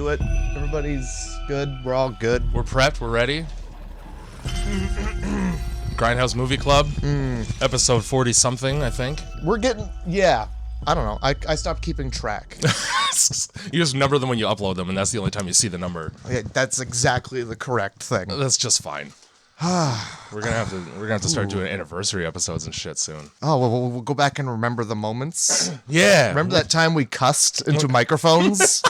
do it. Everybody's good. We're all good. We're prepped. We're ready. Grindhouse Movie Club, episode 40-something, I think. We're getting, yeah. I don't know. I stopped keeping track. You just number them when you upload them, and that's the only time you see the number. Yeah, that's exactly the correct thing. That's just fine. We're gonna have to start doing anniversary episodes and shit soon. Oh, well, we'll go back and remember the moments. Yeah. Remember that time we cussed into microphones?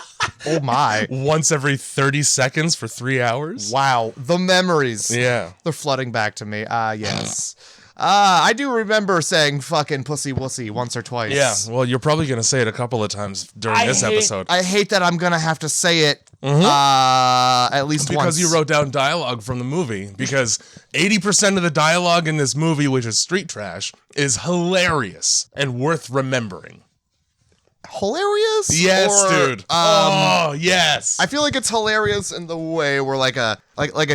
Oh my. Once every 30 seconds for 3 hours? Wow. The memories. Yeah. They're flooding back to me. Yes. I do remember saying fucking pussy wussy once or twice. Yeah. Well, you're probably gonna say it a couple of times during this episode. I hate that I'm gonna have to say it at least once. Because you wrote down dialogue from the movie. Because 80% of the dialogue in this movie, which is street trash, is hilarious and worth remembering. Hilarious? Yes, dude. Oh, yes. I feel like it's hilarious in the way where like a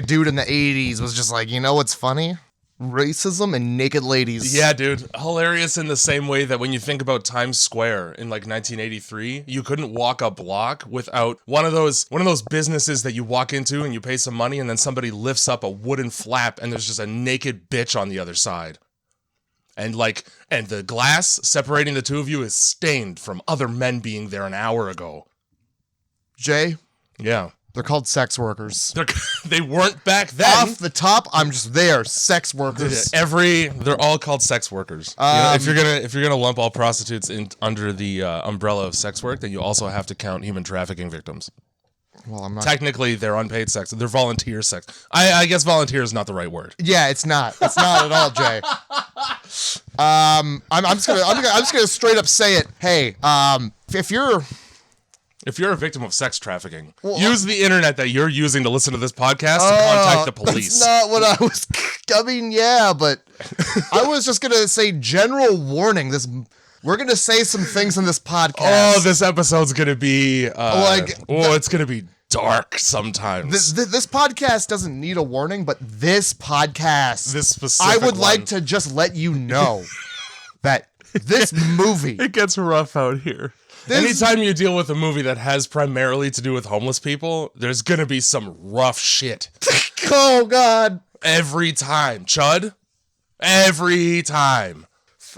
dude in the 80s was just like, you know what's funny? Racism and naked ladies. Yeah, dude. Hilarious in the same way that when you think about Times Square in like 1983, you couldn't walk a block without one of those businesses that you walk into and you pay some money and then somebody lifts up a wooden flap and there's just a naked bitch on the other side. And the glass separating the two of you is stained from other men being there an hour ago. Jay? Yeah. They're called sex workers. They weren't back then. Off the top, I'm just there. Sex workers. They're all called sex workers. If you're gonna lump all prostitutes under the umbrella of sex work, then you also have to count human trafficking victims. Well, I'm not. Technically, they're unpaid sex. They're volunteer sex. I guess volunteer is not the right word. Yeah, it's not. It's not at all, Jay. I'm just gonna straight up say it. Hey, If you're a victim of sex trafficking, use the internet that you're using to listen to this podcast to contact the police. That's not what I was. I mean, yeah, but I was just gonna say general warning. We're gonna say some things in this podcast. Oh, this episode's gonna be it's gonna be dark sometimes. This podcast doesn't need a warning, but this podcast, this specific I would like to just let you know that this movie, it gets rough out here. Anytime you deal with a movie that has primarily to do with homeless people, there's gonna be some rough shit. Oh God! Every time, Chud. Every time.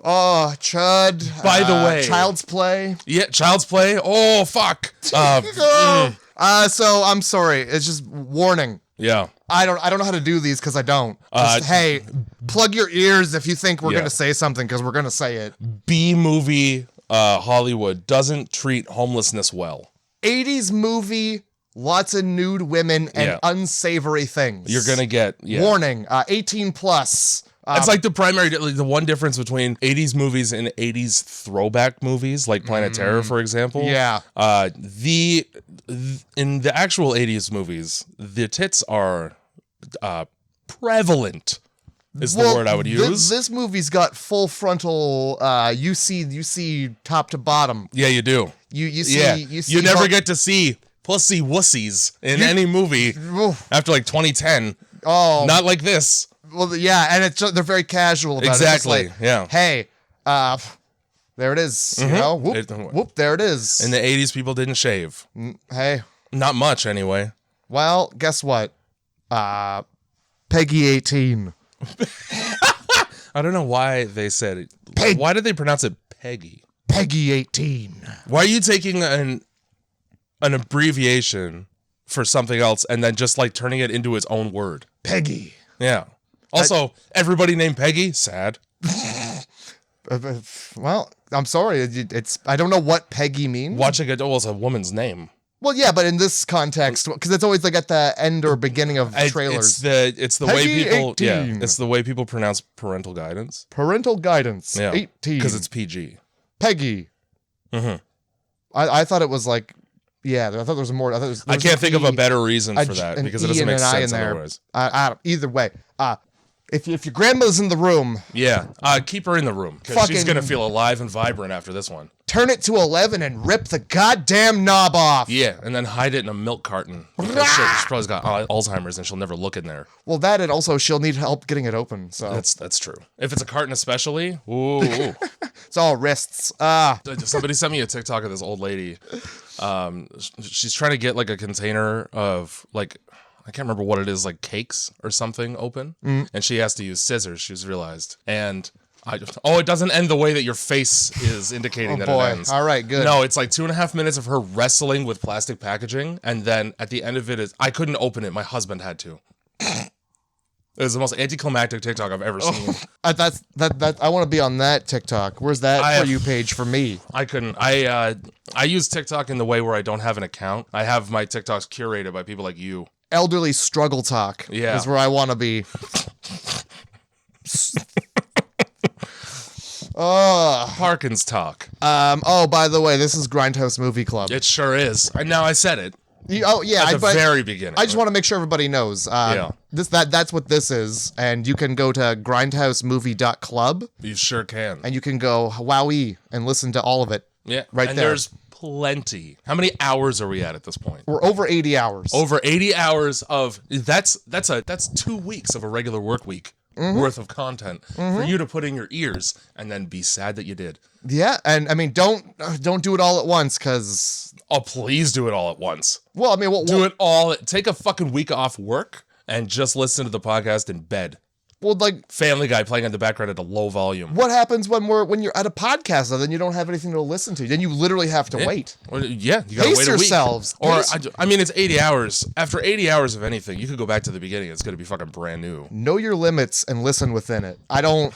Oh, Chud. By the way, Child's Play. Yeah, Child's Play. Oh, fuck. So I'm sorry. It's just warning. Yeah. I don't know how to do these because I don't. Hey, plug your ears if you think we're gonna say something because we're gonna say it. B-movie Hollywood doesn't treat homelessness well. 80s movie, lots of nude women and unsavory things. You're gonna get warning. 18 plus. It's like the one difference between 80s movies and 80s throwback movies, like Planet Terror, for example. Yeah. In the actual 80s movies, the tits are prevalent. Is the word I would use. This movie's got full frontal. You see top to bottom. Yeah, you do. You see. You never get to see pussy wussies in any movie after like 2010. Oh, not like this. Well, yeah, and it's just, they're very casual about it. Exactly. Like, yeah. Hey, there it is. You know, whoop, there it is. In the 80s, people didn't shave. Hey, not much anyway. Well, guess what? Peggy 18. I don't know why they said it. Why did they pronounce it Peggy? Peggy 18. Why are you taking an abbreviation for something else and then just like turning it into its own word? Peggy. Yeah. Also, everybody named Peggy? Sad. Well, I'm sorry. I don't know what Peggy means. Watching it was a woman's name. Well, yeah, but in this context, because it's always like at the end or beginning of trailers. It's the way people 18. It's the way people pronounce parental guidance. Parental guidance. Yeah. 18. Because it's PG. Peggy. Mm-hmm. I thought it was like, yeah, I thought there was more. I can't think of a better reason for that because it doesn't make sense otherwise. Either way, if your grandma's in the room, keep her in the room because she's gonna feel alive and vibrant after this one. Turn it to 11 and rip the goddamn knob off. Yeah, and then hide it in a milk carton. She's probably got Alzheimer's and she'll never look in there. Well, that and also she'll need help getting it open. So that's true. If it's a carton, especially, ooh, it's all wrists. Somebody sent me a TikTok of this old lady. She's trying to get like a container of like, I can't remember what it is, like cakes or something open. And she has to use scissors, she's realized. And it doesn't end the way that your face is indicating that it ends. All right, good. No, it's like 2.5 minutes of her wrestling with plastic packaging. And then at the end of it I couldn't open it. My husband had to. It was the most anticlimactic TikTok I've ever seen. I want to be on that TikTok. Where's that For You page for me? I couldn't. I use TikTok in the way where I don't have an account. I have my TikToks curated by people like you. Elderly struggle talk is where I want to be. Parkins talk. By the way, this is Grindhouse Movie Club. It sure is. Now I said it. At the very beginning. I just want to make sure everybody knows. That's what this is, and you can go to grindhousemovie.club. You sure can. And you can go Wowie and listen to all of it. Yeah, right and there. There's plenty. How many hours are we at this point? We're over 80 hours. Over 80 hours of that's 2 weeks of a regular work week worth of content for you to put in your ears and then be sad that you did. Yeah, and I mean, don't do it all at once, because... Oh, please do it all at once. Well, I mean... do it all... Take a fucking week off work and just listen to the podcast in bed. Well, like... Family Guy playing in the background at a low volume. What happens when you're at a podcast, though? Then you don't have anything to listen to. Then you literally have to wait. Well, yeah, you gotta Pace wait yourselves. a week. Or, I mean, it's 80 hours. After 80 hours of anything, you could go back to the beginning. It's gonna be fucking brand new. Know your limits and listen within it. I don't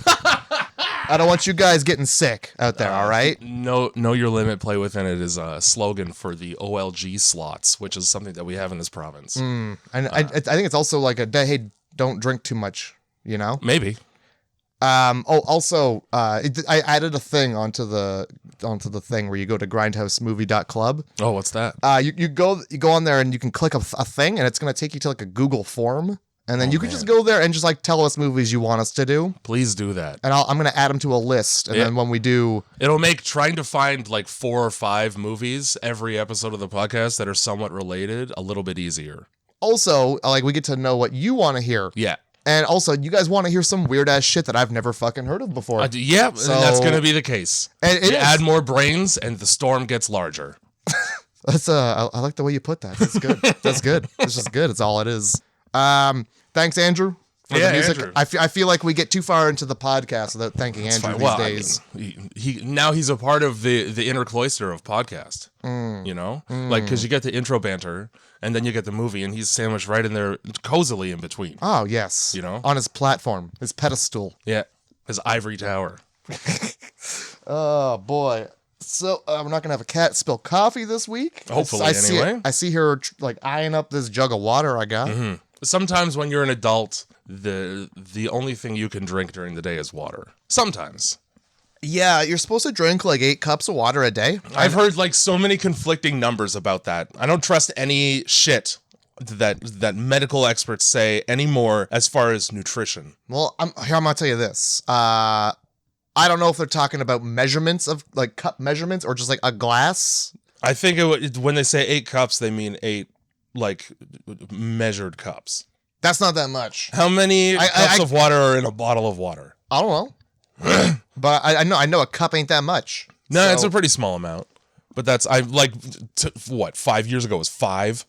want you guys getting sick out there, all right? Know your limit, play within it is a slogan for the OLG slots, which is something that we have in this province. And I think it's also like hey, don't drink too much, you know? Maybe. Also, I added a thing onto the thing where you go to grindhousemovie.club. Oh, what's that? You go on there and you can click a thing, and it's going to take you to like a Google form. And then you can just go there and just like tell us movies you want us to do. Please do that. And I'm going to add them to a list. And then when we do... It'll make trying to find like 4 or 5 movies every episode of the podcast that are somewhat related a little bit easier. Also, like, we get to know what you want to hear. Yeah. And also, you guys want to hear some weird-ass shit that I've never fucking heard of before. Yeah, so, and that's going to be the case. And you add more brains and the storm gets larger. That's I like the way you put that. That's good. That's good. It's just good. It's all it is. Thanks, Andrew, for the music. Andrew. I feel like we get too far into the podcast without thanking Andrew these days. I mean, now he's a part of the inner cloister of podcast. You know, like, because you get the intro banter and then you get the movie, and he's sandwiched right in there, cozily in between. Oh yes, you know, on his platform, his pedestal. Yeah, his ivory tower. Oh boy. So we're not gonna have a cat spill coffee this week. Hopefully, anyway. I see her like eyeing up this jug of water I got. Sometimes when you're an adult, the only thing you can drink during the day is water. Sometimes. Yeah, you're supposed to drink like 8 cups of water a day. I've heard like so many conflicting numbers about that. I don't trust any shit that medical experts say anymore as far as nutrition. Well, I'm gonna tell you this. I don't know if they're talking about measurements of like cup measurements or just like a glass. I think when they say 8 cups, they mean 8 like measured cups. That's not that much. How many cups of water are in a bottle of water? I don't know. But I know a cup ain't that much. No, it's a pretty small amount. But that's 5 years ago was 5.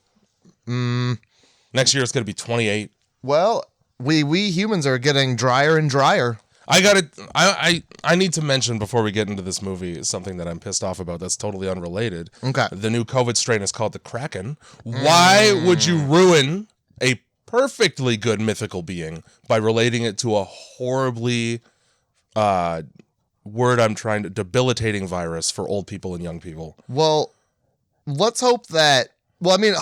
Next year it's gonna be 28. Well, we humans are getting drier and drier. I need to mention before we get into this movie something that I'm pissed off about that's totally unrelated. Okay. The new COVID strain is called the Kraken. Why would you ruin a perfectly good mythical being by relating it to a horribly debilitating virus for old people and young people? Well, let's hope that... Well, I mean,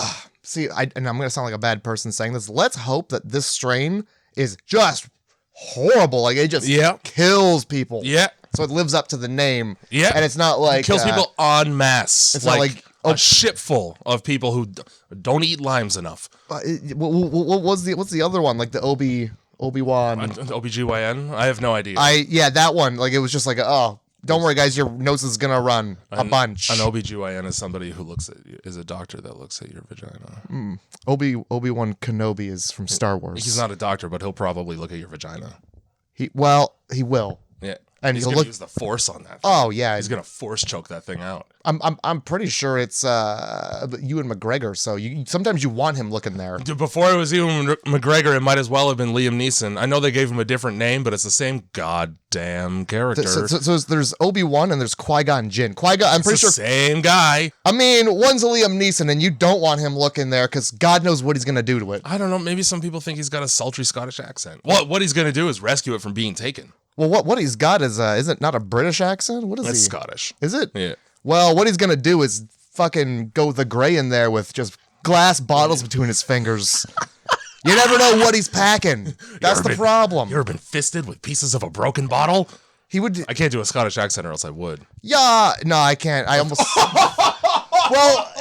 and I'm going to sound like a bad person saying this. Let's hope that this strain is just horrible. Like, it just kills people. Yeah. So it lives up to the name. Yeah. And it's not like... It kills people en masse. It's not like a ship full of people who don't eat limes enough. What's the other one? Like the Obi-Wan. OBGYN? I have no idea. That one. Like, it was just like, don't worry, guys, your nose is gonna run a bunch. An OBGYN is somebody who is a doctor that looks at your vagina. Obi-Wan Kenobi is from Star Wars. He's not a doctor, but he'll probably look at your vagina. He will. Yeah. And he's he'll gonna look. use the force on that thing. Oh yeah, He's gonna force choke that thing out. I'm pretty sure it's Ewan McGregor. So sometimes you want him looking there. Before it was Ewan McGregor, it might as well have been Liam Neeson. I know they gave him a different name, but it's the same goddamn character. So there's Obi-Wan and there's Qui-Gon Jinn. Qui-Gon, I'm pretty sure same guy. I mean, one's a Liam Neeson, and you don't want him looking there because God knows what he's gonna do to it. I don't know. Maybe some people think he's got a sultry Scottish accent. What he's gonna do is rescue it from being taken. Well, what he's got is it not a British accent? What is he? It's Scottish. Is it? Yeah. Well, what he's gonna do is fucking go the gray in there with just glass bottles between his fingers. You never know what he's packing. That's the problem. You ever been fisted with pieces of a broken bottle? He would. I can't do a Scottish accent, or else I would. Yeah. No, I can't. I almost. Well,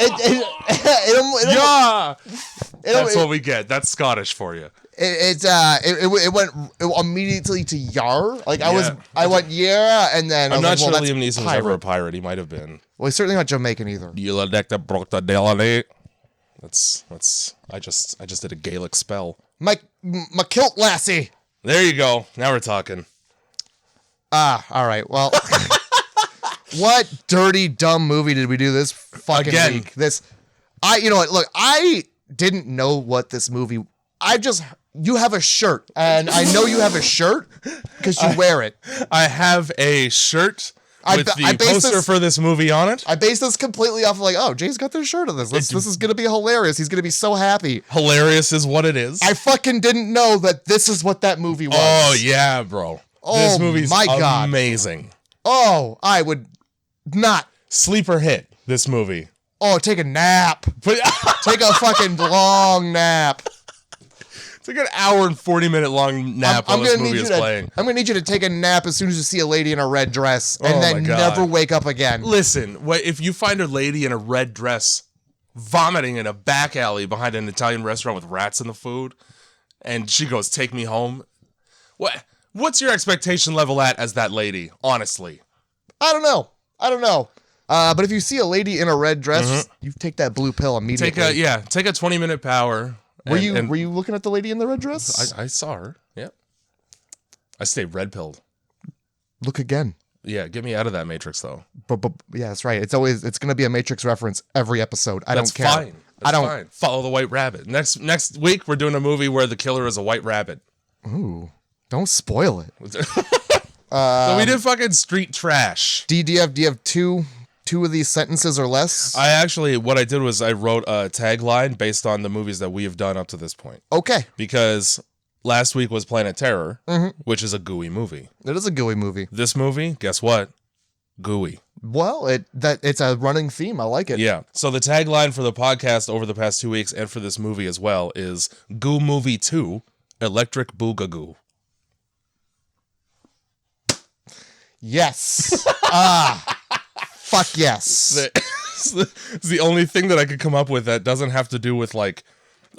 That's what we get. That's Scottish for you. It went immediately to yar. Like I went yeah, and then I'm not sure well, Liam Neeson was ever a pirate. He might have been. Well, he's certainly not Jamaican either. That's. I just did a Gaelic spell. My kilt lassie. There you go. Now we're talking. All right. Well, what dirty dumb movie did we do this fucking week? You know what? Look, I didn't know what this movie. You have a shirt, and I know you have a shirt because you wear it. I have a shirt with the poster for this movie on it. I based this completely off of like, oh, Jay's got their shirt of this. This is going to be hilarious. He's going to be so happy. Hilarious is what it is. I fucking didn't know that this is what that movie was. Oh, yeah, bro. Oh, this movie's my God. Amazing. Oh, I would not. Sleeper hit, this movie. Oh, take a nap. Take a fucking long nap. It's like an hour and 40-minute long nap while this movie is playing. I'm going to need you to take a nap as soon as you see a lady in a red dress and then never wake up again. Listen, if you find a lady in a red dress vomiting in a back alley behind an Italian restaurant with rats in the food, and she goes, take me home, what's your expectation level at as that lady, honestly? I don't know. But if you see a lady in a red dress, you take that blue pill immediately. Take a 20-minute power. Were you looking at the lady in the red dress? I saw her. Yeah. I stay red pilled. Look again. Yeah, get me out of that Matrix though. But yeah, that's right. It's going to be a Matrix reference every episode. I don't care. Fine. That's fine. Follow the white rabbit. Next week we're doing a movie where the killer is a white rabbit. Ooh, don't spoil it. So we did fucking street trash. Do you have two of these sentences or less? What I did was I wrote a tagline based on the movies that we have done up to this point. Okay. Because last week was Planet Terror, which is a gooey movie. It is a gooey movie. This movie, guess what? Gooey. Well, it's a running theme. I like it. Yeah. So the tagline for the podcast over the past 2 weeks and for this movie as well is Goo Movie 2, Electric Boogagoo. Yes. Fuck yes. It's the only thing that I could come up with that doesn't have to do with like,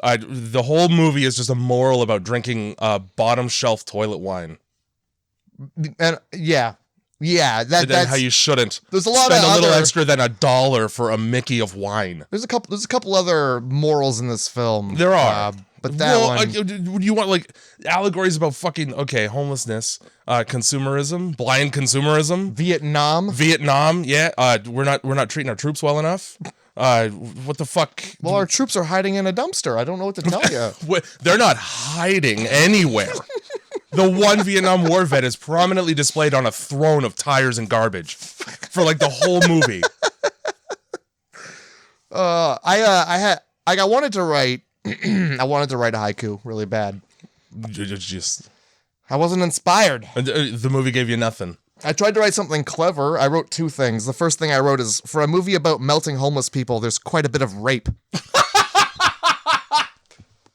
the whole movie is just a moral about drinking bottom shelf toilet wine. And yeah, that's how you shouldn't. There's a lot spend of a little extra than $1 for a Mickey of wine. There's a couple other morals in this film. There are. But that one... Do you want, like, allegories about fucking, homelessness, consumerism, blind consumerism? Vietnam, yeah. We're not treating our troops well enough. What the fuck? Well, our troops are hiding in a dumpster. I don't know what to tell you. They're not hiding anywhere. The one Vietnam War vet is prominently displayed on a throne of tires and garbage for, like, the whole movie. I wanted to write... I wanted to write a haiku really bad. I wasn't inspired. The movie gave you nothing. I tried to write something clever. I wrote two things. The first thing I wrote is, for a movie about melting homeless people, there's quite a bit of rape.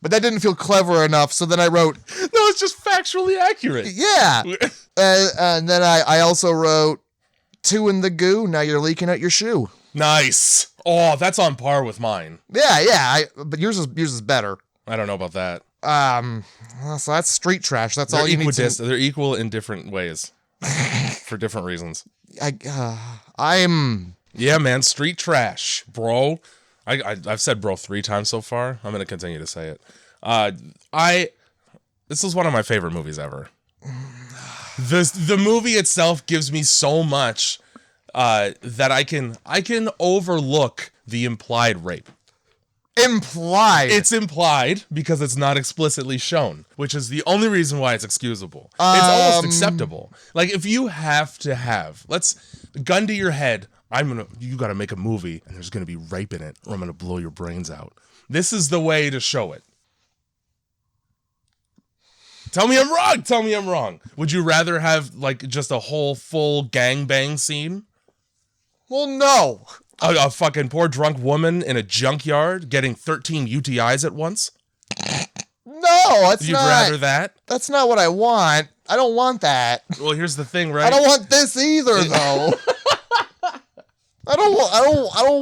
But that didn't feel clever enough, so then I wrote... No, it's just factually accurate. Yeah. And then I also wrote, 2 in the goo, now you're leaking out your shoe. Nice. Oh, that's on par with mine. Yeah. But yours is better. I don't know about that. So that's street trash. That's all you need to... They're equal in different ways. For different reasons. Yeah, man, street trash, bro. I've said bro 3 times so far. I'm going to continue to say it. This is one of my favorite movies ever. The movie itself gives me so much that I can overlook the implied rape. Implied. It's implied because it's not explicitly shown, which is the only reason why it's excusable. It's almost acceptable. Like if you have to let's gun to your head, you got to make a movie and there's going to be rape in it or I'm going to blow your brains out. This is the way to show it. Tell me I'm wrong. Tell me I'm wrong. Would you rather have like just a whole full gangbang scene? Well, no. A fucking poor drunk woman in a junkyard getting 13 UTIs at once? No, that's You'd rather that? That's not what I want. I don't want that. Well, here's the thing, right? I don't want this either, though. I don't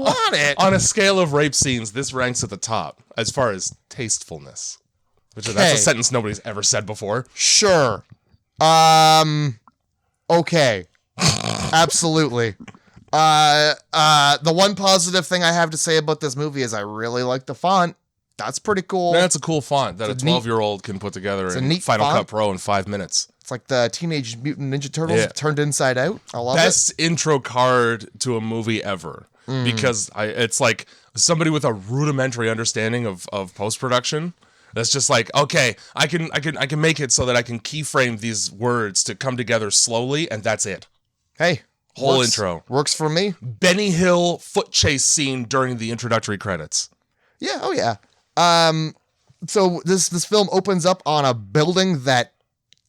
want it. On a scale of rape scenes, this ranks at the top as far as tastefulness. That's a sentence nobody's ever said before. Sure. Okay. Absolutely. The one positive thing I have to say about this movie is I really like the font. That's pretty cool. That's a cool font that a 12-year-old can put together in Final Cut Pro in 5 minutes. It's like the Teenage Mutant Ninja Turtles turned inside out. I love it. Best intro card to a movie ever. Because it's like somebody with a rudimentary understanding of post-production. That's just like, okay, I can make it so that I can keyframe these words to come together slowly, and that's it. Hey. Whole intro. Works for me. Benny Hill foot chase scene during the introductory credits. Yeah, oh yeah. So this film opens up on a building that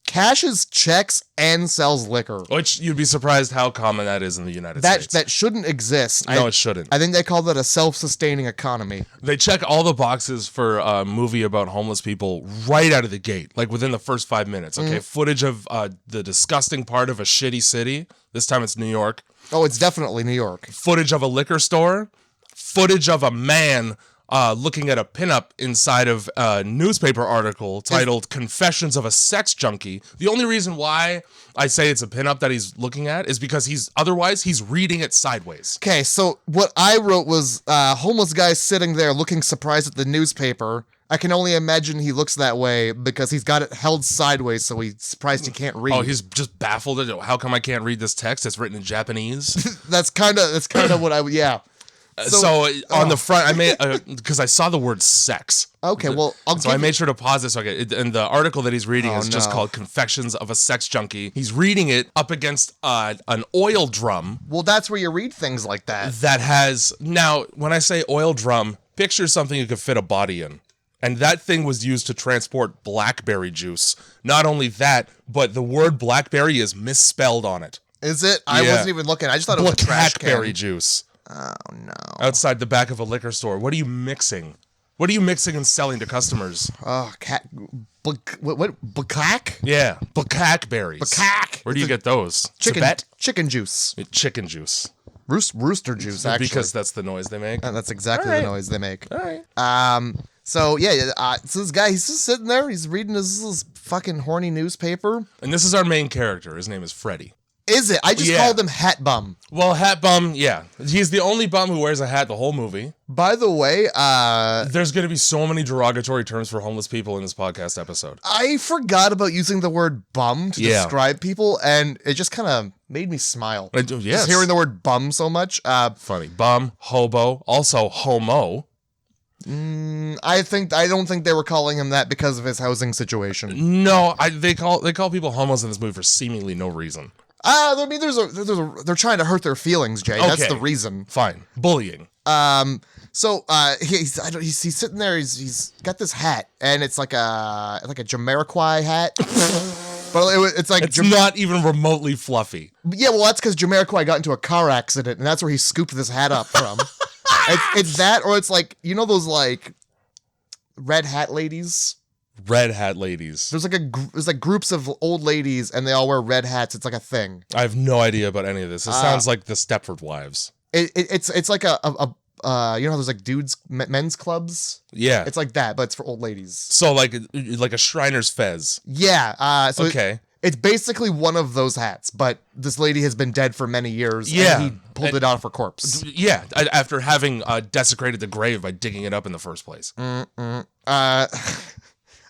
cashes checks and sells liquor. Which you'd be surprised how common that is in the United States. That shouldn't exist. No, it shouldn't. I think they call that a self-sustaining economy. They check all the boxes for a movie about homeless people right out of the gate, like within the first 5 minutes. Okay, footage of the disgusting part of a shitty city. This time it's New York. Oh, it's definitely New York. Footage of a liquor store. Footage of a man looking at a pinup inside of a newspaper article titled Confessions of a Sex Junkie. The only reason why I say it's a pinup that he's looking at is because he's reading it sideways. Okay, so what I wrote was homeless guy sitting there looking surprised at the newspaper. I can only imagine he looks that way because he's got it held sideways, so he's surprised he can't read. Oh, he's just baffled at how come I can't read this text? It's written in Japanese. That's kind of what I would, yeah. So on the front, I made because I saw the word sex. Okay, well, I made sure to pause this. Okay, and the article that he's reading is just called "Confessions of a Sex Junkie." He's reading it up against an oil drum. Well, that's where you read things like that. That has now. When I say oil drum, picture something you could fit a body in, and that thing was used to transport blackberry juice. Not only that, but the word blackberry is misspelled on it. Is it? I wasn't even looking. I just thought it was a trash can. Blackberry juice. Oh, no. Outside the back of a liquor store. What are you mixing? What are you mixing and selling to customers? Oh, what? Bukkak? Yeah, blackberries. Bukkak. Where do you get those? Chicken juice. Chicken juice. Rooster juice, actually. Because that's the noise they make? That's exactly the noise they make. All right. So, so this guy, he's just sitting there. He's reading his fucking horny newspaper. And this is our main character. His name is Freddy. Is it? I just called him Hat Bum. Well, Hat Bum, yeah. He's the only bum who wears a hat the whole movie. By the way, there's going to be so many derogatory terms for homeless people in this podcast episode. I forgot about using the word bum to describe people, and it just kind of made me smile. Yes. Just hearing the word bum so much. Funny. Bum, hobo, also homo. I don't think they were calling him that because of his housing situation. No, they call people homos in this movie for seemingly no reason. I mean, they're trying to hurt their feelings, Jay. Okay. That's the reason. Fine. Bullying. So he's sitting there. He's got this hat, and it's like a Jamiroquai hat. But it's like it's not even remotely fluffy. Yeah, well, that's because Jamiroquai got into a car accident, and that's where he scooped this hat up from. it's that, or it's like, you know those like red hat ladies. Red hat ladies. There's like groups of old ladies, and they all wear red hats. It's like a thing. I have no idea about any of this. It sounds like the Stepford Wives. It's like a you know, there's like dudes men's clubs. Yeah, it's like that, but it's for old ladies. So like a Shriner's Fez. Yeah. So okay. It's basically one of those hats, but this lady has been dead for many years. Yeah, and he pulled it out of her corpse. Yeah, after having desecrated the grave by digging it up in the first place.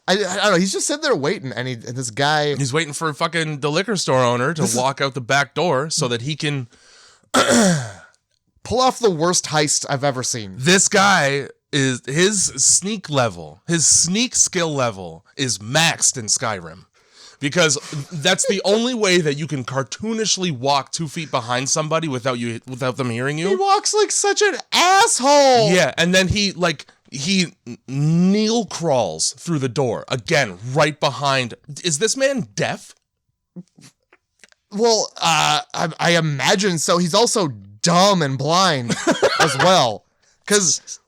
I don't know. He's just sitting there waiting, and this guy. He's waiting for fucking the liquor store owner to walk out the back door so that he can pull off the worst heist I've ever seen. This guy is his sneak skill level is maxed in Skyrim. Because that's the only way that you can cartoonishly walk 2 feet behind somebody without them hearing you. He walks like such an asshole. Yeah, and then he kneel crawls through the door again, right behind. Is this man deaf? Well, I imagine so. He's also dumb and blind as well. Because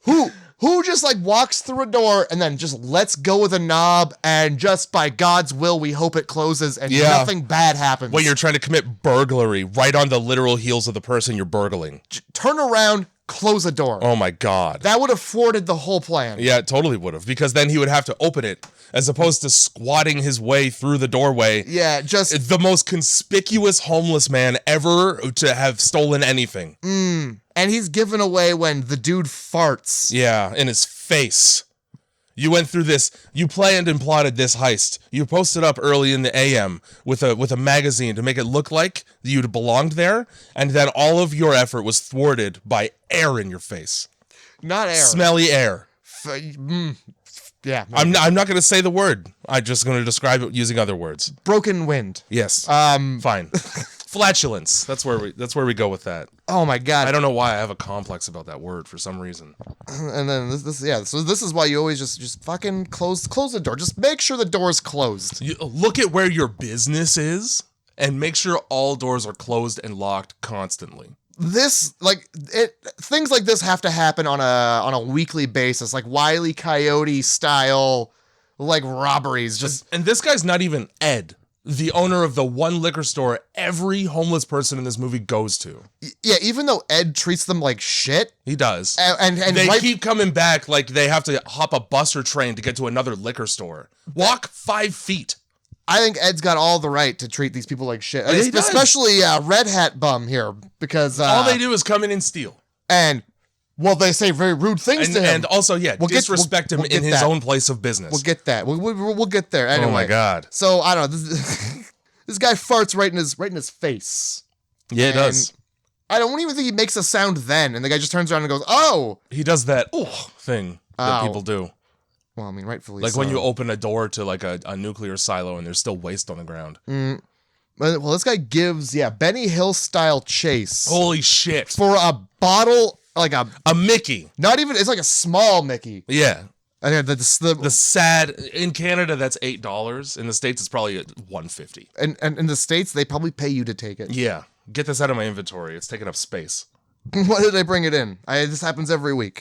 who just like walks through a door and then just lets go of the knob and just by God's will we hope it closes and nothing bad happens. When you're trying to commit burglary right on the literal heels of the person you're burgling. Turn around, close a door. Oh my God. That would have thwarted the whole plan. Yeah, it totally would have, because then he would have to open it as opposed to squatting his way through the doorway. Yeah, just the most conspicuous homeless man ever to have stolen anything. And he's given away when the dude farts. Yeah, in his face. You went through this. You planned and plotted this heist. You posted up early in the AM with a magazine to make it look like you'd belonged there, and then all of your effort was thwarted by air in your face. Not air. Smelly air. Yeah. I'm not going to say the word. I'm just going to describe it using other words. Broken wind. Yes. Fine. Flatulence. That's where we go with that. Oh my God. I don't know why I have a complex about that word for some reason. And then so this is why you always just fucking close the door. Just make sure the door is closed. You look at where your business is and make sure all doors are closed and locked constantly. Things like this have to happen on a weekly basis, like Wile E. Coyote style, like robberies. And this guy's not even Ed, the owner of the one liquor store every homeless person in this movie goes to. Yeah, even though Ed treats them like shit. He does. And they keep coming back like they have to hop a bus or train to get to another liquor store. Walk 5 feet. I think Ed's got all the right to treat these people like shit. Yeah, he does. Especially Red Hat Bum here, because... all they do is come in and steal. And, well, they say very rude things to him. And also, disrespect him in his own place of business. We'll get that. We'll get there. Anyway. Oh, my God. So, I don't know. This guy farts right in his face. Yeah, it does. I don't even think he makes a sound then. And the guy just turns around and goes, oh! He does that thing that people do. Well, I mean, rightfully like so. when you open a door to like a nuclear silo and there's still waste on the ground. Well, this guy gives, Benny Hill style chase. Holy shit. For a bottle, like a Mickey. Not even, it's like a small Mickey. Yeah. And the sad, in Canada, that's $8. In the States, it's probably $1.50. And in the States, they probably pay you to take it. Yeah. Get this out of my inventory. It's taking up space. Why did I bring it in? This happens every week.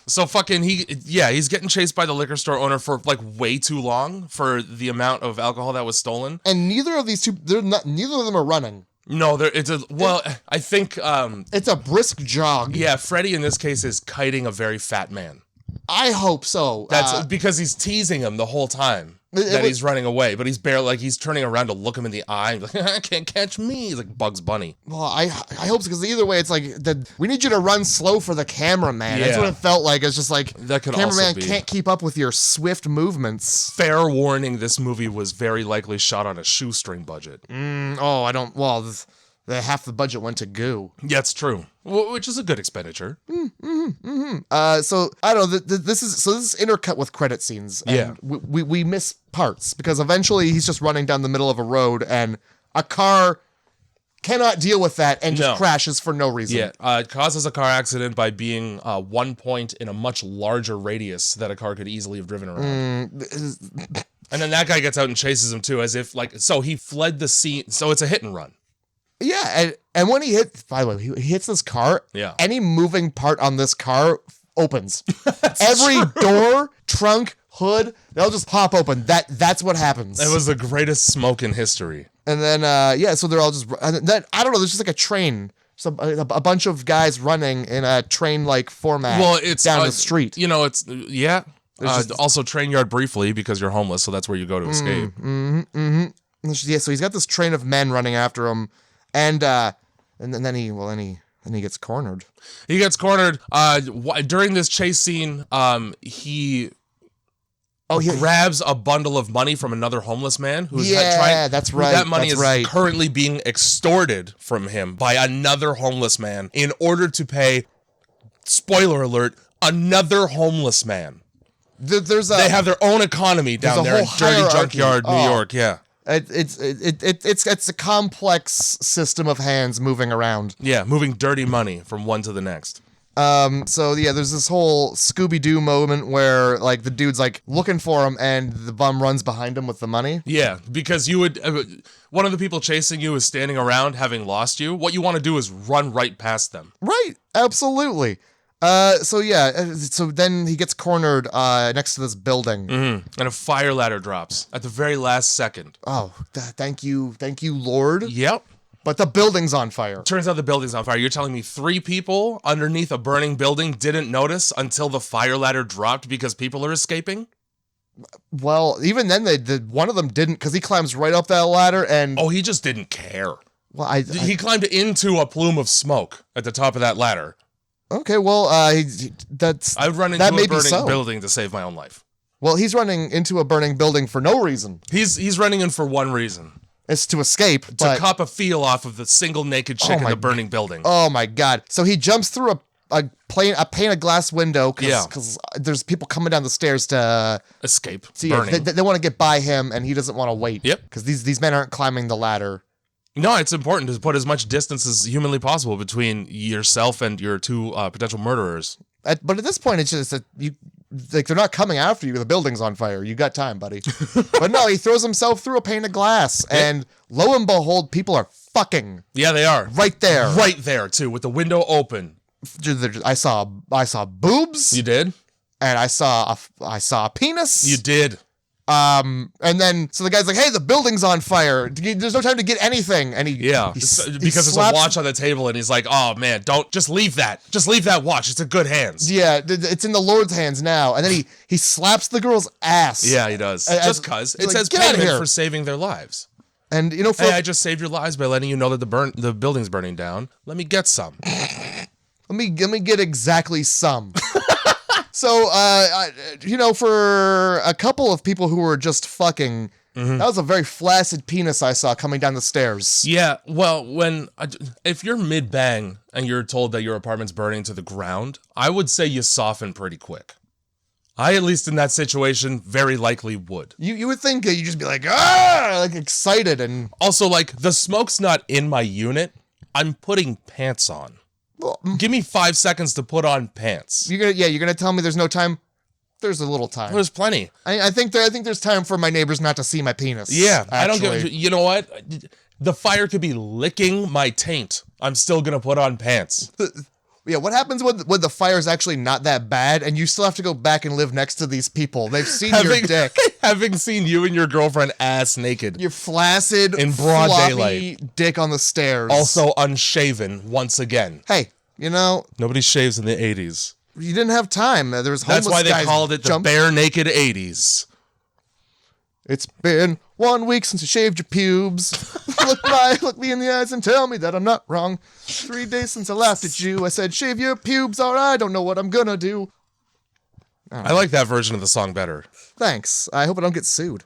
So fucking he's getting chased by the liquor store owner for like way too long for the amount of alcohol that was stolen. And neither of them are running. No, I think it's a brisk jog. Yeah, Freddy in this case is kiting a very fat man. I hope so. That's because he's teasing him the whole time he's running away, but he's barely like he's turning around to look him in the eye and like, can't catch me. He's like Bugs Bunny. Well, I hope so, because either way, it's like we need you to run slow for the cameraman. Yeah. That's what it felt like. It's just like that could cameraman can't keep up with your swift movements. Fair warning: this movie was very likely shot on a shoestring budget. Half the budget went to goo. Yeah, it's true. Which is a good expenditure. So I don't know. This is intercut with credit scenes. And we miss parts because eventually he's just running down the middle of a road and a car cannot deal with that and just crashes for no reason. Yeah, it causes a car accident by being 1 point in a much larger radius that a car could easily have driven around. And then that guy gets out and chases him too, as if so he fled the scene. So it's a hit and run. Yeah, and when he hits this car, any moving part on this car opens. Every door, trunk, hood, they'll just pop open. That's what happens. It was the greatest smoke in history. And then, so they're all just, and then, I don't know, there's just like a train. So a bunch of guys running in a train-like format it's down the street. Also train yard briefly because you're homeless, so that's where you go to escape. Yeah, so he's got this train of men running after him. And then he gets cornered. He gets cornered during this chase scene. grabs a bundle of money from another homeless man who's that's right. That money that's is right. currently being extorted from him by another homeless man in order to pay, spoiler alert, another homeless man. They have their own economy down there in dirty junkyard, New York. Yeah. It's a complex system of hands moving around. Yeah, moving dirty money from one to the next. So yeah, there's this whole Scooby-Doo moment where like the dude's like looking for him and the bum runs behind him with the money. Yeah, because you would one of the people chasing you is standing around having lost you. What you want to do is run right past them. Right, absolutely. So then he gets cornered next to this building. And a fire ladder drops at the very last second. Oh, thank you, Lord. Yep. But the building's on fire. Turns out the building's on fire. You're telling me 3 people underneath a burning building didn't notice until the fire ladder dropped because people are escaping? Well, even then, one of them didn't, because he climbs right up that ladder and... Oh, he just didn't care. Well, he climbed into a plume of smoke at the top of that ladder. Okay, well, I've run into a burning building to save my own life. Well, he's running into a burning building for no reason. He's running in for one reason. It's to escape. To cop a feel off of the single naked chick in the burning building. Oh my God. So he jumps through a pane of glass window because there's people coming down the stairs to escape. So yeah, they want to get by him and he doesn't want to wait. Yep. Because these men aren't climbing the ladder. No, it's important to put as much distance as humanly possible between yourself and your 2 potential murderers. But at this point, it's just that they're not coming after you. The building's on fire. You got time, buddy. But no, he throws himself through a pane of glass, and lo and behold, people are fucking. Yeah, they are right there, too, with the window open. I saw boobs. You did, and I saw a penis. You did. And then so the guy's like, "Hey, the building's on fire. There's no time to get anything." And because there's a watch on the table, and he's like, "Oh man, don't just leave that watch. It's in good hands." Yeah, it's in the Lord's hands now. And then he slaps the girl's ass. Yeah, he does. Just cause it says payment for saving their lives. And hey, I just saved your lives by letting you know that the building's burning down. Let me get some. let me get exactly some. So, for a couple of people who were just fucking, that was a very flaccid penis I saw coming down the stairs. Yeah, well, if you're mid-bang and you're told that your apartment's burning to the ground, I would say you soften pretty quick. I, at least in that situation, very likely would. You would think that you'd just be like, excited and... Also, the smoke's not in my unit. I'm putting pants on. Well, give me 5 seconds to put on pants. You're gonna tell me there's no time? There's a little time. There's plenty. I think there's time for my neighbors not to see my penis. Yeah, actually. I don't give. You know what? The fire could be licking my taint. I'm still gonna put on pants. Yeah, what happens when the fire's actually not that bad and you still have to go back and live next to these people? They've seen your dick. Having seen you and your girlfriend ass naked. Your flaccid, in broad daylight. Dick on the stairs. Also unshaven once again. Hey, nobody shaves in the 80s. You didn't have time. There was homeless guys. That's why they called it the bare naked 80s. It's been 1 week since you shaved your pubes. Look me in the eyes and tell me that I'm not wrong. 3 days since I laughed at you. I said, shave your pubes, or I don't know what I'm gonna do. I like that version of the song better. Thanks. I hope I don't get sued.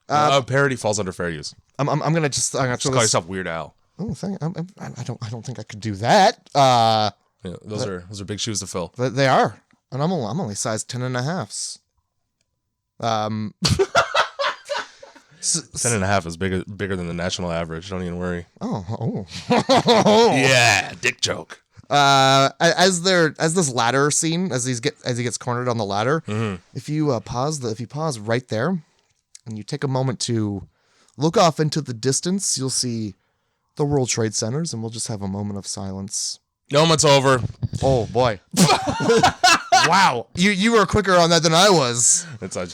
Parody falls under fair use. I'm gonna just call yourself Weird Al. Oh, I don't think I could do that. Yeah, those are big shoes to fill. They are, and I'm only size 10.5s. 10.5 is bigger than the national average. Don't even worry. Oh. Yeah, dick joke. As this ladder scene, as he gets cornered on the ladder, if you pause right there, and you take a moment to look off into the distance, you'll see the World Trade Centers, and we'll just have a moment of silence. No, it's over. Oh boy. Wow, you were quicker on that than I was.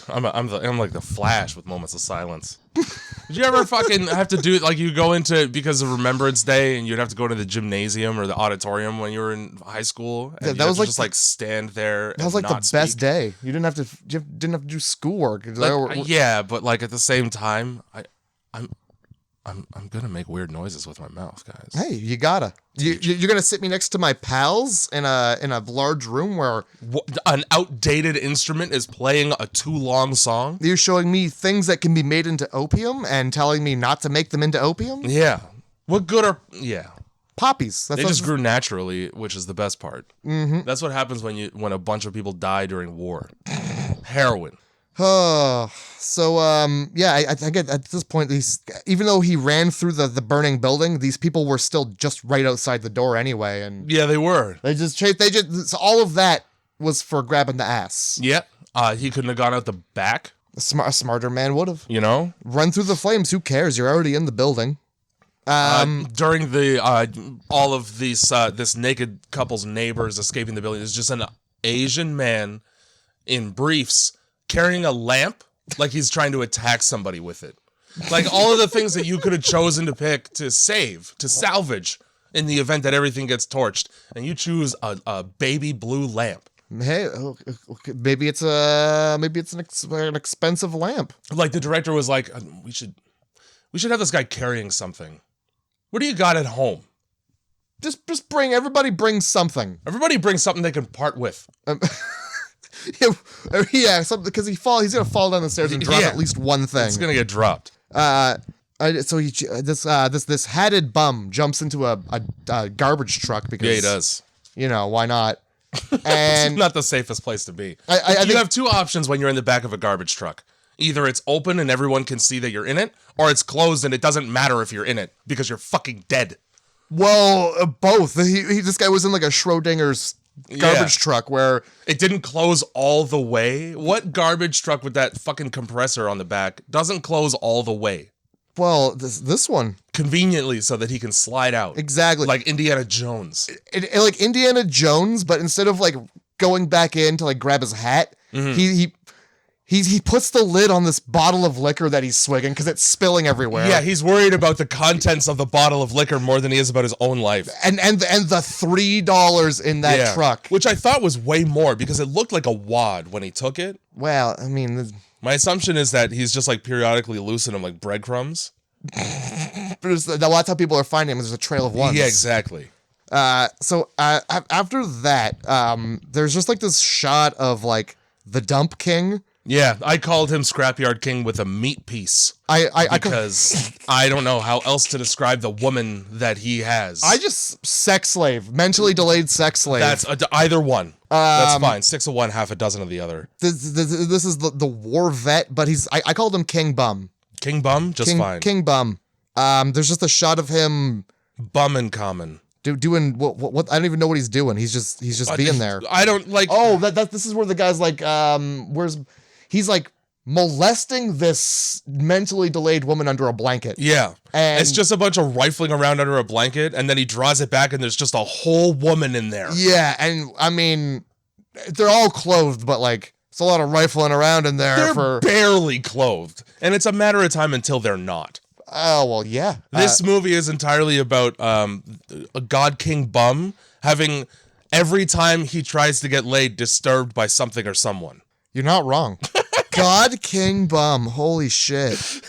I'm like the Flash with moments of silence. Did you ever fucking have to do you go into because of Remembrance Day and you'd have to go to the gymnasium or the auditorium when you were in high school? And that was just stand there. That was the best day. You didn't have to do schoolwork. Yeah, but at the same time, I'm gonna make weird noises with my mouth, guys. Hey, you gotta. You're gonna sit me next to my pals in a large room where An outdated instrument is playing a too long song. you're showing me things that can be made into opium and telling me not to make them into opium? Yeah. What good are Poppies. They just grew naturally, which is the best part. Mm-hmm. That's what happens when a bunch of people die during war. Heroin. Oh, so yeah, I think at this point, even though he ran through the burning building, these people were still just right outside the door anyway, and yeah, they were. So all of that was for grabbing the ass. Yeah, he couldn't have gone out the back. A smarter man would have. You know, run through the flames. Who cares? You're already in the building. During the all of these this naked couple's neighbors escaping the building, there's just an Asian man in briefs carrying a lamp like he's trying to attack somebody with it. Like all of the things that you could have chosen to pick to salvage in the event that everything gets torched, and you choose a baby blue lamp. Hey, maybe it's an expensive lamp. Like the director was like, we should have this guy carrying something. What do you got at home? Just bring something. Everybody brings something they can part with. Yeah, something because he's gonna fall down the stairs and drop at least one thing. It's gonna get dropped. So this hatted bum jumps into a garbage truck because he does. You know why not? And it's not the safest place to be. You have two options when you're in the back of a garbage truck. Either it's open and everyone can see that you're in it, or it's closed and it doesn't matter if you're in it because you're fucking dead. Well, both. This guy was in like a Schrodinger's garbage truck where it didn't close all the way. What garbage truck with that fucking compressor on the back doesn't close all the way? Well, this one conveniently so that he can slide out. Exactly, like Indiana Jones. Like Indiana Jones, but instead of like going back in to like grab his hat, he puts the lid on this bottle of liquor that he's swigging because it's spilling everywhere. Yeah, he's worried about the contents of the bottle of liquor more than he is about his own life. And the $3 in that truck, which I thought was way more because it looked like a wad when he took it. Well, I mean, my assumption is that he's just like periodically loosening them like breadcrumbs. But that's how people are finding him. There's a trail of ones. Yeah, exactly. So after that, there's just like this shot of like the dump king. Yeah, I called him Scrapyard King with a meat piece. Because I don't know how else to describe the woman that he has. Sex slave, mentally delayed sex slave. That's either one. That's fine. 6 of one, half a dozen of the other. This is the war vet, but I called him King Bum. King Bum, fine. King Bum. There's just a shot of him bum in common. Doing what I don't even know what he's doing. He's just being there. I don't like. Oh, this is where the guy's like, he's like molesting this mentally delayed woman under a blanket. Yeah. And it's just a bunch of rifling around under a blanket, and then he draws it back, and there's just a whole woman in there. Yeah, and I mean, they're all clothed, but like, it's a lot of rifling around in there. They're barely clothed, and it's a matter of time until they're not. Oh, well, yeah. This movie is entirely about a God King Bum having, every time he tries to get laid, disturbed by something or someone. You're not wrong. God King Bum. Holy shit.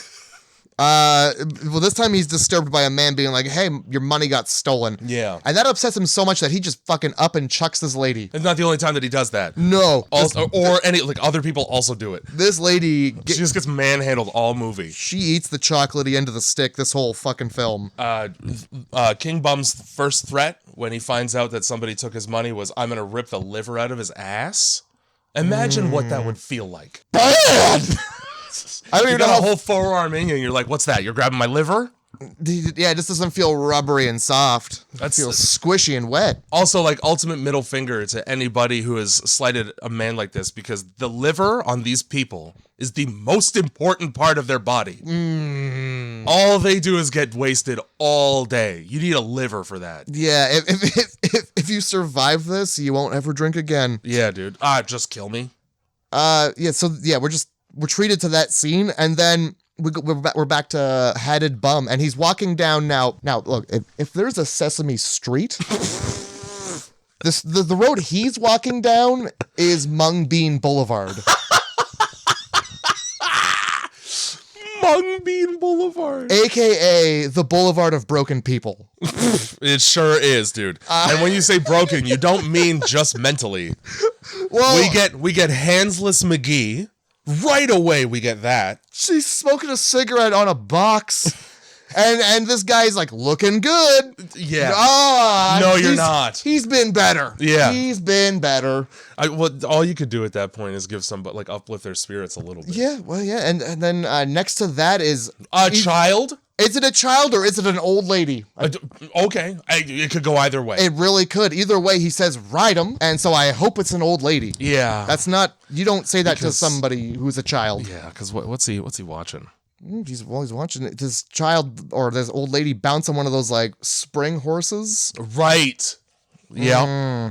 Well, this time he's disturbed by a man being like, hey, your money got stolen. Yeah. And that upsets him so much that he just fucking up and chucks this lady. It's not the only time that he does that. No. Other people also do it. This lady... She just gets manhandled all movie. She eats the chocolatey end of the stick this whole fucking film. King Bum's first threat when he finds out that somebody took his money was, I'm going to rip the liver out of his ass. Imagine what that would feel like. Bad! I don't even know how... a whole forearm in you, and you're like, what's that? You're grabbing my liver? Yeah, it just doesn't feel rubbery and soft. It feels squishy and wet. Also, like, ultimate middle finger to anybody who has slighted a man like this, because the liver on these people is the most important part of their body. All they do is get wasted all day. You need a liver for that. Yeah, if you survive this, you won't ever drink again. Yeah, dude. Just kill me. We're treated to that scene, and then we're back to Hatted Bum, and he's walking down now. Now, look, if there's a Sesame Street, the road he's walking down is Mung Bean Boulevard. Mung Bean Boulevard. AKA the Boulevard of Broken People. It sure is, dude. And when you say broken, you don't mean just mentally. Well, we get Hansless McGee. Right away, we get that. She's smoking a cigarette on a box. And this guy's like looking good. Yeah. No, you're not. He's been better. Yeah. He's been better. All you could do at that point is give somebody, like, uplift their spirits a little bit. Yeah, well, yeah. And then next to that is... A child? Is it a child or is it an old lady? Okay. It could go either way. It really could. Either way, he says, ride him. And so I hope it's an old lady. Yeah. That's not... You don't say that to somebody who's a child. Yeah, because what's he watching? He's watching this child or this old lady bounce on one of those like spring horses. Right. Yeah.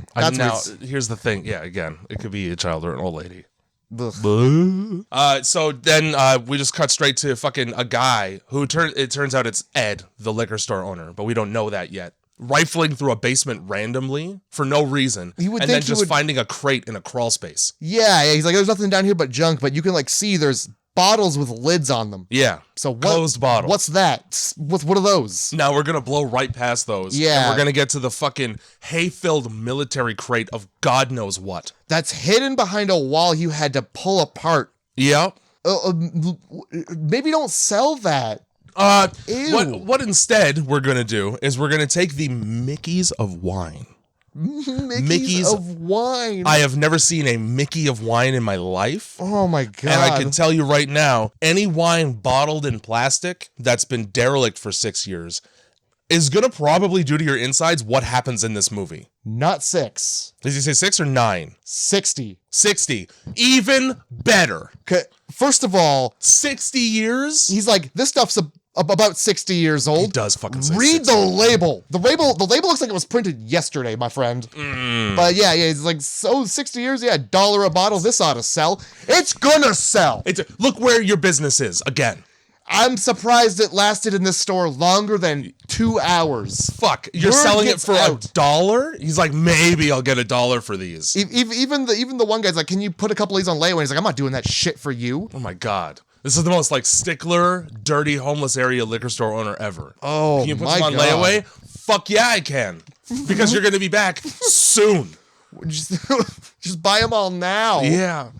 Here's the thing. Yeah, again, it could be a child or an old lady. So then we just cut straight to fucking a guy who it turns out it's Ed, the liquor store owner, but we don't know that yet. Rifling through a basement randomly for no reason, finding a crate in a crawl space. Yeah, he's like, there's nothing down here but junk, but you can like see there's bottles with lids on them. Yeah. So closed bottles. What's that? What are those? Now we're gonna blow right past those. Yeah. And we're gonna get to the fucking hay-filled military crate of God knows what. That's hidden behind a wall you had to pull apart. Yep. Maybe don't sell that. Ew. What instead we're gonna do is we're gonna take the Mickeys of wine. Mickey's of wine. I have never seen a Mickey of wine in my life. Oh my God. And I can tell you right now, any wine bottled in plastic that's been derelict for 6 years is gonna probably do to your insides what happens in this movie. Not 6. Did he say 6 or 9? 60. 60. Even better. First of all, 60 years? He's like, this stuff's about 60 years old. He does fucking say Read 60. the label. The label looks like it was printed yesterday, my friend. But yeah, he's like, so 60 years? Yeah, $1 a bottle. This ought to sell. It's gonna sell. Look where your business is, again. I'm surprised it lasted in this store longer than 2 hours. Fuck, you're selling it for $1? He's like, maybe I'll get $1 for these. Even the one guy's like, can you put a couple of these on layaway? He's like, I'm not doing that shit for you. Oh my God. This is the most like stickler, dirty, homeless area liquor store owner ever. Oh, can you put some on layaway? Fuck yeah, I can. Because you're going to be back soon. Just buy them all now. Yeah.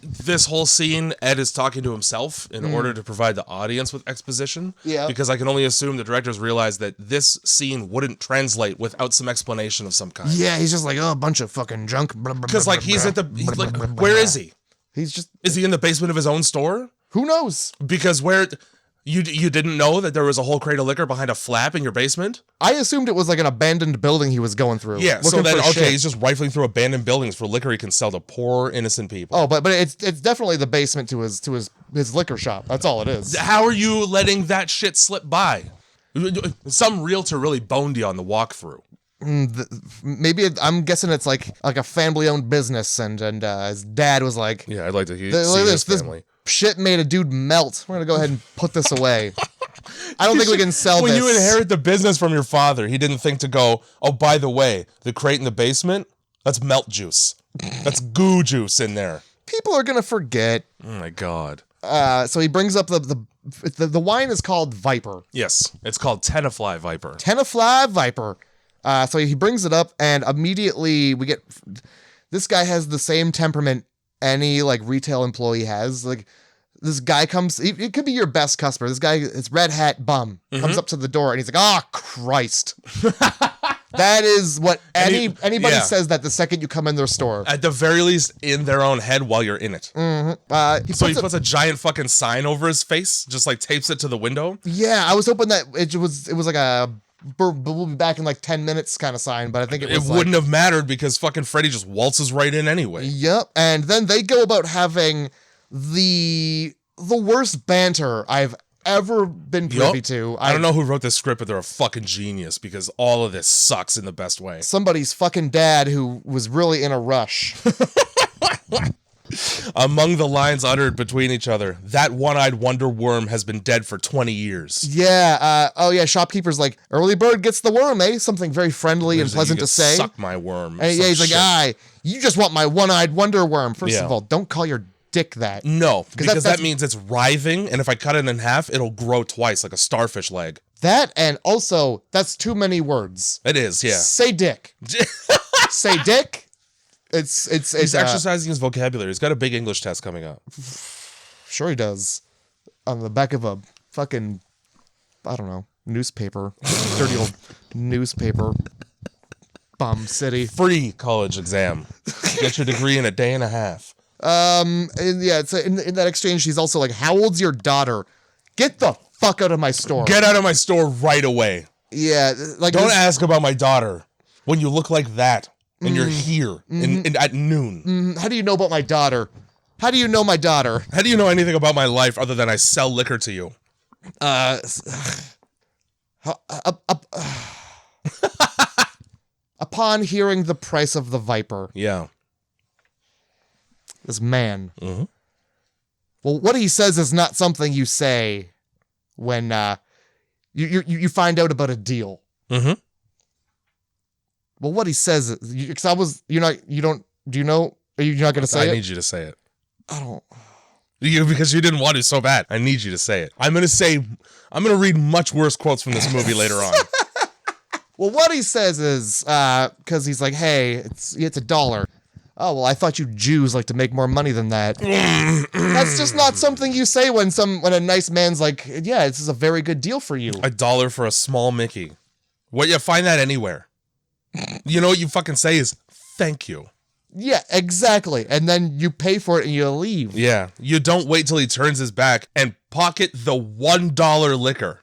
This whole scene, Ed is talking to himself in order to provide the audience with exposition. Yeah. Because I can only assume the directors realized that this scene wouldn't translate without some explanation of some kind. Yeah, he's just like, oh, a bunch of fucking junk. Because like he's like, where is he? Is he in the basement of his own store? Who knows? Because you didn't know that there was a whole crate of liquor behind a flap in your basement? I assumed it was like an abandoned building he was going through. Yeah, so then, okay, he's just rifling through abandoned buildings for liquor he can sell to poor, innocent people. Oh, but it's definitely the basement to his liquor shop. That's all it is. How are you letting that shit slip by? Some realtor really boned you on the walkthrough. Maybe I'm guessing it's like a family-owned business, and his dad was like, "Yeah, I'd like to see this family. This shit made a dude melt. We're gonna go ahead and put this away. I don't think we can sell this." When you inherit the business from your father, he didn't think to go, "Oh, by the way, the crate in the basement, that's melt juice. That's goo juice in there." People are gonna forget. Oh my God. So he brings up the wine is called Viper. Yes, it's called Tenafly Viper. Tenafly Viper. So he brings it up, and immediately we get this guy has the same temperament any like retail employee has. Like this guy comes, it could be your best customer. This guy, it's red hat bum, comes up to the door, and he's like, "Oh Christ." That is what anybody says that the second you come in their store. At the very least, in their own head while you're in it. He puts a giant fucking sign over his face, just like tapes it to the window. Yeah, I was hoping that it was like a we'll be back in like 10 minutes kind of sign, but I think it wouldn't have mattered because fucking Freddy just waltzes right in anyway. Yep, and then they go about having the worst banter I've ever been privy to. I don't know who wrote this script, but they're a fucking genius because all of this sucks in the best way. Somebody's fucking dad who was really in a rush. Among the lines uttered between each other, that one-eyed wonder worm has been dead for 20 years. Yeah. Shopkeeper's like, early bird gets the worm, eh? Something very friendly and pleasant to say. Suck my worm. And he's like, you just want my one-eyed wonder worm. First of all, don't call your dick that. No, because that means it's writhing, and if I cut it in half, it'll grow twice like a starfish leg. That, and also, that's too many words. It is, yeah. Say dick. Say dick. He's exercising his vocabulary. He's got a big English test coming up. Sure he does. On the back of a fucking, I don't know, newspaper. Dirty old newspaper. Bum city. Free college exam. Get your degree in a day and a half. And yeah, it's in that exchange, she's also like, how old's your daughter? Get the fuck out of my store. Get out of my store right away. Yeah. Like, don't ask about my daughter when you look like that and you're here at noon. How do you know about my daughter? How do you know my daughter? How do you know anything about my life other than I sell liquor to you? Upon hearing the price of the Viper. Yeah. This man. Mm-hmm. Well, what he says is not something you say when you find out about a deal. Mm-hmm. Well, what he says is, you're not going to say it? I need you to say it. I don't. Because you didn't want to so bad. I need you to say it. I'm going to read much worse quotes from this movie later on. Well, what he says is, because he's like, hey, it's $1. Oh, well, I thought you Jews like to make more money than that. That's just not something you say when a nice man's like, yeah, this is a very good deal for you. $1 for a small Mickey. What, you find that anywhere? You know what you fucking say is, thank you. Yeah, exactly. And then you pay for it and you leave. Yeah. You don't wait till he turns his back and pocket the $1 liquor.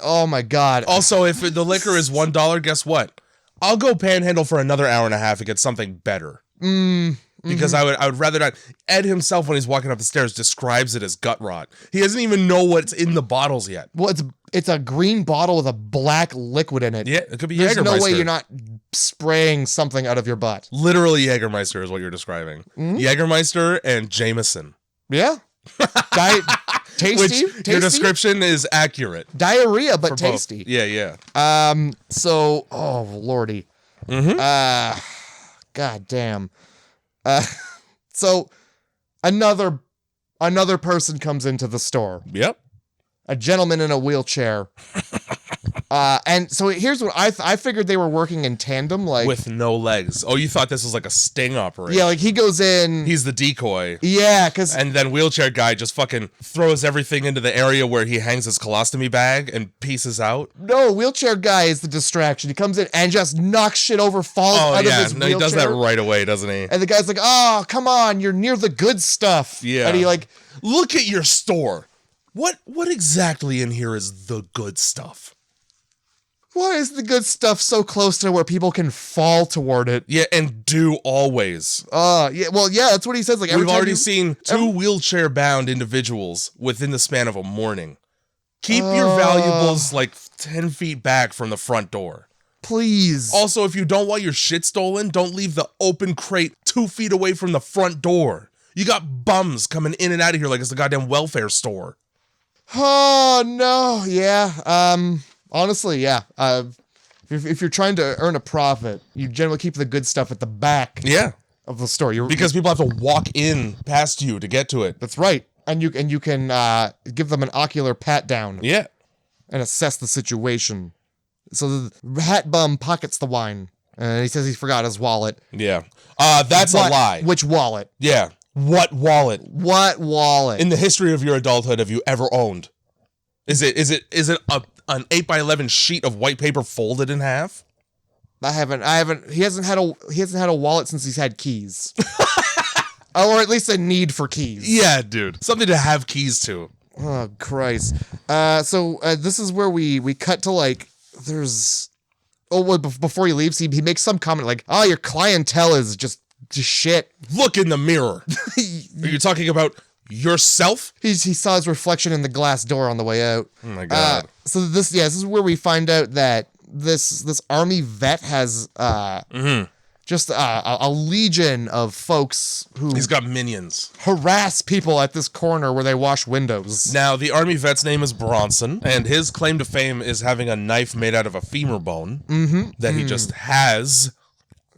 Oh my God. Also, if the liquor is $1, guess what? I'll go panhandle for another hour and a half and get something better. Because I would rather not. Ed himself, when he's walking up the stairs, describes it as gut rot. He doesn't even know what's in the bottles yet. Well, it's a green bottle with a black liquid in it. Yeah, it could be There's Jägermeister. no way you're not spraying something out of your butt. Literally Jägermeister is what you're describing. Jägermeister and Jameson. Yeah. Tasty. Your description is accurate. Diarrhea, but tasty. Yeah, yeah. So, oh lordy. God damn. So another person comes into the store. Yep. A gentleman in a wheelchair. And so here's what I figured they were working in tandem, like with no legs. Oh, you thought this was like a sting operation? Yeah, like he goes in. He's the decoy. Yeah, and then wheelchair guy just fucking throws everything into the area where he hangs his colostomy bag and pieces out. No, wheelchair guy is the distraction. He comes in and just knocks shit over, falls out of his wheelchair. He does that right away, doesn't he? And the guy's like, "Oh, come on, you're near the good stuff." Yeah, and he like, look at your store. What exactly in here is the good stuff? Why is the good stuff so close to where people can fall toward it? Yeah, and do always. Yeah, well, yeah, that's what he says. Like, we've already seen two wheelchair-bound individuals within the span of a morning. Keep your valuables like 10 feet back from the front door. Please. Also, if you don't want your shit stolen, don't leave the open crate 2 feet away from the front door. You got bums coming in and out of here like it's the goddamn welfare store. Oh, no. Yeah. Honestly, yeah. If you're trying to earn a profit, you generally keep the good stuff at the back of the store. Because people have to walk in past you to get to it. That's right. And you can give them an ocular pat down. Yeah. And assess the situation. So the hat bum pockets the wine. And he says he forgot his wallet. Yeah. That's a lie. Which wallet? Yeah. What wallet? What wallet? In the history of your adulthood have you ever owned? Is it an 8x11 sheet of white paper folded in half? I haven't. He hasn't had a wallet since he's had keys. Or at least a need for keys. Yeah, dude. Something to have keys to. Oh, Christ. So this is where we cut to like, there's... Oh, well, before he leaves, he makes some comment like, "Oh, your clientele is just shit." Look in the mirror. Are you talking about yourself? He saw his reflection in the glass door on the way out. Oh my God. So this is where we find out that this army vet has just a legion of folks who... He's got minions. Harass people at this corner where they wash windows. Now, the army vet's name is Bronson, and his claim to fame is having a knife made out of a femur bone that he just has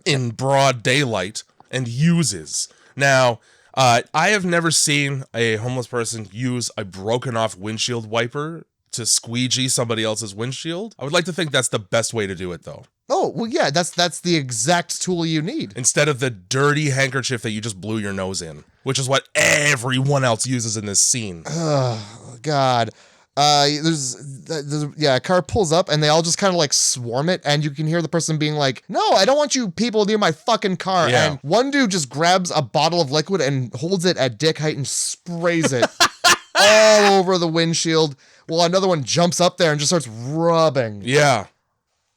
in broad daylight and uses. Now, I have never seen a homeless person use a broken off windshield wiper to squeegee somebody else's windshield. I would like to think that's the best way to do it, though. Oh, well, yeah, that's the exact tool you need. Instead of the dirty handkerchief that you just blew your nose in, which is what everyone else uses in this scene. Oh, God. A car pulls up and they all just kind of like swarm it, and you can hear the person being like, no, I don't want you people near my fucking car. Yeah. And one dude just grabs a bottle of liquid and holds it at dick height and sprays it all over the windshield, while another one jumps up there and just starts rubbing. Yeah.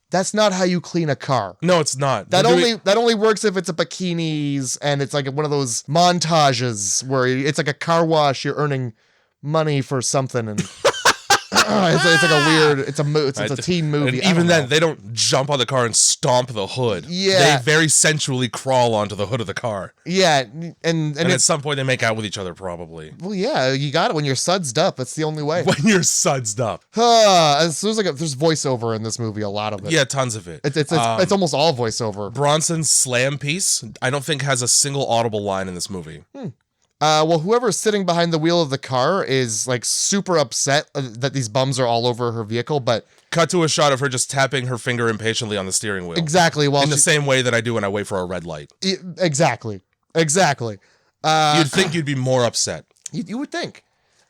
That's not how you clean a car. No, it's not. That only works if it's a bikinis and it's like one of those montages where it's like a car wash, you're earning money for something, and it's like a weird, it's a teen movie. And even then, they don't jump on the car and stomp the hood. Yeah. They very sensually crawl onto the hood of the car. Yeah, and at some point they make out with each other, probably. Well, yeah, you got it when you're sudsed up. It's the only way. When you're sudsed up. So there's voiceover in this movie, a lot of it. Yeah, tons of it. It's almost all voiceover. Bronson's slam piece, I don't think has a single audible line in this movie. Well, whoever's sitting behind the wheel of the car is like super upset that these bums are all over her vehicle, but cut to a shot of her just tapping her finger impatiently on the steering wheel. Exactly. In the same way that I do when I wait for a red light. Exactly. You'd think you'd be more upset. You would think.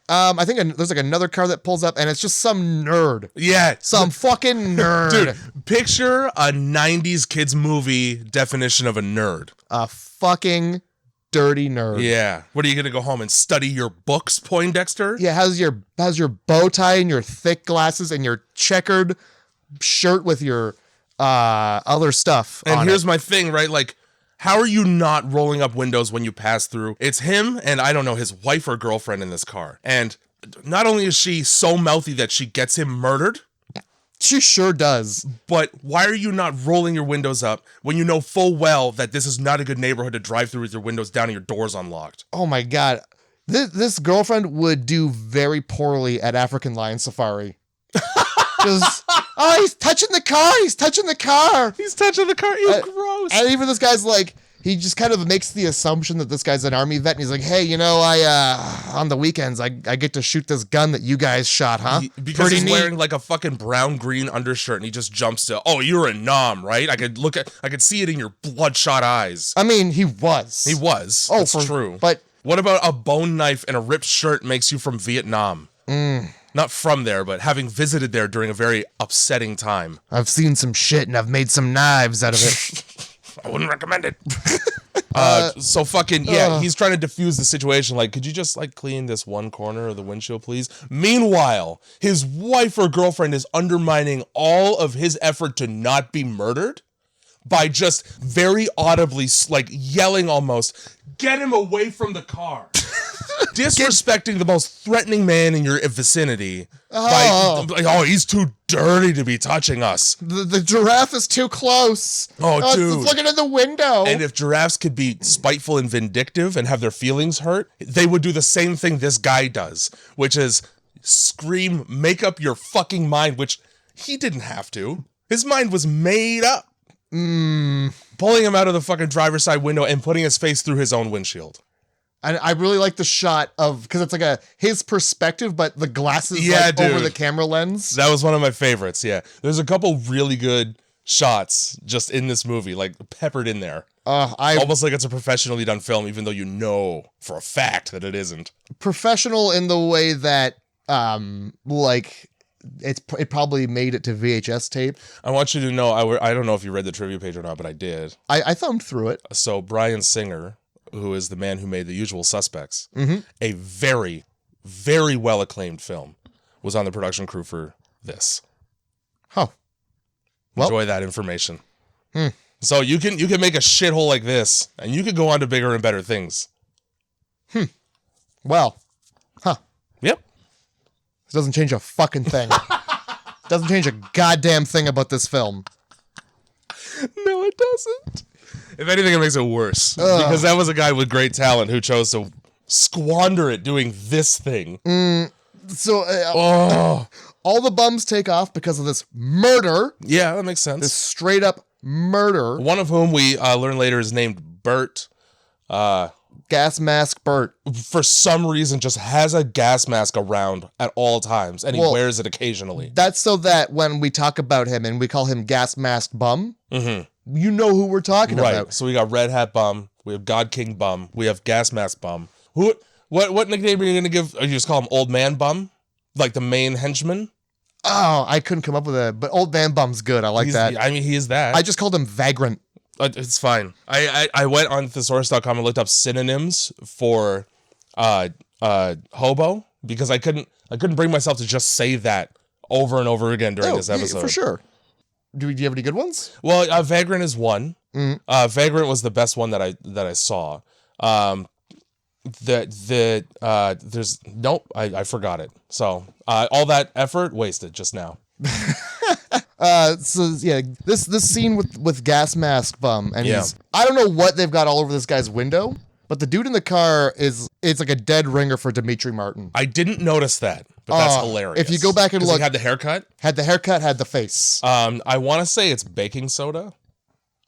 I think there's like another car that pulls up and it's just some nerd. Yeah. Some fucking nerd. Dude, picture a 90s kids movie definition of a nerd. A fucking dirty nerd. Yeah. What, are you going to go home and study your books, Poindexter? Yeah, how's your bow tie and your thick glasses and your checkered shirt with your other stuff and on here's my thing, right? Like, how are you not rolling up windows when you pass through? It's him and, I don't know, his wife or girlfriend in this car. And not only is she so mouthy that she gets him murdered, she sure does. but why are you not rolling your windows up when you know full well that this is not a good neighborhood to drive through with your windows down and your doors unlocked? Oh my God. This girlfriend would do very poorly at African Lion Safari. Just, oh, he's touching the car. He's touching the car. Ew, gross. And even this guy's like, he just kind of makes the assumption that this guy's an army vet, and he's like, hey, on the weekends, I get to shoot this gun that you guys shot, huh? Because he's wearing like a fucking brown-green undershirt, and he just jumps to, oh, you're a nom, right? I could see it in your bloodshot eyes. I mean, he was. Oh, that's true. But what about a bone knife and a ripped shirt makes you from Vietnam? Not from there, but having visited there during a very upsetting time. I've seen some shit, and I've made some knives out of it. I wouldn't recommend it. So fucking, he's trying to defuse the situation. Like, could you just like clean this one corner of the windshield, please? Meanwhile, his wife or girlfriend is undermining all of his effort to not be murdered by just very audibly, like yelling almost, get him away from the car. Disrespecting the most threatening man in your vicinity by, oh, he's too dirty to be touching us. The giraffe is too close. Oh, dude. It's looking in the window. And if giraffes could be spiteful and vindictive and have their feelings hurt, they would do the same thing this guy does, which is scream, make up your fucking mind, which he didn't have to. His mind was made up. Pulling him out of the fucking driver's side window and putting his face through his own windshield. And I really like the shot of, because it's like his perspective, but the glasses over the camera lens. That was one of my favorites, yeah. There's a couple really good shots just in this movie, like peppered in there. Almost like it's a professionally done film, even though you know for a fact that it isn't. Professional in the way that, like, it probably made it to VHS tape. I want you to know, I don't know if you read the trivia page or not, but I did. I thumbed through it. So Bryan Singer, who is the man who made The Usual Suspects, a very, very well acclaimed film, was on the production crew for this. Huh. Well, enjoy that information. So you can make a shithole like this, and you could go on to bigger and better things. Well, Yep. It doesn't change a fucking thing. Doesn't change a goddamn thing about this film. No, it doesn't. If anything, it makes it worse. Because that was a guy with great talent who chose to squander it doing this thing. So, all the bums take off because of this murder. Yeah, that makes sense. This straight up murder. One of whom we learn later is named Bert. Gas mask Bert. For some reason, just has a gas mask around at all times, and he wears it occasionally. That's so that when we talk about him and we call him Gas Mask Bum, you know who we're talking about. So we got Red Hat Bum, we have God King Bum, we have Gas Mask Bum. What nickname are you going to give? Are you just call him Old Man Bum? Like the main henchman? Oh, I couldn't come up with it, but Old Man Bum's good. I like that. I mean, he is that. I just called him Vagrant. It's fine. I went on thesaurus.com and looked up synonyms for hobo because I couldn't bring myself to just say that over and over again during this episode. For sure. Do you have any good ones? Well, vagrant is one. Vagrant was the best one that I saw. There's nope. I forgot it. So all that effort wasted just now. So yeah, this scene with Gas Mask Bum, and I don't know what they've got all over this guy's window, but the dude in the car it's like a dead ringer for Dimitri Martin. I didn't notice that, but that's hilarious. If you go back and look, he had the haircut, had the face. I want to say it's baking soda.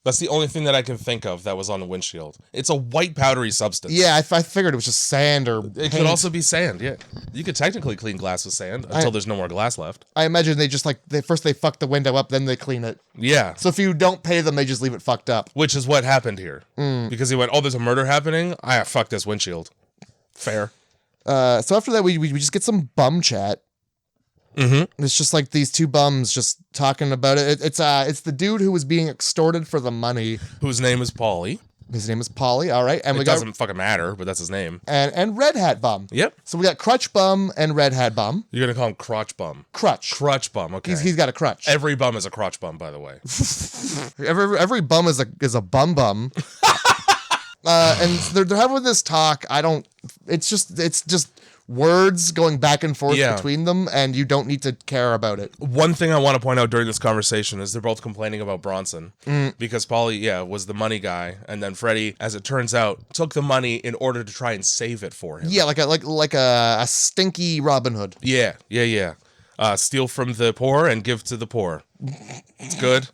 That's the only thing that I can think of that was on the windshield. It's a white powdery substance. Yeah, I figured it was just sand or paint. It could also be sand, yeah. You could technically clean glass with sand until there's no more glass left. I imagine they just first they fuck the window up, then they clean it. Yeah. So if you don't pay them, they just leave it fucked up. Which is what happened here. Because he went, oh, there's a murder happening? Fuck this windshield. Fair. So after that, we just get some bum chat. It's just like these two bums just talking about it. It's the dude who was being extorted for the money. Whose name is Paulie. His name is Paulie, all right. And it doesn't fucking matter, but that's his name. And Red Hat Bum. Yep. So we got Crutch Bum and Red Hat Bum. You're going to call him Crotch Bum. Crutch Bum, okay. He's got a crutch. Every bum is a crotch bum, by the way. every bum is a bum. And they're having this talk. It's just words going back and forth between them, and you don't need to care about it. One thing I want to point out during this conversation is they're both complaining about Bronson because Paulie, was the money guy, and then Freddie, as it turns out, took the money in order to try and save it for him. Yeah, like a stinky Robin Hood. Yeah. Steal from the poor and give to the poor. It's good.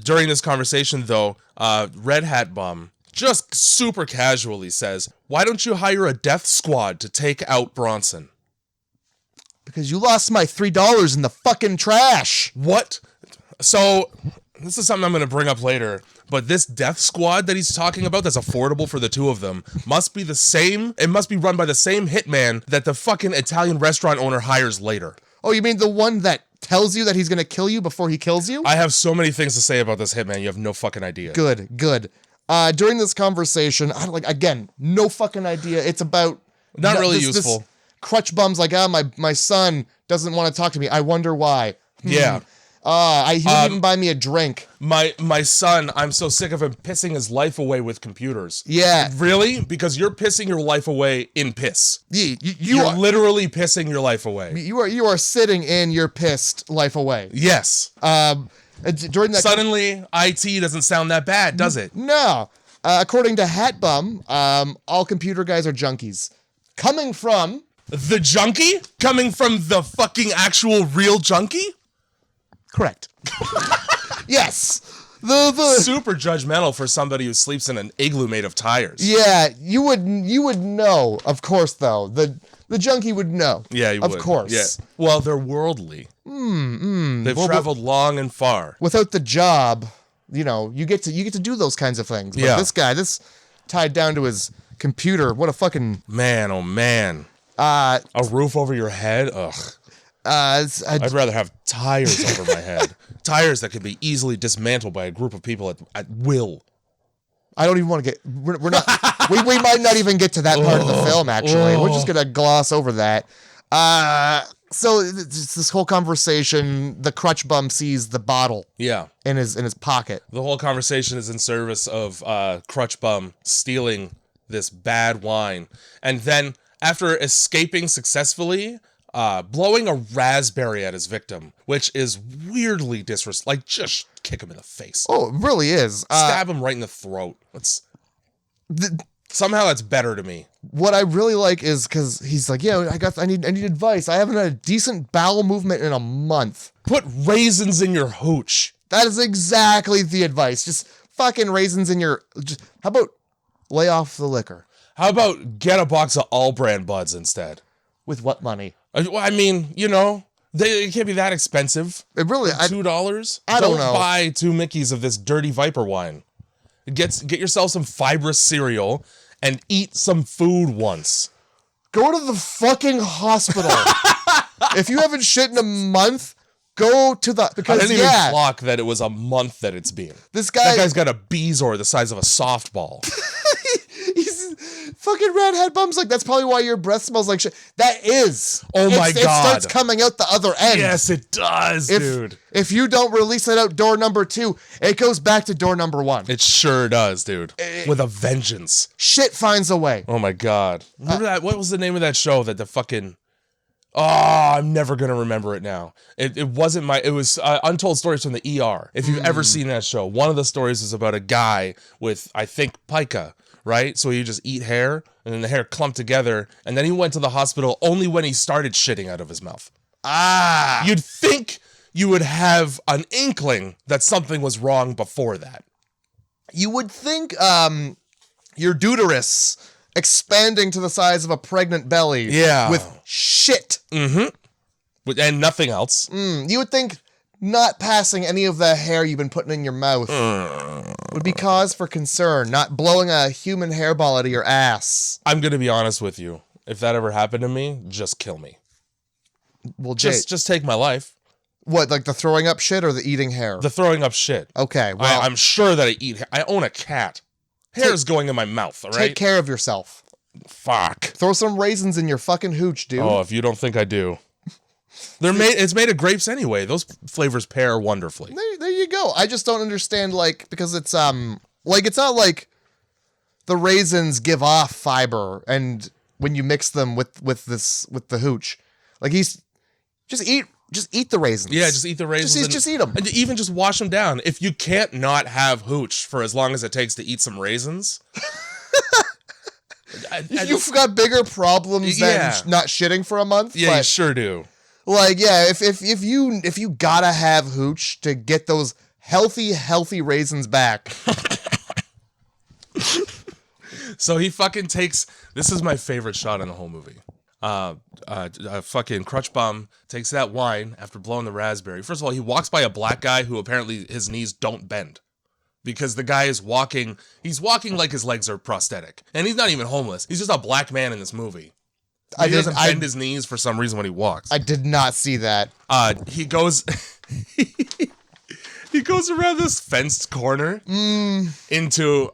During this conversation, though, Red Hat Bum just super casually says, why don't you hire a death squad to take out Bronson? Because you lost my $3 in the fucking trash. What? So, this is something I'm going to bring up later, but this death squad that he's talking about that's affordable for the two of them must be the same, it must be run by the same hitman that the fucking Italian restaurant owner hires later. Oh, you mean the one that tells you that he's going to kill you before he kills you? I have so many things to say about this hitman, you have no fucking idea. Good. During this conversation, no fucking idea. It's about not really useful. This Crutch Bum's like, my son doesn't want to talk to me. I wonder why. Yeah. He didn't even buy me a drink. My son, I'm so sick of him pissing his life away with computers. Yeah. Really? Because you're pissing your life away in piss. Yeah, you're literally pissing your life away. You are sitting in your pissed life away. Yes. During that suddenly, IT doesn't sound that bad, does it? No. According to Hat Bum, all computer guys are junkies. Coming from the junkie? Coming from the fucking actual real junkie? Correct. Yes. The super judgmental for somebody who sleeps in an igloo made of tires. Yeah, you would know, of course, though. The junkie would know. Yeah, you would. Of course. Yeah. Well, they're worldly. They've traveled long and far. Without the job, you get to do those kinds of things. But this guy, tied down to his computer. What a fucking man! Oh man! A roof over your head. Ugh. I'd rather have tires over my head. Tires that could be easily dismantled by a group of people at will. I don't even want to get. We're not. we might not even get to that part of the film. Actually, we're just gonna gloss over that. So this whole conversation, the Crutch Bum sees the bottle. Yeah. In his pocket. The whole conversation is in service of Crutch Bum stealing this bad wine, and then after escaping successfully, blowing a raspberry at his victim, which is weirdly disrespectful. Like, just kick him in the face. Oh, it really is. Stab him right in the throat. Somehow that's better to me. What I really like is because he's like, I need advice. I haven't had a decent bowel movement in a month. Put raisins in your hooch. That is exactly the advice. Just fucking raisins in your. How about lay off the liquor? How about get a box of all brand buds instead? With what money? I mean, it can't be that expensive. It really, $2? I don't know. Don't buy 2 Mickeys of this dirty Viper wine. Get yourself some fibrous cereal and eat some food once. Go to the fucking hospital. If you haven't shit in a month, go to the... Because, I didn't even clock that it was a month that it's been. That guy's got a Bezoar the size of a softball. He's fucking redhead bum's like, that's probably why your breath smells like shit. That is. Oh my God. It starts coming out the other end. Yes, it does, dude. If you don't release it out door number 2, it goes back to door number 1. It sure does, dude. With a vengeance. Shit finds a way. Oh my God. Remember that? What was the name of that show that the fucking... Oh, I'm never going to remember it now. It wasn't it was Untold Stories from the ER. If you've ever seen that show, one of the stories is about a guy with, I think, pica, right? So you just eat hair, and then the hair clumped together, and then he went to the hospital only when he started shitting out of his mouth. You'd think you would have an inkling that something was wrong before that. You would think your deuterus expanding to the size of a pregnant belly with shit. And nothing else. You would think not passing any of the hair you've been putting in your mouth would be cause for concern, not blowing a human hairball out of your ass. I'm going to be honest with you. If that ever happened to me, just kill me. Well, just take my life. What, like the throwing up shit or the eating hair? The throwing up shit. Okay, well... I'm sure that I own a cat. Hair is going in my mouth, all right? Take care of yourself. Fuck. Throw some raisins in your fucking hooch, dude. Oh, if you don't think I do. It's made of grapes anyway. Those flavors pair wonderfully. There you go. I just don't understand, because it's, it's not like the raisins give off fiber and when you mix them with the hooch. Like, just eat the raisins. Yeah, just eat the raisins. Just eat them. And even just wash them down. If you can't not have hooch for as long as it takes to eat some raisins... You've got bigger problems than not shitting for a month. Yeah, you sure do. Like, yeah, if you gotta have hooch to get those healthy raisins back. So he fucking takes... This is my favorite shot in the whole movie. A fucking crutch bum takes that wine after blowing the raspberry. First of all, he walks by a black guy who apparently his knees don't bend. Because the guy is walking... He's walking like his legs are prosthetic. And he's not even homeless. He's just a black man in this movie. He doesn't bend his knees for some reason when he walks. I did not see that. He goes... He goes around this fenced corner into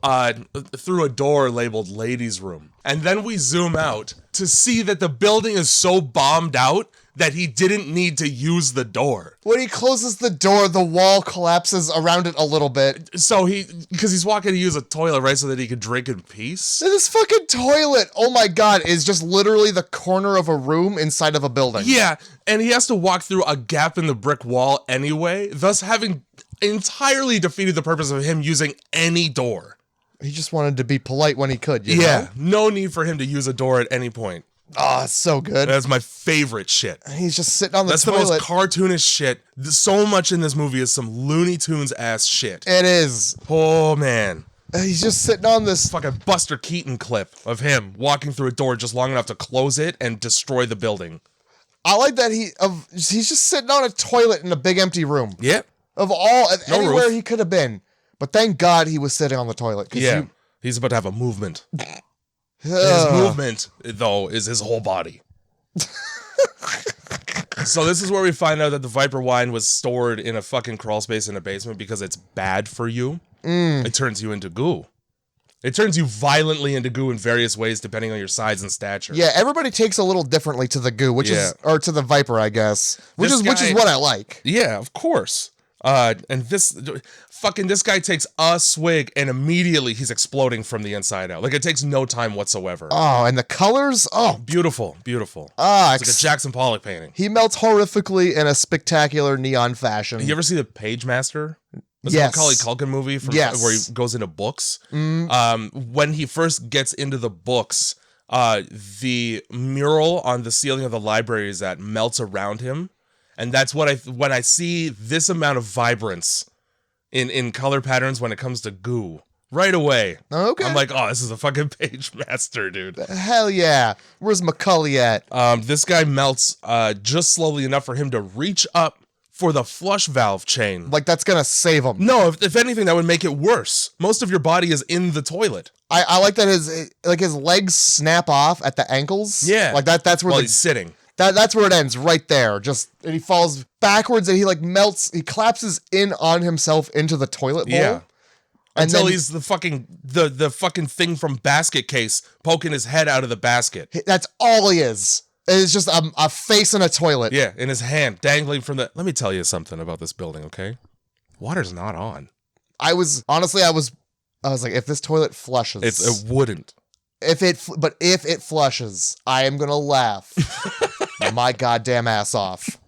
through a door labeled ladies' room. And then we zoom out to see that the building is so bombed out that he didn't need to use the door. When he closes the door, the wall collapses around it a little bit. So because he's walking to use a toilet, right, so that he could drink in peace. This fucking toilet, oh my God, is just literally the corner of a room inside of a building. Yeah, and he has to walk through a gap in the brick wall anyway, thus having entirely defeated the purpose of him using any door. He just wanted to be polite when he could, you know? No need for him to use a door at any point. Oh, it's so good. That's my favorite shit. He's just sitting on the toilet. That's the most cartoonish shit. So much in this movie is some Looney Tunes ass shit. It is. Oh, man. He's just sitting on this fucking Buster Keaton clip of him walking through a door just long enough to close it and destroy the building. I like that he's just sitting on a toilet in a big empty room. Yep. Anywhere he could have been. But thank God he was sitting on the toilet. Yeah. He's about to have a movement. His movement, though, is his whole body. So this is where we find out that the Viper wine was stored in a fucking crawl space in a basement because it's bad for you. It turns you into goo. It turns you violently into goo in various ways depending on your size and stature. Yeah, everybody takes a little differently to the goo, or to the Viper, I guess. Which is what I like. Yeah, of course. And this guy takes a swig and immediately he's exploding from the inside out. Like, it takes no time whatsoever. Oh, and the colors? Oh. Beautiful, beautiful. It's like a Jackson Pollock painting. He melts horrifically in a spectacular neon fashion. You ever see The Page Master? Yes. The Macaulay Culkin movie where he goes into books. When he first gets into the books, the mural on the ceiling of the library is that melts around him. And that's when I see this amount of vibrance in color patterns when it comes to goo right away. Okay. I'm like, oh, this is a fucking page master, dude. Hell yeah. Where's Macaulay at? This guy melts just slowly enough for him to reach up for the flush valve chain. Like, that's gonna save him. No, if anything, that would make it worse. Most of your body is in the toilet. I like that his legs snap off at the ankles. Yeah. Like that's where he's sitting. That's where it ends, right there. And he falls backwards and he like melts, he collapses in on himself into the toilet bowl. Yeah. And Until then he's the fucking thing from Basket Case poking his head out of the basket. That's all he is. It's just a face in a toilet. Yeah, in his hand, dangling from the... Let me tell you something about this building, okay? Water's not on. I was like, if this toilet flushes... It wouldn't. If it flushes, I am gonna laugh my goddamn ass off.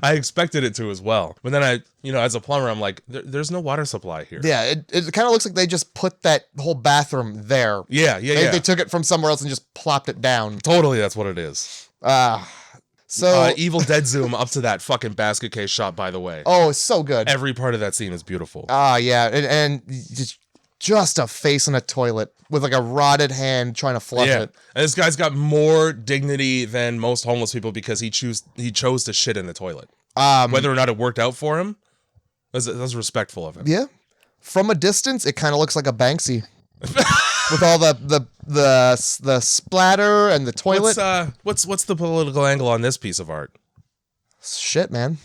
I expected it to as well. But then as a plumber, I'm like, there's no water supply here. Yeah, it kind of looks like they just put that whole bathroom there. Yeah. They took it from somewhere else and just plopped it down. Totally, that's what it is. So Evil Dead zoom up to that fucking Basket Case shot, by the way. Oh, it's so good. Every part of that scene is beautiful. Yeah, and just a face in a toilet with like a rotted hand trying to flush it. And this guy's got more dignity than most homeless people because he chose to shit in the toilet. Whether or not it worked out for him, that's respectful of him. Yeah. From a distance, it kind of looks like a Banksy. With all the splatter and the toilet. What's the political angle on this piece of art? Shit, man.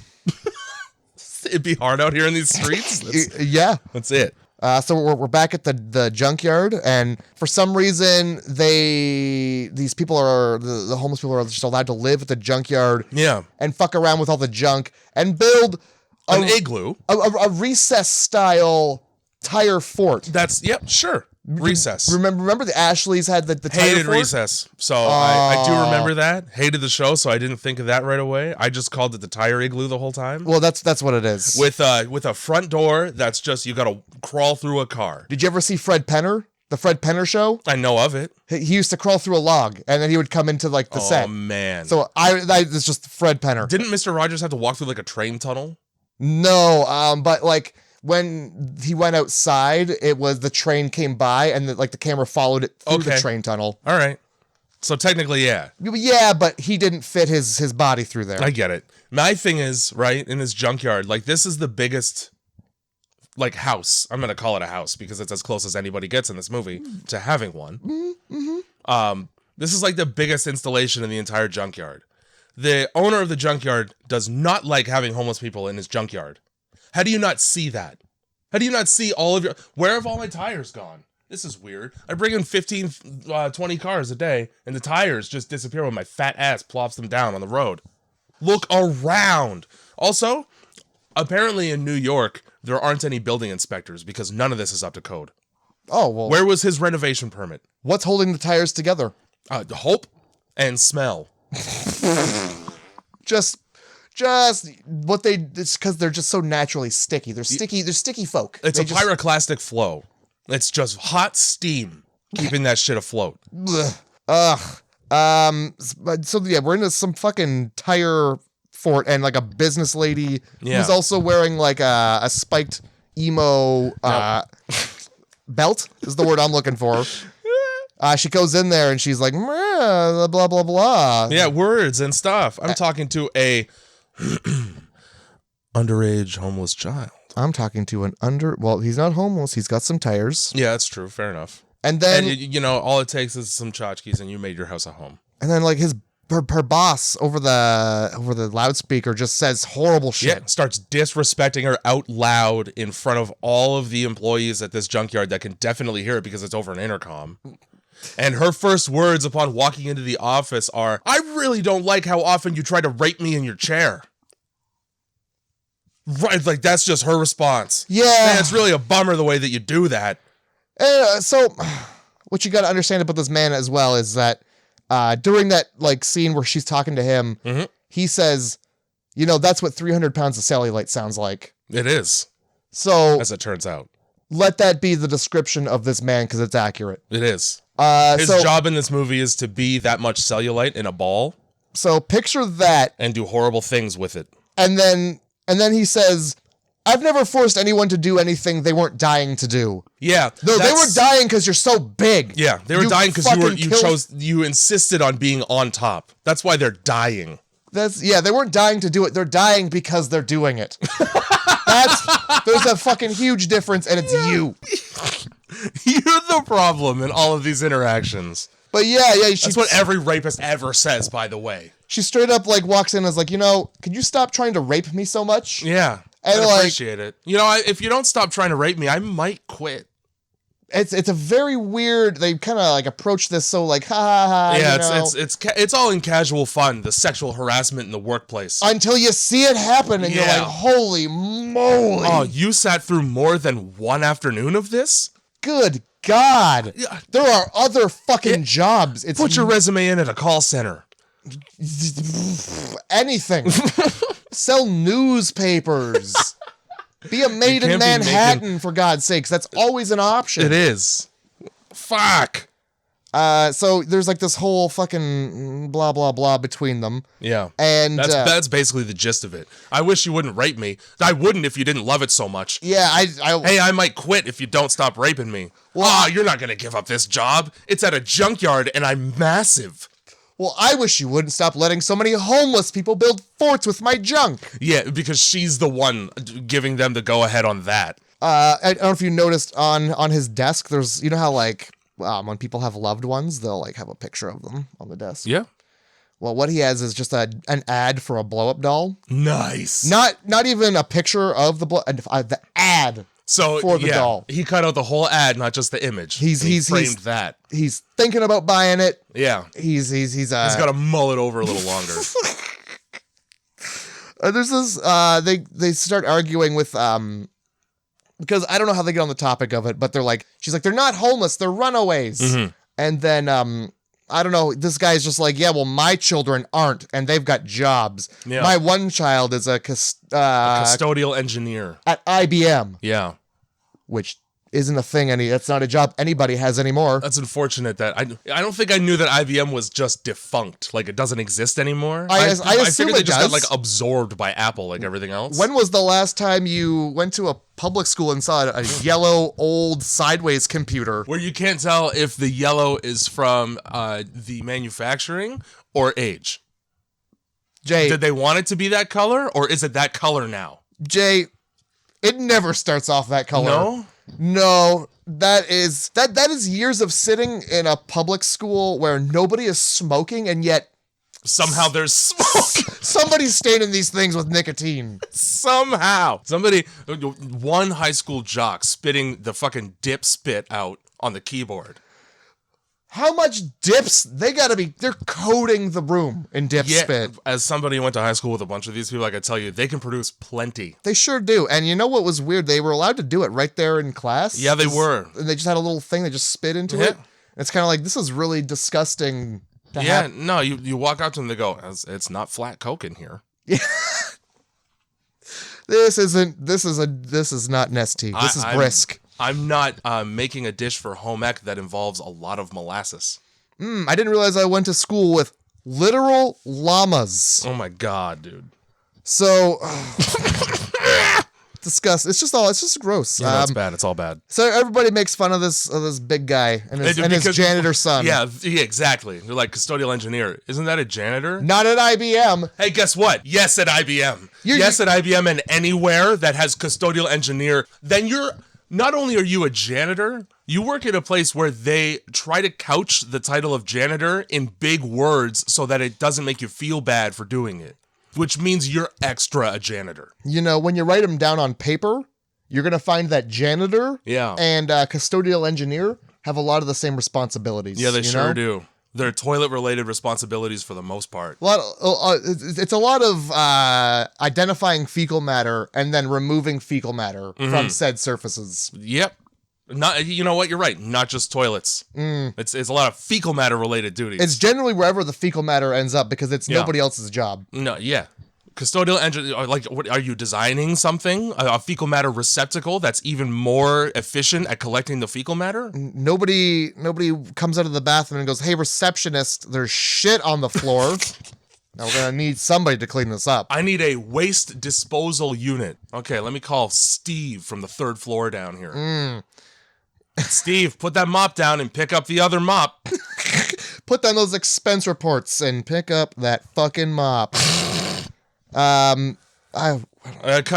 It'd be hard out here in these streets. Yeah. That's it. So we're back at the junkyard, and for some reason these people are the homeless people are just allowed to live at the junkyard. Yeah. And fuck around with all the junk and build an igloo, a recess style tire fort. Sure. Recess. Remember the Ashleys had the tire hated fort? Recess. So I do remember that. Hated the show, so I didn't think of that right away. I just called it the tire igloo the whole time. Well, that's what it is. With a front door that's just you got to crawl through a car. Did you ever see Fred Penner? The Fred Penner show? I know of it. He used to crawl through a log, and then he would come into like the set. Oh man. So it's just Fred Penner. Didn't Mr. Rogers have to walk through like a train tunnel? No, but like when he went outside, it was the train came by and the camera followed it through the train tunnel. All right. So technically, yeah. Yeah, but he didn't fit his body through there. I get it. My thing is, right, in this junkyard, like this is the biggest like house. I'm going to call it a house because it's as close as anybody gets in this movie to having one. Mm-hmm. This is like the biggest installation in the entire junkyard. The owner of the junkyard does not like having homeless people in his junkyard. How do you not see that? How do you not see all of your... Where have all my tires gone? This is weird. I bring in 15, 20 cars a day, and the tires just disappear when my fat ass plops them down on the road. Look around. Also, apparently in New York, there aren't any building inspectors because none of this is up to code. Oh, well... Where was his renovation permit? What's holding the tires together? Hope and smell. Just what it's because they're just so naturally sticky. They're sticky folk. It's a pyroclastic flow. It's just hot steam keeping that shit afloat. So yeah, we're into some fucking tire fort and like a business lady who's also wearing like a spiked emo belt is the word I'm looking for. She goes in there and she's like, blah, blah, blah. Yeah, words and stuff. I'm talking to a underage homeless child. I'm talking to well, he's not homeless. He's got some tires. Yeah, that's true. Fair enough. And then, all it takes is some tchotchkes and you made your house a home. And then like her boss over the loudspeaker just says horrible shit. Yeah, starts disrespecting her out loud in front of all of the employees at this junkyard that can definitely hear it because it's over an intercom. And her first words upon walking into the office are, "I really don't like how often you try to rape me in your chair." Right, like that's just her response. Yeah. Man, it's really a bummer the way that you do that. So what you got to understand about this man as well is that during that like scene where she's talking to him, he says, that's what 300 pounds of cellulite sounds like. It is. So as it turns out, let that be the description of this man because it's accurate. It is. His job in this movie is to be that much cellulite in a ball. So picture that and do horrible things with it. And then he says, I've never forced anyone to do anything they weren't dying to do. Yeah. No, they were dying because you're so big. Yeah, they were dying because you insisted on being on top. That's why they're dying. They weren't dying to do it. They're dying because they're doing it. There's a fucking huge difference, and it's you. You're the problem in all of these interactions. But yeah. That's what every rapist ever says, by the way. She straight up like walks in and is like, could you stop trying to rape me so much? Yeah, and I appreciate it. If you don't stop trying to rape me, I might quit. It's a very weird. They kind of like approach this so like ha ha ha. Yeah, it's all in casual fun. The sexual harassment in the workplace until you see it happen and you're like, holy moly! Oh, you sat through more than one afternoon of this? Good God! There are other fucking jobs. Put your resume in at a call center. Anything. Sell newspapers. Be a maid in Manhattan, for God's sakes. That's always an option. It is. Fuck. So there's like this whole fucking blah, blah, blah between them. Yeah. And that's basically the gist of it. I wish you wouldn't rape me. I wouldn't if you didn't love it so much. Yeah, Hey, I might quit if you don't stop raping me. Well, you're not going to give up this job. It's at a junkyard and I'm massive. Well, I wish you wouldn't stop letting so many homeless people build forts with my junk. Yeah, because she's the one giving them the go-ahead on that. I don't know if you noticed on his desk, there's, how like when people have loved ones, they'll like have a picture of them on the desk. Yeah. Well, what he has is just an ad for a blow-up doll. Nice. Not even a picture of the ad. For the doll. He cut out the whole ad, not just the image. He's framed that. He's thinking about buying it. Yeah. He's got to mull it over a little longer. There's this they start arguing with because I don't know how they get on the topic of it, but she's like, they're not homeless, they're runaways. Mm-hmm. And then I don't know, this guy's just like, yeah, well, my children aren't, and they've got jobs. Yeah. My one child is a custodial engineer at IBM. Yeah. Which isn't a thing that's not a job anybody has anymore. That's unfortunate that I don't think I knew that IBM was just defunct, like it doesn't exist anymore. I assume figured it just does. got like absorbed by Apple like everything else. When was the last time you went to a public school and saw a yellow old sideways computer? Where you can't tell if the yellow is from the manufacturing or age. Jay, did they want it to be that color or is it that color now? Jay, it never starts off that color. No, that is years of sitting in a public school where nobody is smoking and yet somehow there's smoke. Somebody's staining these things with nicotine. Somehow. One high school jock spitting the fucking dip spit out on the keyboard. How much dips? They're coating the room in dip spit. As somebody who went to high school with a bunch of these people, I could tell you, they can produce plenty. They sure do. And you know what was weird? They were allowed to do it right there in class. Yeah, they were. And they just had a little thing they just spit into it. It's kind of like, this is really disgusting to have. No, you walk out to them, they go, it's not flat Coke in here. Yeah. This is not Nestea. This is brisk. I'm not making a dish for home ec that involves a lot of molasses. I didn't realize I went to school with literal llamas. Oh my God, dude. So, disgust. It's just gross. Yeah, it's bad. It's all bad. So everybody makes fun of this big guy and his janitor son. Yeah, exactly. They're like, custodial engineer. Isn't that a janitor? Not at IBM. Hey, guess what? Yes, at IBM. Yes, at IBM and anywhere that has custodial engineer, then not only are you a janitor, you work at a place where they try to couch the title of janitor in big words so that it doesn't make you feel bad for doing it, which means you're extra a janitor. When you write them down on paper, you're going to find that janitor and custodial engineer have a lot of the same responsibilities. Yeah, they sure do. They're toilet-related responsibilities for the most part. It's a lot of identifying fecal matter and then removing fecal matter from said surfaces. Yep. You know what? You're right. Not just toilets. It's a lot of fecal matter-related duties. It's generally wherever the fecal matter ends up because it's nobody else's job. No, yeah. Custodial engineer, what are you designing something? A fecal matter receptacle that's even more efficient at collecting the fecal matter? Nobody comes out of the bathroom and goes, "Hey, receptionist, there's shit on the floor." Now we're gonna need somebody to clean this up. I need a waste disposal unit. Okay, let me call Steve from the 3rd floor down here. Steve, put that mop down and pick up the other mop. Put down those expense reports and pick up that fucking mop. Cut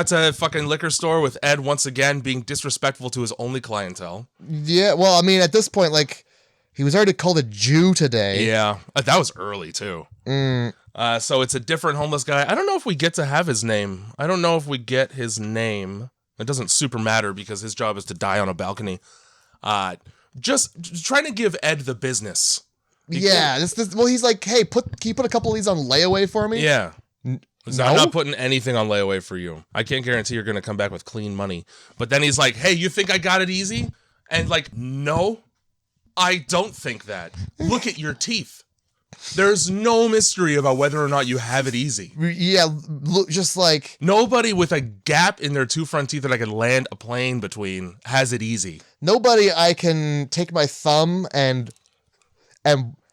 to a fucking liquor store with Ed once again being disrespectful to his only clientele. Yeah, well, I mean, at this point, like, he was already called a Jew today. Yeah, that was early, too. So it's a different homeless guy. I don't know if we get to have his name. I don't know if we get his name. It doesn't super matter because his job is to die on a balcony. Just trying to give Ed the business. Yeah, well, he's like, hey, can you put a couple of these on layaway for me? Yeah. No? I'm not putting anything on layaway for you. I can't guarantee you're going to come back with clean money. But then he's like, hey, you think I got it easy? And like, no, I don't think that. Look at your teeth. There's no mystery about whether or not you have it easy. Yeah, look, just like... Nobody with a gap in their 2 front teeth that I could land a plane between has it easy. Nobody I can take my thumb and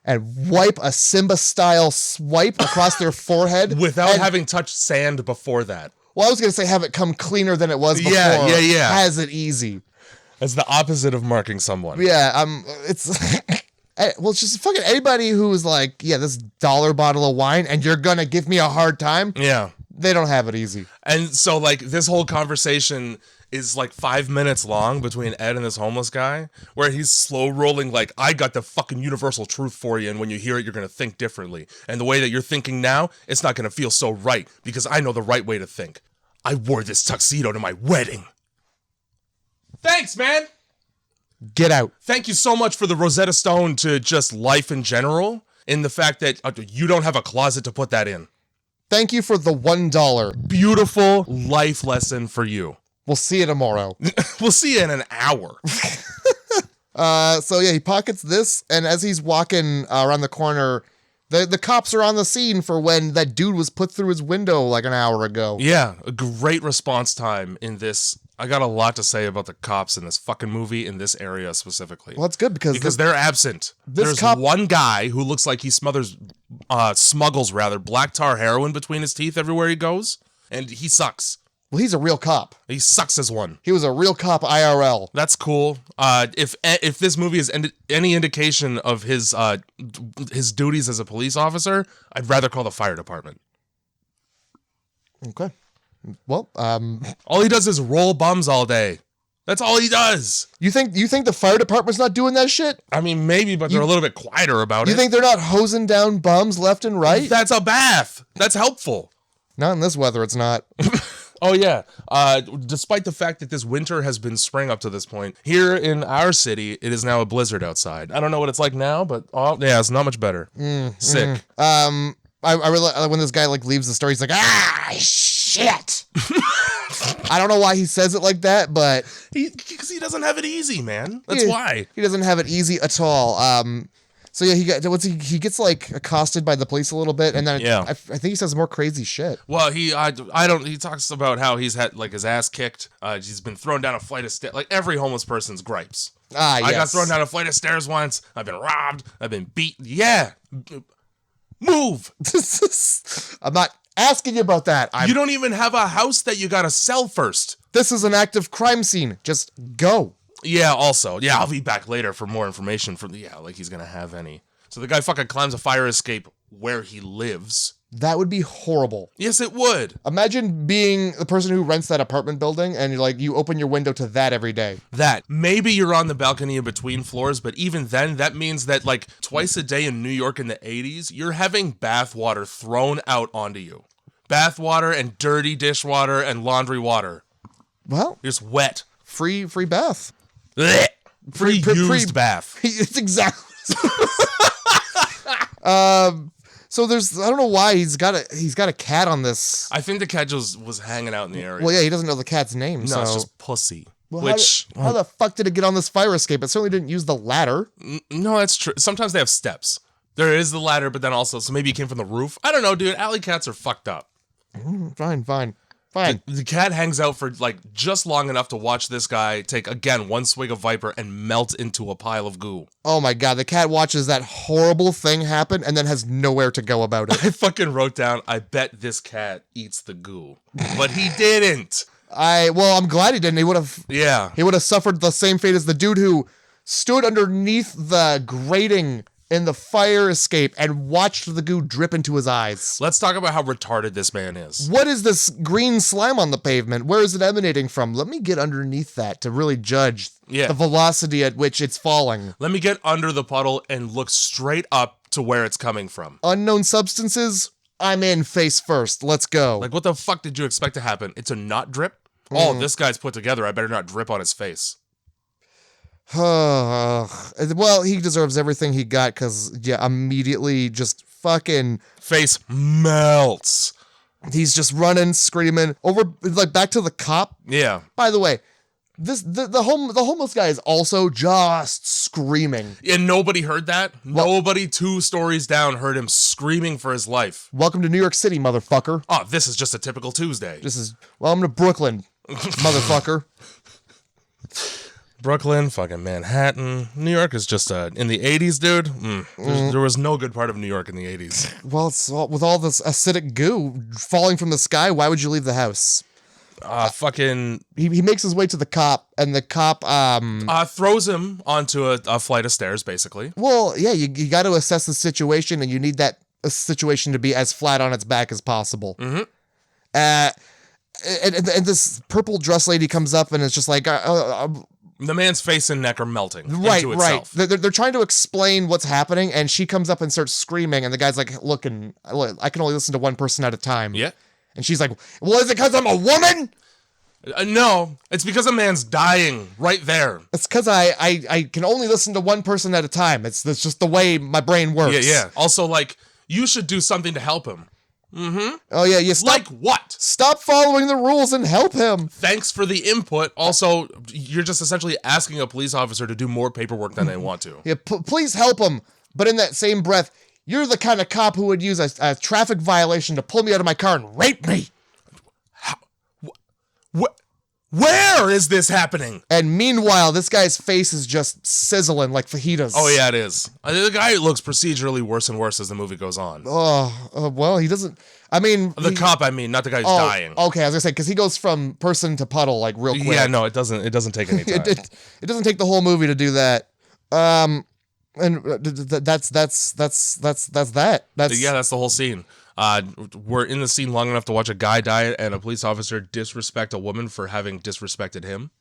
wipe a Simba-style swipe across their forehead. Without having touched sand before that. Well, I was going to say have it come cleaner than it was before. Yeah. Has it easy. That's the opposite of marking someone. Yeah, it's... Well, it's just fucking anybody who's like, yeah, this $1 bottle of wine and you're going to give me a hard time. Yeah. They don't have it easy. And so, like, this whole conversation is like 5 minutes long between Ed and this homeless guy, where he's slow rolling like, I got the fucking universal truth for you, and when you hear it, you're going to think differently. And the way that you're thinking now, it's not going to feel so right, because I know the right way to think. I wore this tuxedo to my wedding. Thanks, man! Get out. Thank you so much for the Rosetta Stone to just life in general, in the fact that you don't have a closet to put that in. Thank you for the $1. Beautiful life lesson for you. We'll see you tomorrow. We'll see you in an hour. So yeah, he pockets this, and as he's walking around the corner, the cops are on the scene for when that dude was put through his window like an hour ago. Yeah, a great response time in this. I got a lot to say about the cops in this fucking movie, in this area specifically. Well, that's good because they're absent. There's one guy who looks like he smuggles black tar heroin between his teeth everywhere he goes, and he sucks. Well, he's a real cop. He sucks as one. He was a real cop IRL. That's cool. If this movie is any indication of his duties as a police officer, I'd rather call the fire department. Okay. Well, all he does is roll bums all day. That's all he does. You think the fire department's not doing that shit? I mean, maybe, but they're a little bit quieter about it. You think they're not hosing down bums left and right? That's a bath. That's helpful. Not in this weather, it's not. Oh, yeah. Despite the fact that this winter has been spring up to this point, here in our city, it is now a blizzard outside. I don't know what it's like now, but yeah, it's not much better. Sick. I really, when this guy like leaves the store, he's like, shit. I don't know why he says it like that, but because he doesn't have it easy, man. That's why he doesn't have it easy at all. So yeah, he gets like accosted by the police a little bit, and then I think he says more crazy shit. Well, he talks about how he's had like his ass kicked. He's been thrown down a flight of stairs. Like every homeless person's gripes. Yes. I got thrown down a flight of stairs once. I've been robbed. I've been beaten. Yeah, move. I'm not asking you about that. You don't even have a house that you gotta sell first. This is an active crime scene. Just go. Yeah, also. Yeah, I'll be back later for more information from like he's gonna have any. So the guy fucking climbs a fire escape where he lives. That would be horrible. Yes, it would. Imagine being the person who rents that apartment building and you open your window to that every day. That. Maybe you're on the balcony in between floors, but even then, that means that like twice a day in New York in the 80s, you're having bath water thrown out onto you. Bath water and dirty dishwater and laundry water. Well. You're just wet. Free bath. Blech. Free used bath. It's exactly. So there's, I don't know why he's got a cat on this. I think the cat just was hanging out in the area. Well, yeah, he doesn't know the cat's name. No, so. it's just pussy. Well, how the fuck did it get on this fire escape? It certainly didn't use the ladder. No, that's true. Sometimes they have steps. There is the ladder, but then also, so maybe it came from the roof. I don't know, dude. Alley cats are fucked up. Fine. Fine. The cat hangs out for like just long enough to watch this guy take, again, one swig of Viper and melt into a pile of goo. Oh my God, the cat watches that horrible thing happen and then has nowhere to go about it. I fucking wrote down, I bet this cat eats the goo. But he didn't. I'm glad he didn't. He would have. Yeah. He would have suffered the same fate as the dude who stood underneath the grating in the fire escape and watched the goo drip into his eyes. Let's talk about how retarded this man is. What is this green slime on the pavement? Where is it emanating from? Let me get underneath that to really judge the velocity at which it's falling. Let me get under the puddle and look straight up to where it's coming from. Unknown substances? I'm in face first. Let's go. Like, what the fuck did you expect to happen? It's a not drip? Oh, this guy's put together. I better not drip on his face. Well, he deserves everything he got because, immediately just fucking... Face melts. He's just running, screaming, over, like, back to the cop. Yeah. By the way, the homeless guy is also just screaming. And nobody heard that? Nobody 2 stories down heard him screaming for his life. Welcome to New York City, motherfucker. Oh, this is just a typical Tuesday. Welcome to Brooklyn, motherfucker. Brooklyn, fucking Manhattan. New York is just, in the 80s, dude, there was no good part of New York in the 80s. Well, with all this acidic goo falling from the sky, why would you leave the house? He makes his way to the cop, and the cop throws him onto a flight of stairs, basically. Well, yeah, you got to assess the situation, and you need that situation to be as flat on its back as possible. Mm-hmm. And this purple dress lady comes up and is just like, the man's face and neck are melting right, into itself. Right. They're trying to explain what's happening, and she comes up and starts screaming, and the guy's like, look, I can only listen to one person at a time. Yeah. And she's like, well, is it because I'm a woman? No, it's because a man's dying right there. It's because I can only listen to one person at a time. That's just the way my brain works. Yeah. Also, like, you should do something to help him. Mm-hmm. Oh, yeah, like what? Stop following the rules and help him. Thanks for the input. Also, you're just essentially asking a police officer to do more paperwork than they want to. Yeah, please help him. But in that same breath, you're the kind of cop who would use a traffic violation to pull me out of my car and rape me. Where is this happening? And meanwhile, this guy's face is just sizzling like fajitas. Oh, yeah, it is. The guy looks procedurally worse and worse as the movie goes on. Well, he doesn't... I mean... The cop, I mean, not the guy who's dying. Okay, I was gonna say, because he goes from person to puddle, like, real quick. Yeah, no, it doesn't take any time. It doesn't take the whole movie to do that. And that's that. That's the whole scene. We're in the scene long enough to watch a guy die and a police officer disrespect a woman for having disrespected him.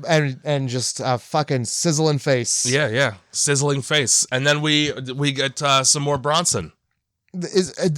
And just a fucking sizzling face. Yeah. Sizzling face. And then we get some more Bronson.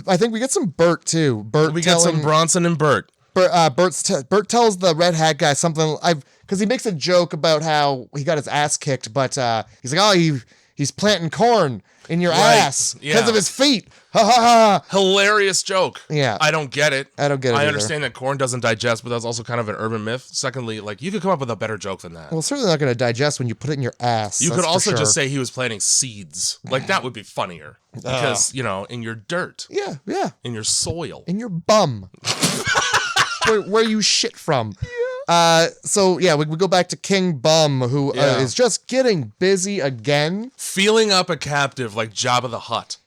I think we get some Bert too. Get some Bronson and Bert. Bert tells the red hat guy something because he makes a joke about how he got his ass kicked, but he's like, oh, he's planting corn in your ass because of his feet. Ha ha ha. Hilarious joke. Yeah. I don't get it. I either. Understand that corn doesn't digest, but that's also kind of an urban myth. Secondly, like, you could come up with a better joke than that. Well, it's certainly not going to digest when you put it in your ass. You could also just say he was planting seeds. Like, that would be funnier. Because, in your dirt. Yeah. In your soil. In your bum. where you shit from. We go back to King Bum, who is just getting busy again. Feeling up a captive like Jabba the Hutt.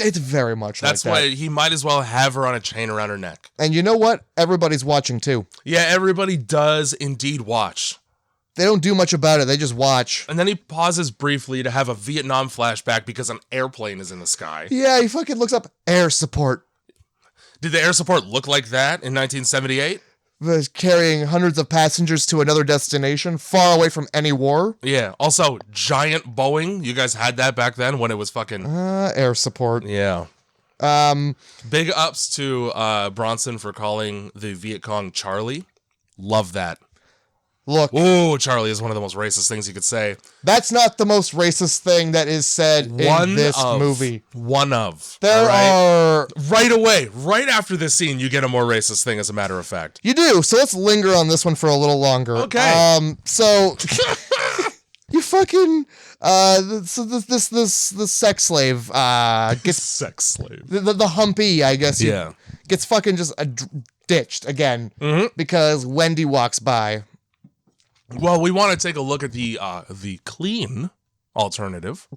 It's very much That's like that. why he might as well have her on a chain around her neck. And you know what? Everybody's watching too. Yeah, everybody does indeed watch. They don't do much about it. They just watch. And then he pauses briefly to have a Vietnam flashback because an airplane is in the sky. Yeah, he fucking looks up air support. Did the air support look like that in 1978? Was carrying hundreds of passengers to another destination far away from any war. Yeah. Also, giant Boeing. You guys had that back then when it was fucking... air support. Yeah. Big ups to Bronson for calling the Viet Cong Charlie. Love that. Look. Ooh, Charlie is one of the most racist things you could say. That's not the most racist thing that is said in this movie. One of. There are... Right away, right after this scene, you get a more racist thing, as a matter of fact. You do. So let's linger on this one for a little longer. Okay. So... You fucking... So this sex slave gets... Sex slave. The humpy, I guess. Yeah. Gets fucking just... ditched again because Wendy walks by. Well, we want to take a look at the clean alternative.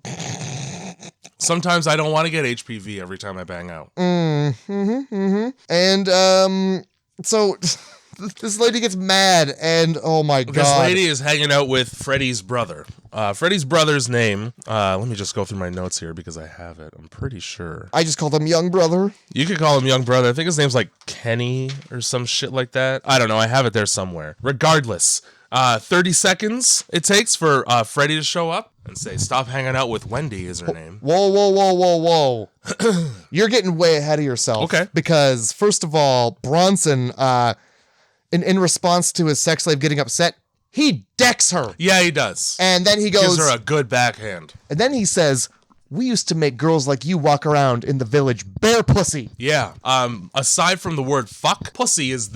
Sometimes I don't want to get HPV every time I bang out. And so this lady gets mad, and oh my god, this lady is hanging out with Freddie's brother. Freddie's brother's name. Let me just go through my notes here because I have it. I'm pretty sure. I just called him Young Brother. You could call him Young Brother. I think his name's like Kenny or some shit like that. I don't know. I have it there somewhere. Regardless. 30 seconds it takes for Freddie to show up and say, "Stop hanging out with Wendy," is her name. Whoa. You're getting way ahead of yourself. Okay. Because, first of all, Bronson, in response to his sex slave getting upset, he decks her. Yeah, he does. And then he goes... Gives her a good backhand. And then he says... We used to make girls like you walk around in the village bare pussy. Yeah. Aside from the word fuck, pussy is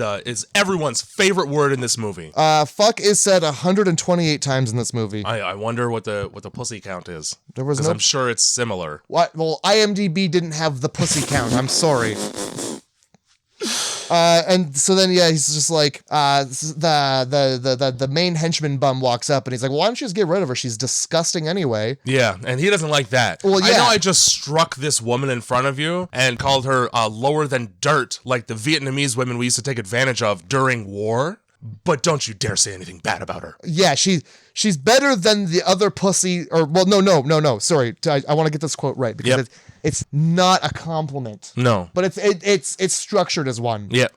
everyone's favorite word in this movie. Fuck is said 128 times in this movie. I wonder what the pussy count is. There was I'm sure it's similar. What? Well, IMDb didn't have the pussy count. I'm sorry. And so then, yeah, he's just like, the main henchman bum walks up and he's like, well, why don't you just get rid of her? She's disgusting anyway. Yeah, and he doesn't like that. Well, yeah. I know I just struck this woman in front of you and called her lower than dirt, like the Vietnamese women we used to take advantage of during war. But don't you dare say anything bad about her. Yeah, she's better than the other pussy, or, well, no, sorry. I want to get this quote right because it's not a compliment. No. But it's structured as one. Yeah.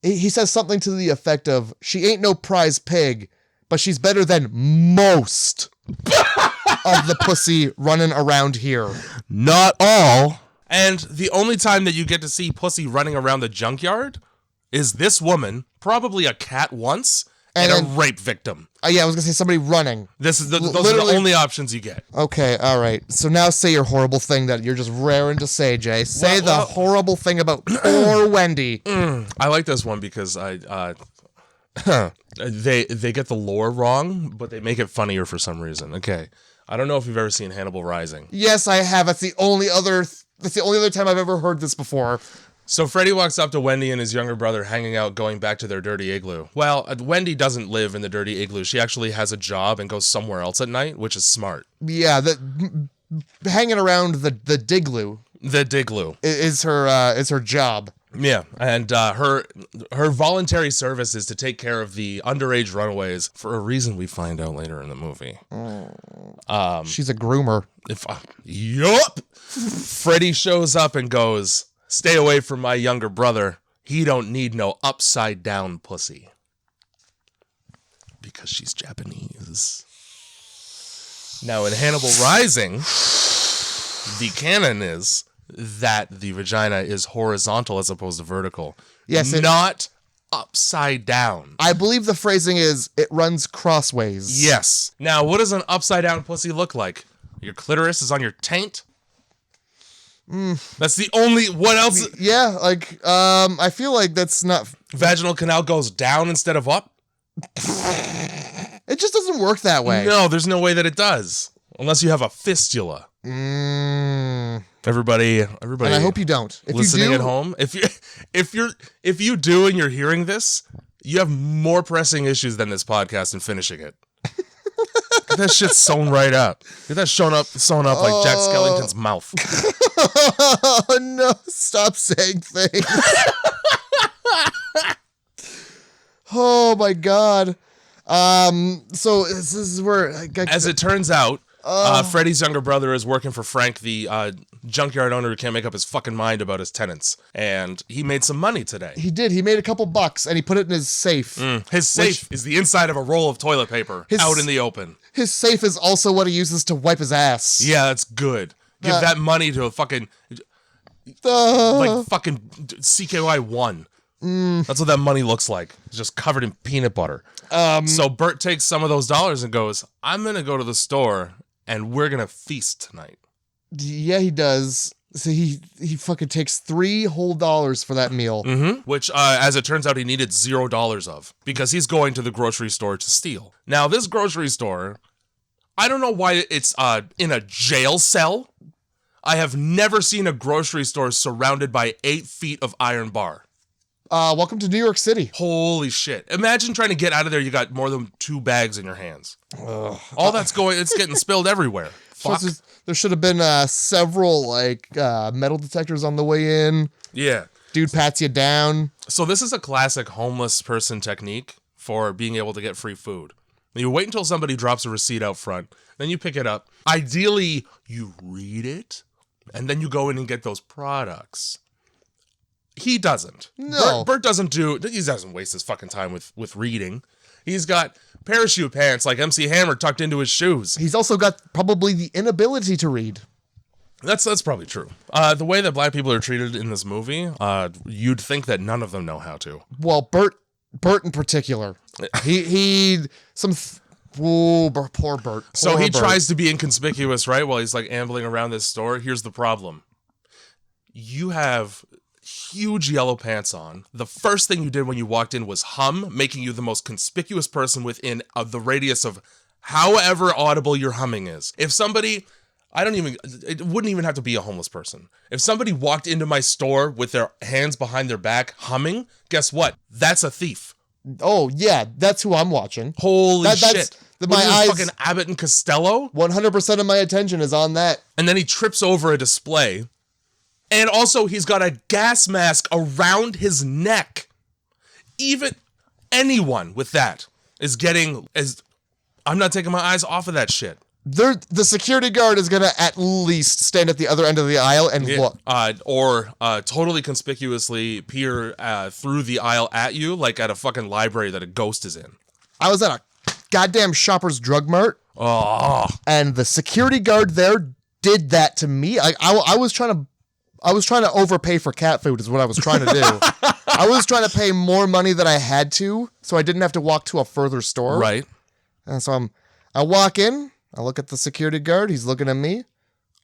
He says something to the effect of, she ain't no prize pig, but she's better than most of the pussy running around here. Not all. And the only time that you get to see pussy running around the junkyard is this woman, probably a cat once, and a rape victim. Yeah, I was going to say somebody running. Those are the only options you get. Okay, all right. So now say your horrible thing that you're just raring to say, Jay. Say the horrible thing about poor Wendy. I like this one because they get the lore wrong, but they make it funnier for some reason. Okay. I don't know if you've ever seen Hannibal Rising. Yes, I have. That's the only other time I've ever heard this before. So Freddie walks up to Wendy and his younger brother hanging out, going back to their dirty igloo. Well, Wendy doesn't live in the dirty igloo. She actually has a job and goes somewhere else at night, which is smart. Yeah, hanging around the digloo. The digloo is her job. Yeah, and her voluntary service is to take care of the underage runaways for a reason we find out later in the movie. She's a groomer. Yup. Freddie shows up and goes, "Stay away from my younger brother. He don't need no upside down pussy." Because she's Japanese. Now in Hannibal Rising, the canon is that the vagina is horizontal as opposed to vertical. Yes, not upside down. I believe the phrasing is it runs crossways. Yes. Now, what does an upside down pussy look like? Your clitoris is on your taint? That's the only... What else? Yeah, like, I feel like that's not... Vaginal canal goes down instead of up? It just doesn't work that way. No, there's no way that it does. Unless you have a fistula. Everybody. And I hope you don't. If listening you do, at home, if you do and you're hearing this, you have more pressing issues than this podcast and finishing it. Get that shit sewn right up. Get that sewn up like Jack Skellington's mouth. Oh no! Stop saying things. Oh my god. So this is where, as it turns out, Freddie's younger brother is working for Frank, the junkyard owner who can't make up his fucking mind about his tenants. And he made some money today. He did. He made a couple bucks and he put it in his safe. His safe is the inside of a roll of toilet paper out in the open. His safe is also what he uses to wipe his ass. Yeah, that's good. Give that money to a fucking... like fucking CKY1. That's what that money looks like. It's just covered in peanut butter. So Bert takes some of those dollars and goes, "I'm going to go to the store and we're going to feast tonight." Yeah, he does. So he fucking takes $3 whole for that meal. Which, as it turns out, he needed $0 of because he's going to the grocery store to steal. Now, this grocery store, I don't know why it's in a jail cell. I have never seen a grocery store surrounded by 8 feet of iron bar. Welcome to New York City. Holy shit. Imagine trying to get out of there. You got more than 2 bags in your hands. All that's it's getting spilled everywhere. Fuck. So there should have been several metal detectors on the way in. Yeah. Dude pats you down. So this is a classic homeless person technique for being able to get free food. You wait until somebody drops a receipt out front, then you pick it up. Ideally, you read it, and then you go in and get those products. He doesn't. No. Bert doesn't waste his fucking time with reading. He's got parachute pants like MC Hammer tucked into his shoes. He's also got probably the inability to read. That's probably true. The way that black people are treated in this movie, you'd think that none of them know how to. Well, Bert in particular. Poor Bert. So he tries to be inconspicuous, right? While he's like ambling around this store. Here's the problem. You have huge yellow pants on. The first thing you did when you walked in was hum, making you the most conspicuous person within the radius of however audible your humming is. If somebody, it wouldn't even have to be a homeless person. If somebody walked into my store with their hands behind their back humming, guess what? That's a thief. Oh, yeah, that's who I'm watching. Holy shit. My eyes, fucking Abbott and Costello? 100% of my attention is on that. And then he trips over a display. And also, he's got a gas mask around his neck. Even anyone with that is I'm not taking my eyes off of that shit. The security guard is going to at least stand at the other end of the aisle and look. Or totally conspicuously peer through the aisle at you, like at a fucking library that a ghost is in. I was at a goddamn Shoppers Drug Mart. Oh. And the security guard there did that to me. I was trying to overpay for cat food is what I was trying to do. I was trying to pay more money than I had to, so I didn't have to walk to a further store. Right. And so I walk in, I look at the security guard, he's looking at me.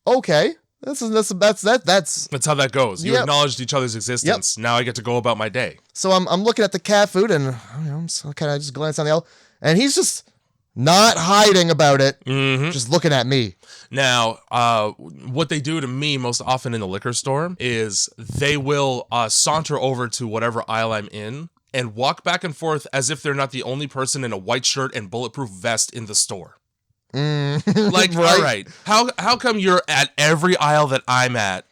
Okay. That's how that goes. You acknowledged each other's existence. Yep. Now I get to go about my day. So I'm looking at the cat food and I'm kind of just glance on the aisle, and he's just not hiding about it, just looking at me. Now, what they do to me most often in the liquor store is they will saunter over to whatever aisle I'm in and walk back and forth as if they're not the only person in a white shirt and bulletproof vest in the store. Like, right. All right, how come you're at every aisle that I'm at,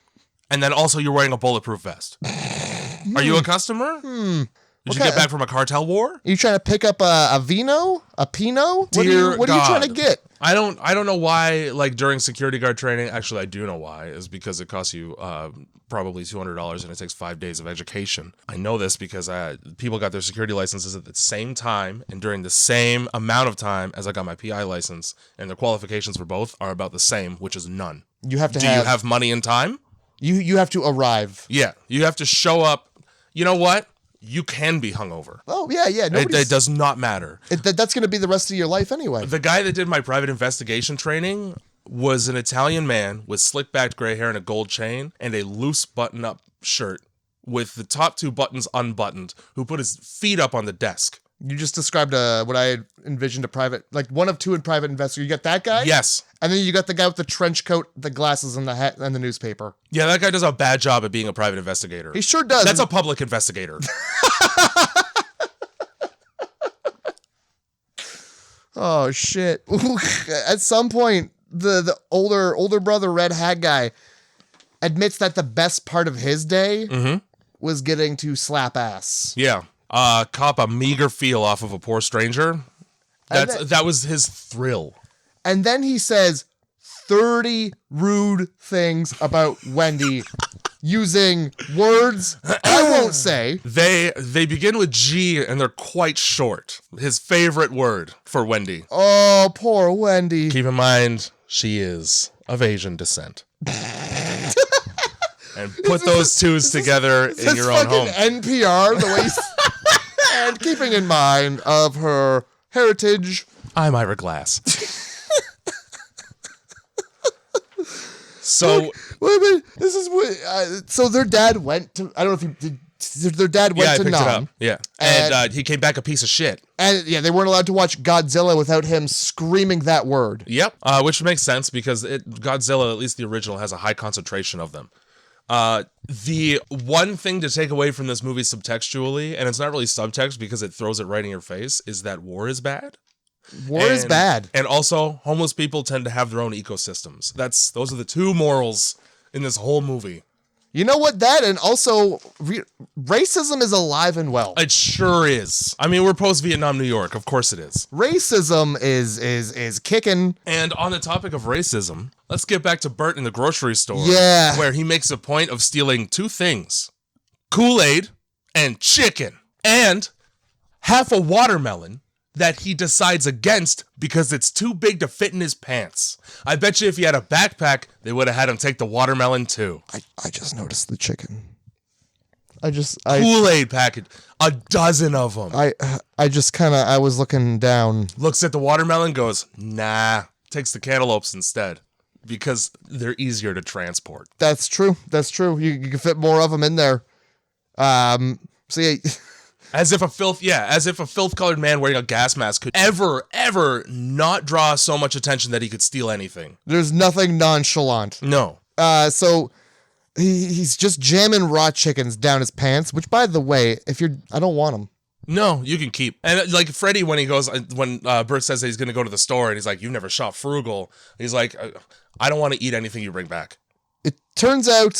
and then also you're wearing a bulletproof vest? Are you a customer? Did you get back from a cartel war? Are you trying to pick up a vino? A Pinot? What are you trying to get? I don't know why, like, during security guard training, actually, I do know why, is because it costs you probably $200 and it takes 5 days of education. I know this because people got their security licenses at the same time and during the same amount of time as I got my PI license, and the qualifications for both are about the same, which is none. You have to Do you have money and time? You have to arrive. Yeah, you have to show up. You know what? You can be hungover. Oh, yeah. It does not matter. That's going to be the rest of your life anyway. The guy that did my private investigation training was an Italian man with slick-backed gray hair and a gold chain and a loose button-up shirt with the top 2 buttons unbuttoned, who put his feet up on the desk. You just described what I envisioned a private, like one of 2 in private investigator. You got that guy? Yes. And then you got the guy with the trench coat, the glasses, and the hat, and the newspaper. Yeah, that guy does a bad job at being a private investigator. He sure does. That's a public investigator. Oh, shit. At some point, the older brother, red hat guy, admits that the best part of his day was getting to slap ass. Yeah. Cop a meager feel off of a poor stranger. That was his thrill. And then he says 30 rude things about Wendy using words I won't say. They begin with G and they're quite short. His favorite word for Wendy. Oh, poor Wendy. Keep in mind, she is of Asian descent. And put those twos together in your own home. NPR, the way and keeping in mind of her heritage. I'm Ira Glass. So wait a minute, this is what. So their dad went to. I don't know if their dad went I to picked it Nam. up. Yeah. And he came back a piece of shit. And yeah, they weren't allowed to watch Godzilla without him screaming that word. Yep. Which makes sense because Godzilla, at least the original, has a high concentration of them. The one thing to take away from this movie subtextually, and it's not really subtext because it throws it right in your face, is that war is bad. War is bad. And also, homeless people tend to have their own ecosystems. Those are the two morals in this whole movie. You know what? That and also racism is alive and well. It sure is. I mean, we're post-Vietnam New York. Of course it is. Racism is kicking. And on the topic of racism, let's get back to Bert in the grocery store. Yeah. Where he makes a point of stealing two things. Kool-Aid and chicken. And half a watermelon that he decides against because it's too big to fit in his pants. I bet you if he had a backpack, they would have had him take the watermelon too. I just noticed the chicken. Kool-Aid package, a dozen of them. I was looking down. Looks at the watermelon, goes, nah. Takes the cantaloupes instead because they're easier to transport. That's true. You can fit more of them in there. So yeah. As if a filth-colored man wearing a gas mask could ever not draw so much attention that he could steal anything. There's nothing nonchalant. No. So he's just jamming raw chickens down his pants, which, by the way, I don't want them. No, you can keep. And like Freddy, when Bert says that he's going to go to the store and he's like, "You never shop frugal." He's like, "I don't want to eat anything you bring back." It turns out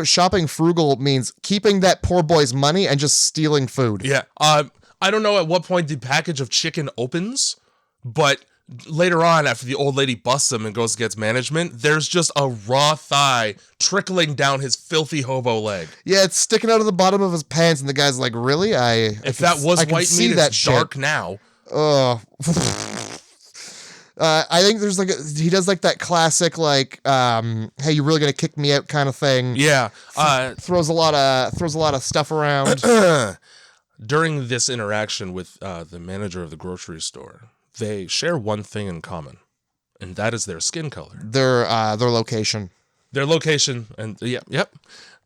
shopping frugal means keeping that poor boy's money and just stealing food. Yeah. I don't know at what point the package of chicken opens, but later on, after the old lady busts him and goes and gets management, there's just a raw thigh trickling down his filthy hobo leg. Yeah, it's sticking out of the bottom of his pants, and the guy's like, "Really? If that was white meat, it's dark now." Oh. I think there's he does that classic hey, you really gonna kick me out kind of thing. Yeah. Throws a lot of stuff around. During this interaction with the manager of the grocery store, they share one thing in common, and that is their skin color. Their location. Their location, and yep.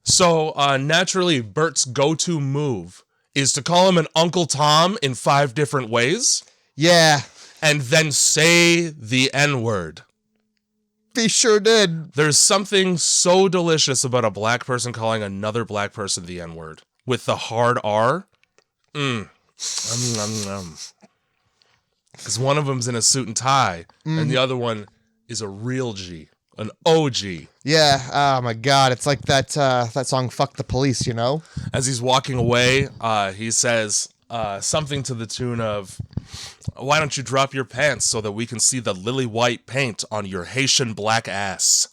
So naturally, Bert's go-to move is to call him an Uncle Tom in 5 different ways. Yeah. And then say the N-word. He sure did. There's something so delicious about a black person calling another black person the N-word. With the hard R. Because one of them's in a suit and tie, and the other one is a real G. An OG. Yeah, oh my God. It's like that song, Fuck the Police, you know? As he's walking away, he says something to the tune of, "Why don't you drop your pants so that we can see the lily white paint on your Haitian black ass?"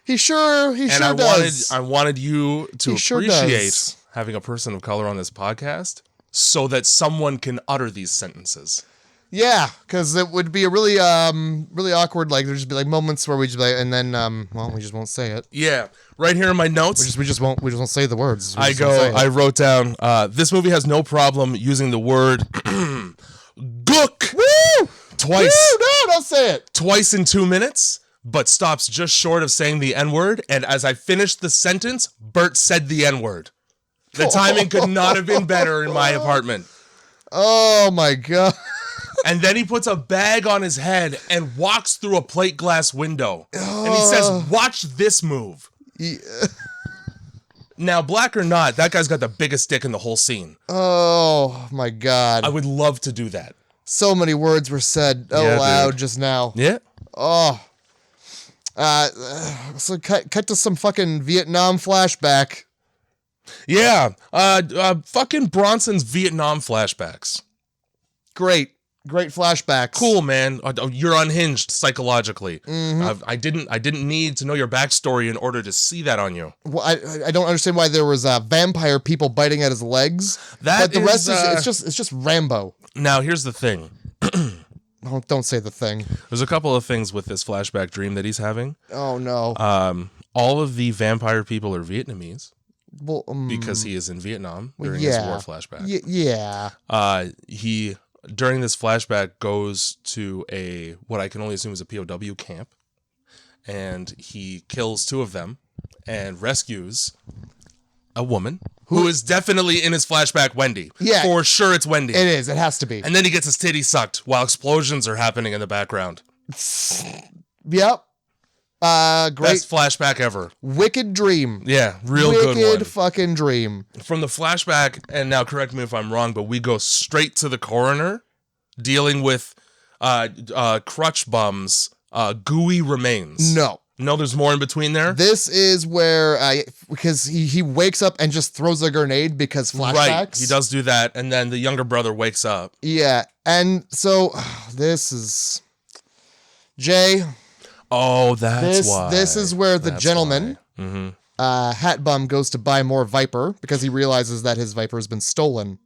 He sure does. I wanted you to appreciate having a person of color on this podcast so that someone can utter these sentences. Yeah, because it would be a really awkward, there'd just be moments where we just and then we just won't say it. Yeah, right here in my notes. We just won't say the words. I wrote down, this movie has no problem using the word gook. Woo! Twice. Woo! No, don't say it. Twice in 2 minutes, but stops just short of saying the N-word. And as I finished the sentence, Bert said the N-word. The timing could not have been better in my apartment. Oh my God. And then he puts a bag on his head and walks through a plate glass window. And he says, "Watch this move." Yeah. Now, black or not, that guy's got the biggest dick in the whole scene. Oh my God. I would love to do that. So many words were said aloud just now. Yeah. Oh. So cut to some fucking Vietnam flashback. Yeah. Fucking Bronson's Vietnam flashbacks. Great flashbacks. Cool, man. You're unhinged psychologically. Mm-hmm. I didn't need to know your backstory in order to see that on you. Well, I don't understand why there was vampire people biting at his legs. But the rest is it's just Rambo. Now here's the thing. Don't say the thing. There's a couple of things with this flashback dream that he's having. Oh no. All of the vampire people are Vietnamese. Well, because he is in Vietnam during his war flashback. Yeah. He during this flashback goes to what I can only assume is a POW camp, and he kills 2 of them and rescues a woman who is definitely in his flashback Wendy. Yeah. For sure it's Wendy. It is. It has to be. And then he gets his titty sucked while explosions are happening in the background. Yep. Great. Best flashback ever. Wicked dream. Yeah, real good one. Wicked fucking dream. From the flashback, and now correct me if I'm wrong, but we go straight to the coroner dealing with crutch bums, gooey remains. No, there's more in between there. This is where, because he wakes up and just throws a grenade because flashbacks. Right, he does do that, and then the younger brother wakes up. Yeah, and so this is Jay. Oh, that's why. This is where the gentleman, Hat Bum, goes to buy more Viper because he realizes that his Viper has been stolen.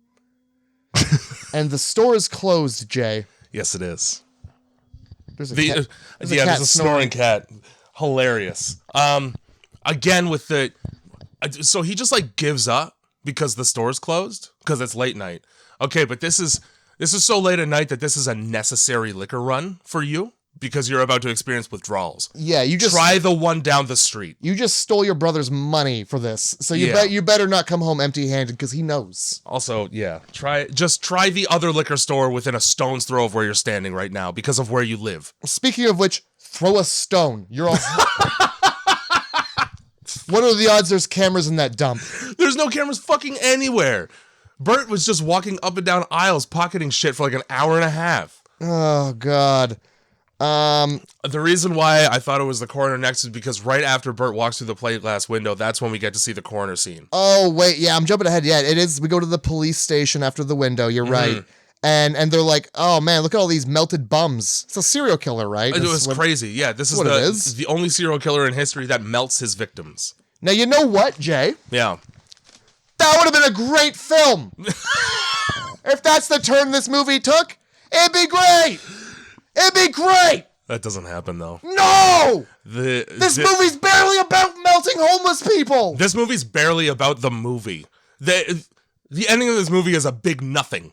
And the store is closed, Jay. Yes, it is. There's a cat. There's a snoring cat. Hilarious. Again with the, so he just like gives up because the store's closed because it's late night. Okay, but this is so late at night that this is a necessary liquor run for you because you're about to experience withdrawals. Yeah, you just try the one down the street. You just stole your brother's money for this, so you better not come home empty-handed because he knows. Also, yeah, try the other liquor store within a stone's throw of where you're standing right now because of where you live. Speaking of which, throw a stone. You're all. What are the odds there's cameras in that dump? There's no cameras fucking anywhere. Bert was just walking up and down aisles pocketing shit for like an hour and a half. Oh, God. The reason why I thought it was the coroner next is because right after Bert walks through the plate glass window, that's when we get to see the coroner scene. Oh, wait. Yeah, I'm jumping ahead. Yeah, it is. We go to the police station after the window. You're right. And they're like, oh, man, look at all these melted bums. It's a serial killer, right? It was crazy. Yeah, this is the only serial killer in history that melts his victims. Now, you know what, Jay? Yeah. That would have been a great film. If that's the turn this movie took, it'd be great. It'd be great. That doesn't happen, though. No! This movie's barely about melting homeless people. This movie's barely about the movie. The ending of this movie is a big nothing.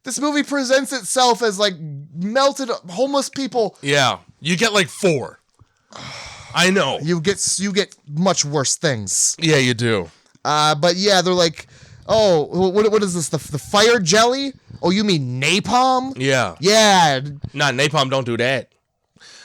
This movie presents itself as, like, melted homeless people. Yeah. You get, like, 4. I know. You get much worse things. Yeah, you do. But yeah, they're like, oh, what is this? The fire jelly? Oh, you mean napalm? Yeah. Yeah. Nah, napalm don't do that.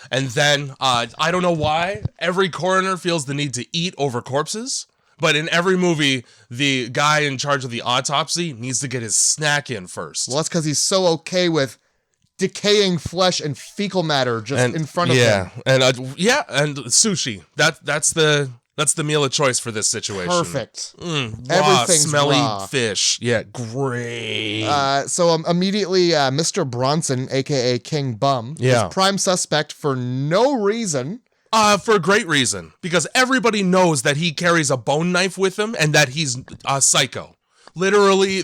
And then, I don't know why, every coroner feels the need to eat over corpses. But in every movie, the guy in charge of the autopsy needs to get his snack in first. Well, that's because he's so okay with decaying flesh and fecal matter in front of him. And sushi. That's the meal of choice for this situation. Perfect. Everything's smelly raw. Fish. Yeah, great. So immediately, Mr. Bronson, aka King Bum, is prime suspect for no reason. For a great reason. Because everybody knows that he carries a bone knife with him and that he's a psycho. Literally,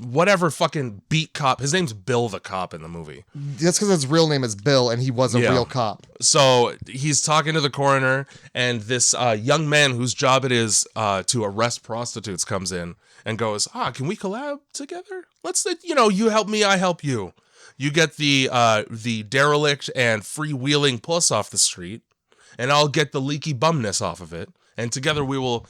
whatever fucking beat cop. His name's Bill the cop in the movie. That's because his real name is Bill and he was a real cop. So he's talking to the coroner and this young man whose job it is to arrest prostitutes comes in and goes, can we collab together? Let's, you help me, I help you. You get the derelict and freewheeling puss off the street and I'll get the leaky bumness off of it. And together we'll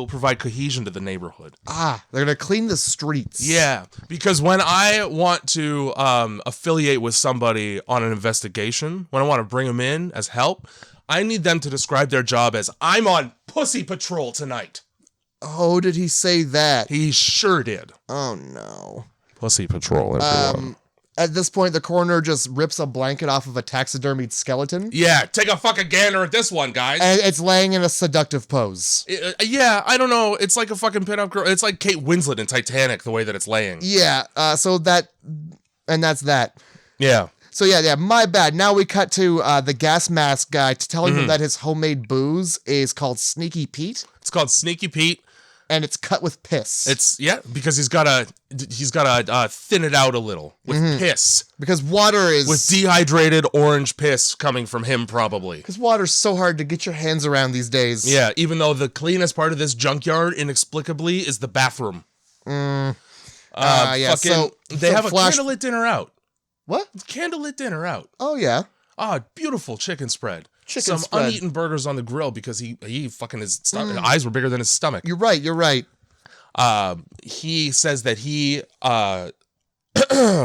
provide cohesion to the neighborhood. They're going to clean the streets. Yeah, because when I want to affiliate with somebody on an investigation, when I want to bring them in as help, I need them to describe their job as, I'm on pussy patrol tonight. Oh, did he say that? He sure did. Oh, no. Pussy patrol, everyone. At this point, the coroner just rips a blanket off of a taxidermied skeleton. Yeah, take a fucking gander at this one, guys. And it's laying in a seductive pose. Yeah, I don't know. It's like a fucking pinup girl. It's like Kate Winslet in Titanic, the way that it's laying. Yeah, that's that. Yeah. So yeah, my bad. Now we cut to the gas mask guy telling him that his homemade booze is called Sneaky Pete. It's called Sneaky Pete. And it's cut with piss. Because he's gotta thin it out a little with piss. Because water is with dehydrated orange piss coming from him probably. Because water's so hard to get your hands around these days. Yeah, even though the cleanest part of this junkyard inexplicably is the bathroom. Yeah. So they have a candlelit dinner out. What? Candlelit dinner out. Oh yeah. Beautiful chicken spread. chicken some spread. uneaten burgers on the grill because he fucking his eyes were bigger than his stomach. You're right. He says that he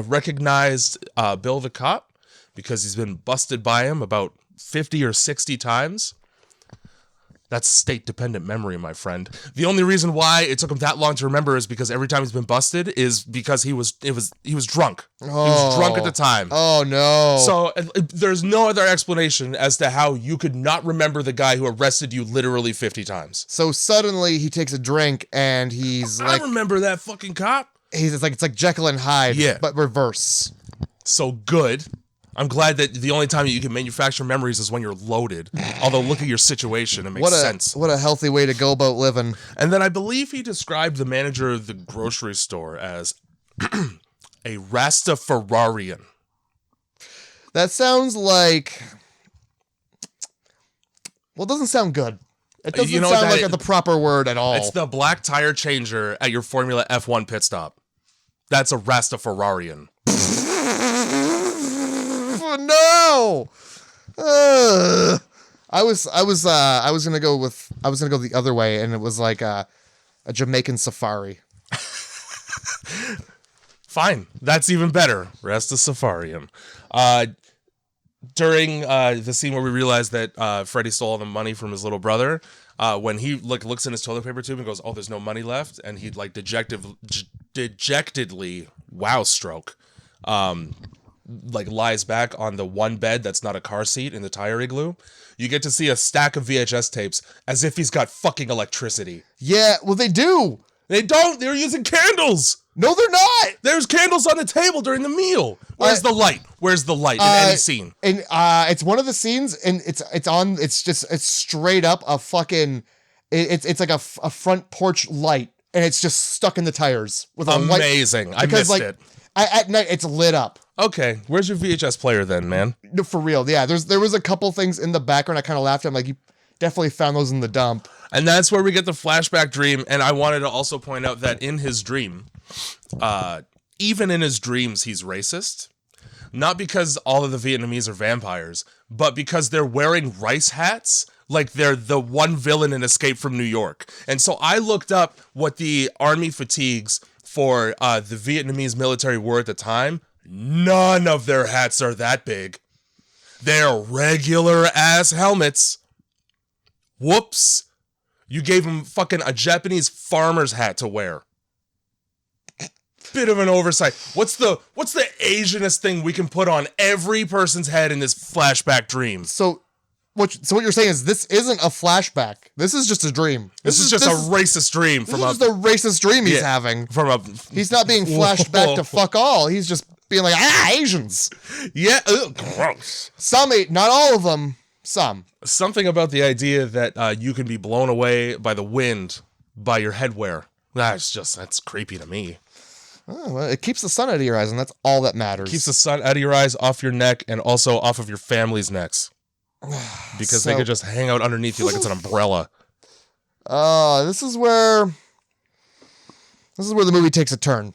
recognized Bill the cop because he's been busted by him about 50 or 60 times. That's state-dependent memory, my friend. The only reason why it took him that long to remember is because every time he's been busted is because he was drunk. Oh. He was drunk at the time. Oh, no. So there's no other explanation as to how you could not remember the guy who arrested you literally 50 times. So suddenly he takes a drink and he's like... I remember that fucking cop. It's like Jekyll and Hyde, but reverse. So good. I'm glad that the only time you can manufacture memories is when you're loaded. Although look at your situation, it makes sense. What a healthy way to go about living. And then I believe he described the manager of the grocery store as a Rastafarian. That sounds like... Well, it doesn't sound good. It doesn't sound like the proper word at all. It's the black tire changer at your Formula F1 pit stop. That's a Rastafarian. No. I was gonna go the other way, and it was like a Jamaican safari. Fine, that's even better. Rastafarian. During the scene where we realize that Freddy stole all the money from his little brother, when he looks in his toilet paper tube and goes, "Oh, there's no money left," and he like dejectedly, wow, stroke. Like lies back on the one bed that's not a car seat in the tire igloo. You get to see a stack of VHS tapes as if he's got fucking electricity. Yeah, well, they do. They don't. They're using candles. No, they're not. There's candles on the table during the meal. Where's the light? Where's the light in any scene? And it's one of the scenes, and it's straight up a fucking. It's like a front porch light, and it's just stuck in the tires with a light. Amazing. I missed it. At night, it's lit up. Okay, where's your VHS player then, man? No, for real, yeah. There was a couple things in the background. I kind of laughed at. I'm like, you definitely found those in the dump. And that's where we get the flashback dream. And I wanted to also point out that in his dream, even in his dreams, he's racist. Not because all of the Vietnamese are vampires, but because they're wearing rice hats like they're the one villain in Escape from New York. And so I looked up what the army fatigues for the Vietnamese military were at the time. None of their hats are that big. They're regular ass helmets. Whoops. You gave him fucking a Japanese farmer's hat to wear. Bit of an oversight. What's the Asianest thing we can put on every person's head in this flashback dream? So what you're saying is this isn't a flashback. This is just a dream. This is just a racist dream. This is just a racist dream he's having. He's not being flashed back to fuck all. He's just being like, Asians. Yeah, gross. Some, not all of them, some. Something about the idea that you can be blown away by the wind by your headwear. That's creepy to me. Oh, well, it keeps the sun out of your eyes, and that's all that matters. Keeps the sun out of your eyes, off your neck, and also off of your family's necks. Because they could just hang out underneath you like it's an umbrella. This is where the movie takes a turn.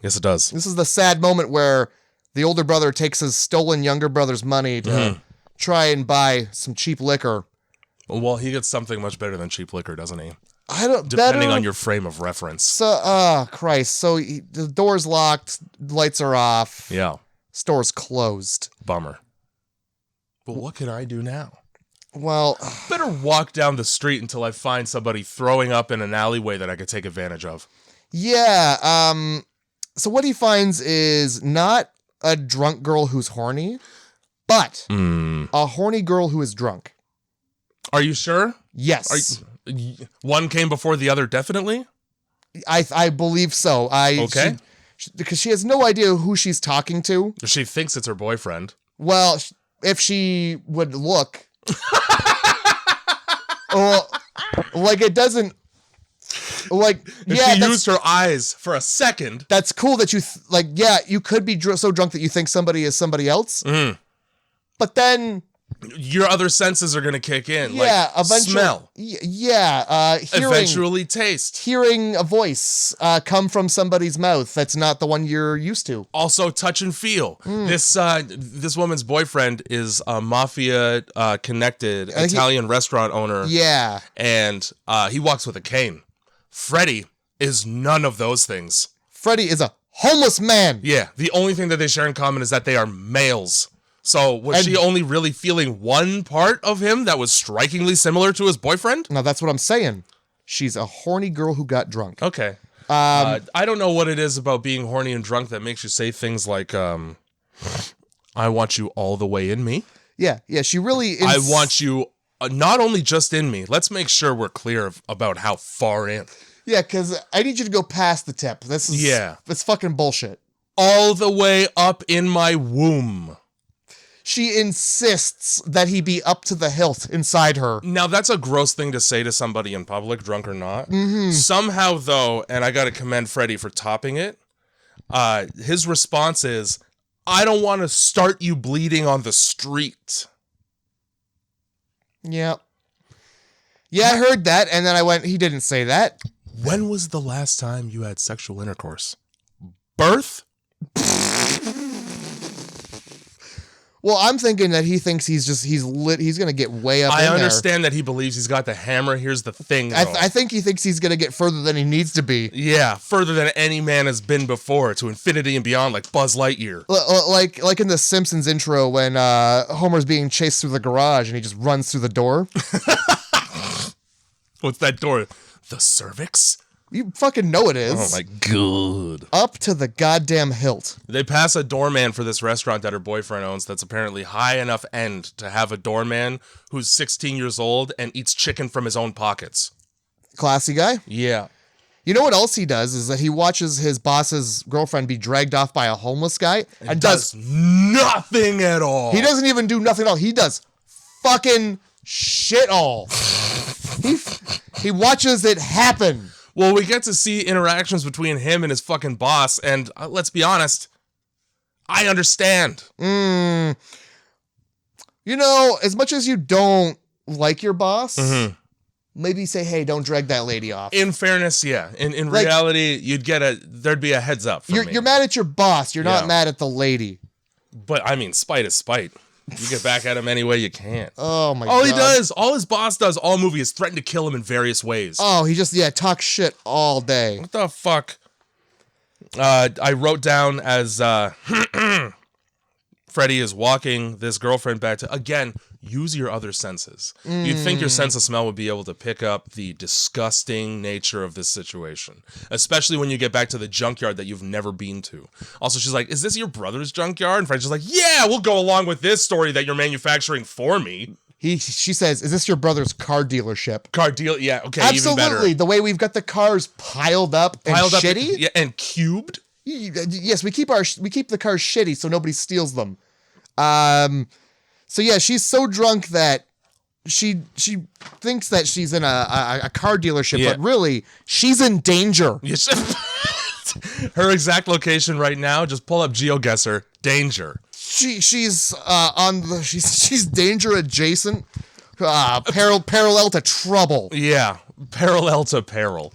Yes, it does. This is the sad moment where the older brother takes his stolen younger brother's money to try and buy some cheap liquor. Well, he gets something much better than cheap liquor, doesn't he? Depending on your frame of reference. So, Christ. So the door's locked, lights are off. Yeah. Store's closed. Bummer. But what can I do now? Well, better walk down the street until I find somebody throwing up in an alleyway that I could take advantage of. Yeah. So what he finds is not a drunk girl who's horny, but a horny girl who is drunk. Are you sure? Yes. One came before the other, definitely? I believe so. Okay. Because she has no idea who she's talking to. She thinks it's her boyfriend. Well, if she would look. Like it doesn't. Like, if she used her eyes for a second. That's cool that you, you could be so drunk that you think somebody is somebody else. Mm. But then Your other senses are going to kick in. Yeah, like eventually. Smell. Hearing. Eventually taste. Hearing a voice come from somebody's mouth that's not the one you're used to. Also, touch and feel. This woman's boyfriend is a mafia connected Italian restaurant owner. Yeah. And he walks with a cane. Freddy is none of those things. Freddy is a homeless man. Yeah. The only thing that they share in common is that they are males. So was she only really feeling one part of him that was strikingly similar to his boyfriend? No, that's what I'm saying. She's a horny girl who got drunk. Okay. I don't know what it is about being horny and drunk that makes you say things like, I want you all the way in me. Yeah, she really is. I want you not only just in me. Let's make sure we're clear about how far in. Yeah, because I need you to go past the tip. It's fucking bullshit. All the way up in my womb. She insists that he be up to the hilt inside her. Now, that's a gross thing to say to somebody in public, drunk or not. Mm-hmm. Somehow, though, and I got to commend Freddie for topping it, his response is, I don't want to start you bleeding on the street. Yeah. Yeah, I heard that, and then I went, he didn't say that. When was the last time you had sexual intercourse? Birth? Well, I'm thinking that he thinks he's going to get way up in there. I understand that he believes he's got the hammer. Here's the thing, though. I think he thinks he's going to get further than he needs to be. Yeah, further than any man has been before, to infinity and beyond, like Buzz Lightyear. Like in the Simpsons intro when Homer's being chased through the garage and he just runs through the door. What's that door? The cervix? You fucking know it is. Oh my god. Up to the goddamn hilt. They pass a doorman for this restaurant that her boyfriend owns that's apparently high enough end to have a doorman who's 16 years old and eats chicken from his own pockets. Classy guy. Yeah. You know what else he does is that he watches his boss's girlfriend be dragged off by a homeless guy and does nothing at all. He doesn't even do nothing at all. He does fucking shit all. He watches it happen. Well, we get to see interactions between him and his fucking boss, and let's be honest, I understand. You know, as much as you don't like your boss, maybe say, hey, don't drag that lady off. In fairness, yeah. In reality, there'd be a heads up for me. You're mad at your boss. You're not mad at the lady. But, I mean, spite is spite. You get back at him any way you can. Oh my god. All his boss does all movie is threaten to kill him in various ways. Oh, he just, talks shit all day. What the fuck? I wrote down as Freddie is walking this girlfriend back to, again, use your other senses. You'd think your sense of smell would be able to pick up the disgusting nature of this situation, especially when you get back to the junkyard that you've never been to. Also, she's like, is this your brother's junkyard? And Freddie's just like, yeah, we'll go along with this story that you're manufacturing for me. She says, is this your brother's car dealership? Car deal, yeah, okay, absolutely. Even better. The way we've got the cars piled up and shitty. Yeah, and cubed. Yes, we keep the cars shitty so nobody steals them. So yeah, she's so drunk that she thinks that she's in a car dealership, but really she's in danger. Yes. Her exact location right now, just pull up GeoGuessr, danger. She's danger adjacent, parallel to trouble. Yeah, parallel to peril.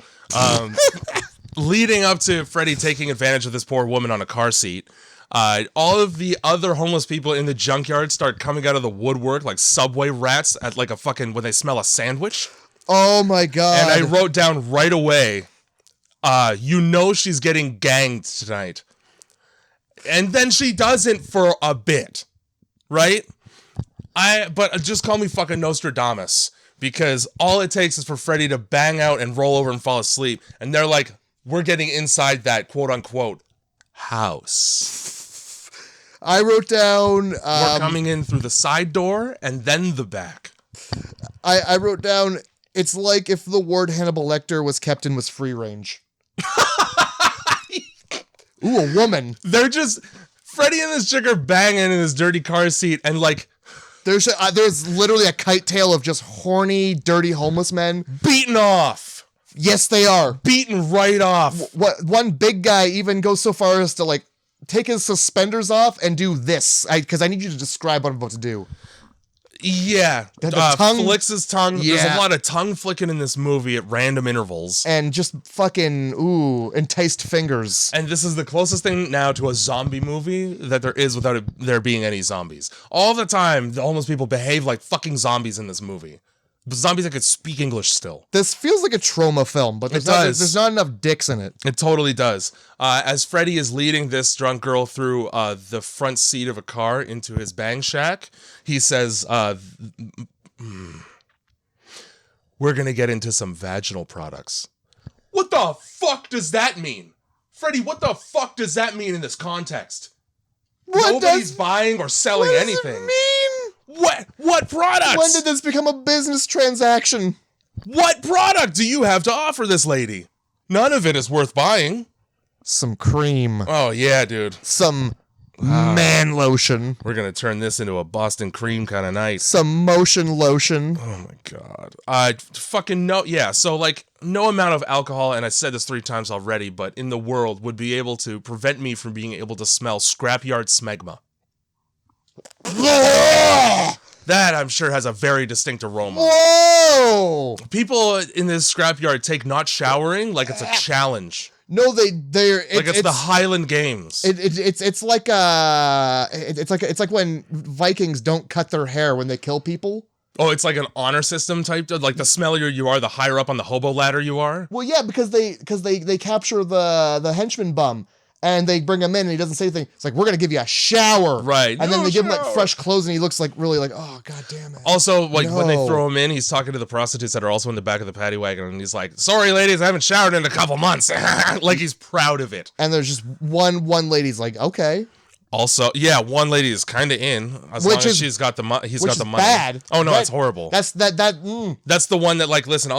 Leading up to Freddie taking advantage of this poor woman on a car seat, all of the other homeless people in the junkyard start coming out of the woodwork like subway rats at like when they smell a sandwich. Oh my god. And I wrote down right away, she's getting ganged tonight. And then she doesn't for a bit, right? But just call me fucking Nostradamus, because all it takes is for Freddie to bang out and roll over and fall asleep, and they're like, we're getting inside that quote-unquote house. I wrote down... we're coming in through the side door and then the back. I wrote down, it's like if the word Hannibal Lecter was kept and was free range. Ooh, a woman. They're just... Freddie and this chick are banging in this dirty car seat, and like... There's literally a kite tail of just horny, dirty homeless men. Beaten off. Yes, they are. Beaten right off. One big guy even goes so far as to like take his suspenders off and do this. Because I need you to describe what I'm about to do. Yeah. The tongue flicks his tongue. Yeah. There's a lot of tongue flicking in this movie at random intervals. And just fucking, enticed fingers. And this is the closest thing now to a zombie movie that there is without there being any zombies. All the time, the homeless people behave like fucking zombies in this movie. Zombies that could speak English still. This feels like a trauma film, but there's not enough dicks in it. It totally does. As Freddy is leading this drunk girl through the front seat of a car into his bang shack, he says, we're going to get into some vaginal products. What the fuck does that mean? Freddy, what the fuck does that mean in this context? Nobody's buying or selling anything. What does it mean? What products? When did this become a business transaction? What product do you have to offer this lady? None of it is worth buying. Some cream. Oh, yeah, dude. Some man lotion. We're going to turn this into a Boston cream kind of night. Some motion lotion. Oh, my God. Fucking no. Yeah, so, like, no amount of alcohol, and I said this 3 times already, but in the world would be able to prevent me from being able to smell scrapyard smegma. That, I'm sure, has a very distinct aroma. Whoa! People in this scrapyard take not showering like it's a challenge. No, they're like it's the Highland Games. It's like when Vikings don't cut their hair when they kill people. Oh, it's like an honor system type. Like the smellier you are, the higher up on the hobo ladder you are. Well, yeah, because they capture the henchman bum. And they bring him in and he doesn't say anything. It's like, we're going to give you a shower. Right. And then they give him like fresh clothes and he looks like really like, oh, God damn it. Also, like when they throw him in, he's talking to the prostitutes that are also in the back of the paddy wagon. And he's like, sorry, ladies, I haven't showered in a couple months. Like he's proud of it. And there's just one lady's like, okay. Also, yeah, one lady is kind of in as long as she's got the money. He's got the money. Bad. Oh, no, it's horrible. That's That's the one that like, listen,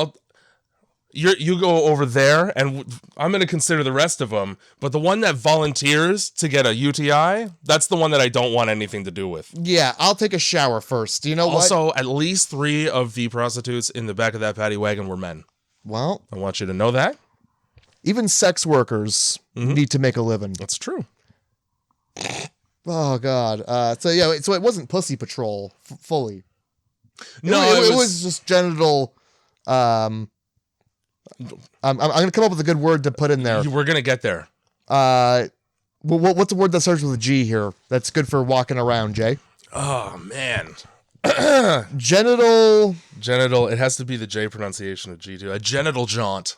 you go over there, and I'm going to consider the rest of them. But the one that volunteers to get a UTI, that's the one that I don't want anything to do with. Yeah, I'll take a shower first. You know what? Also, at least 3 of the prostitutes in the back of that paddy wagon were men. Well, I want you to know that. Even sex workers need to make a living. That's true. Oh, God. So it wasn't Pussy Patrol fully. No, it was just genital... I'm going to come up with a good word to put in there. We're going to get there. What's a word that starts with a G here that's good for walking around, Jay? Oh, man. Genital. It has to be the J pronunciation of G, too. A genital jaunt.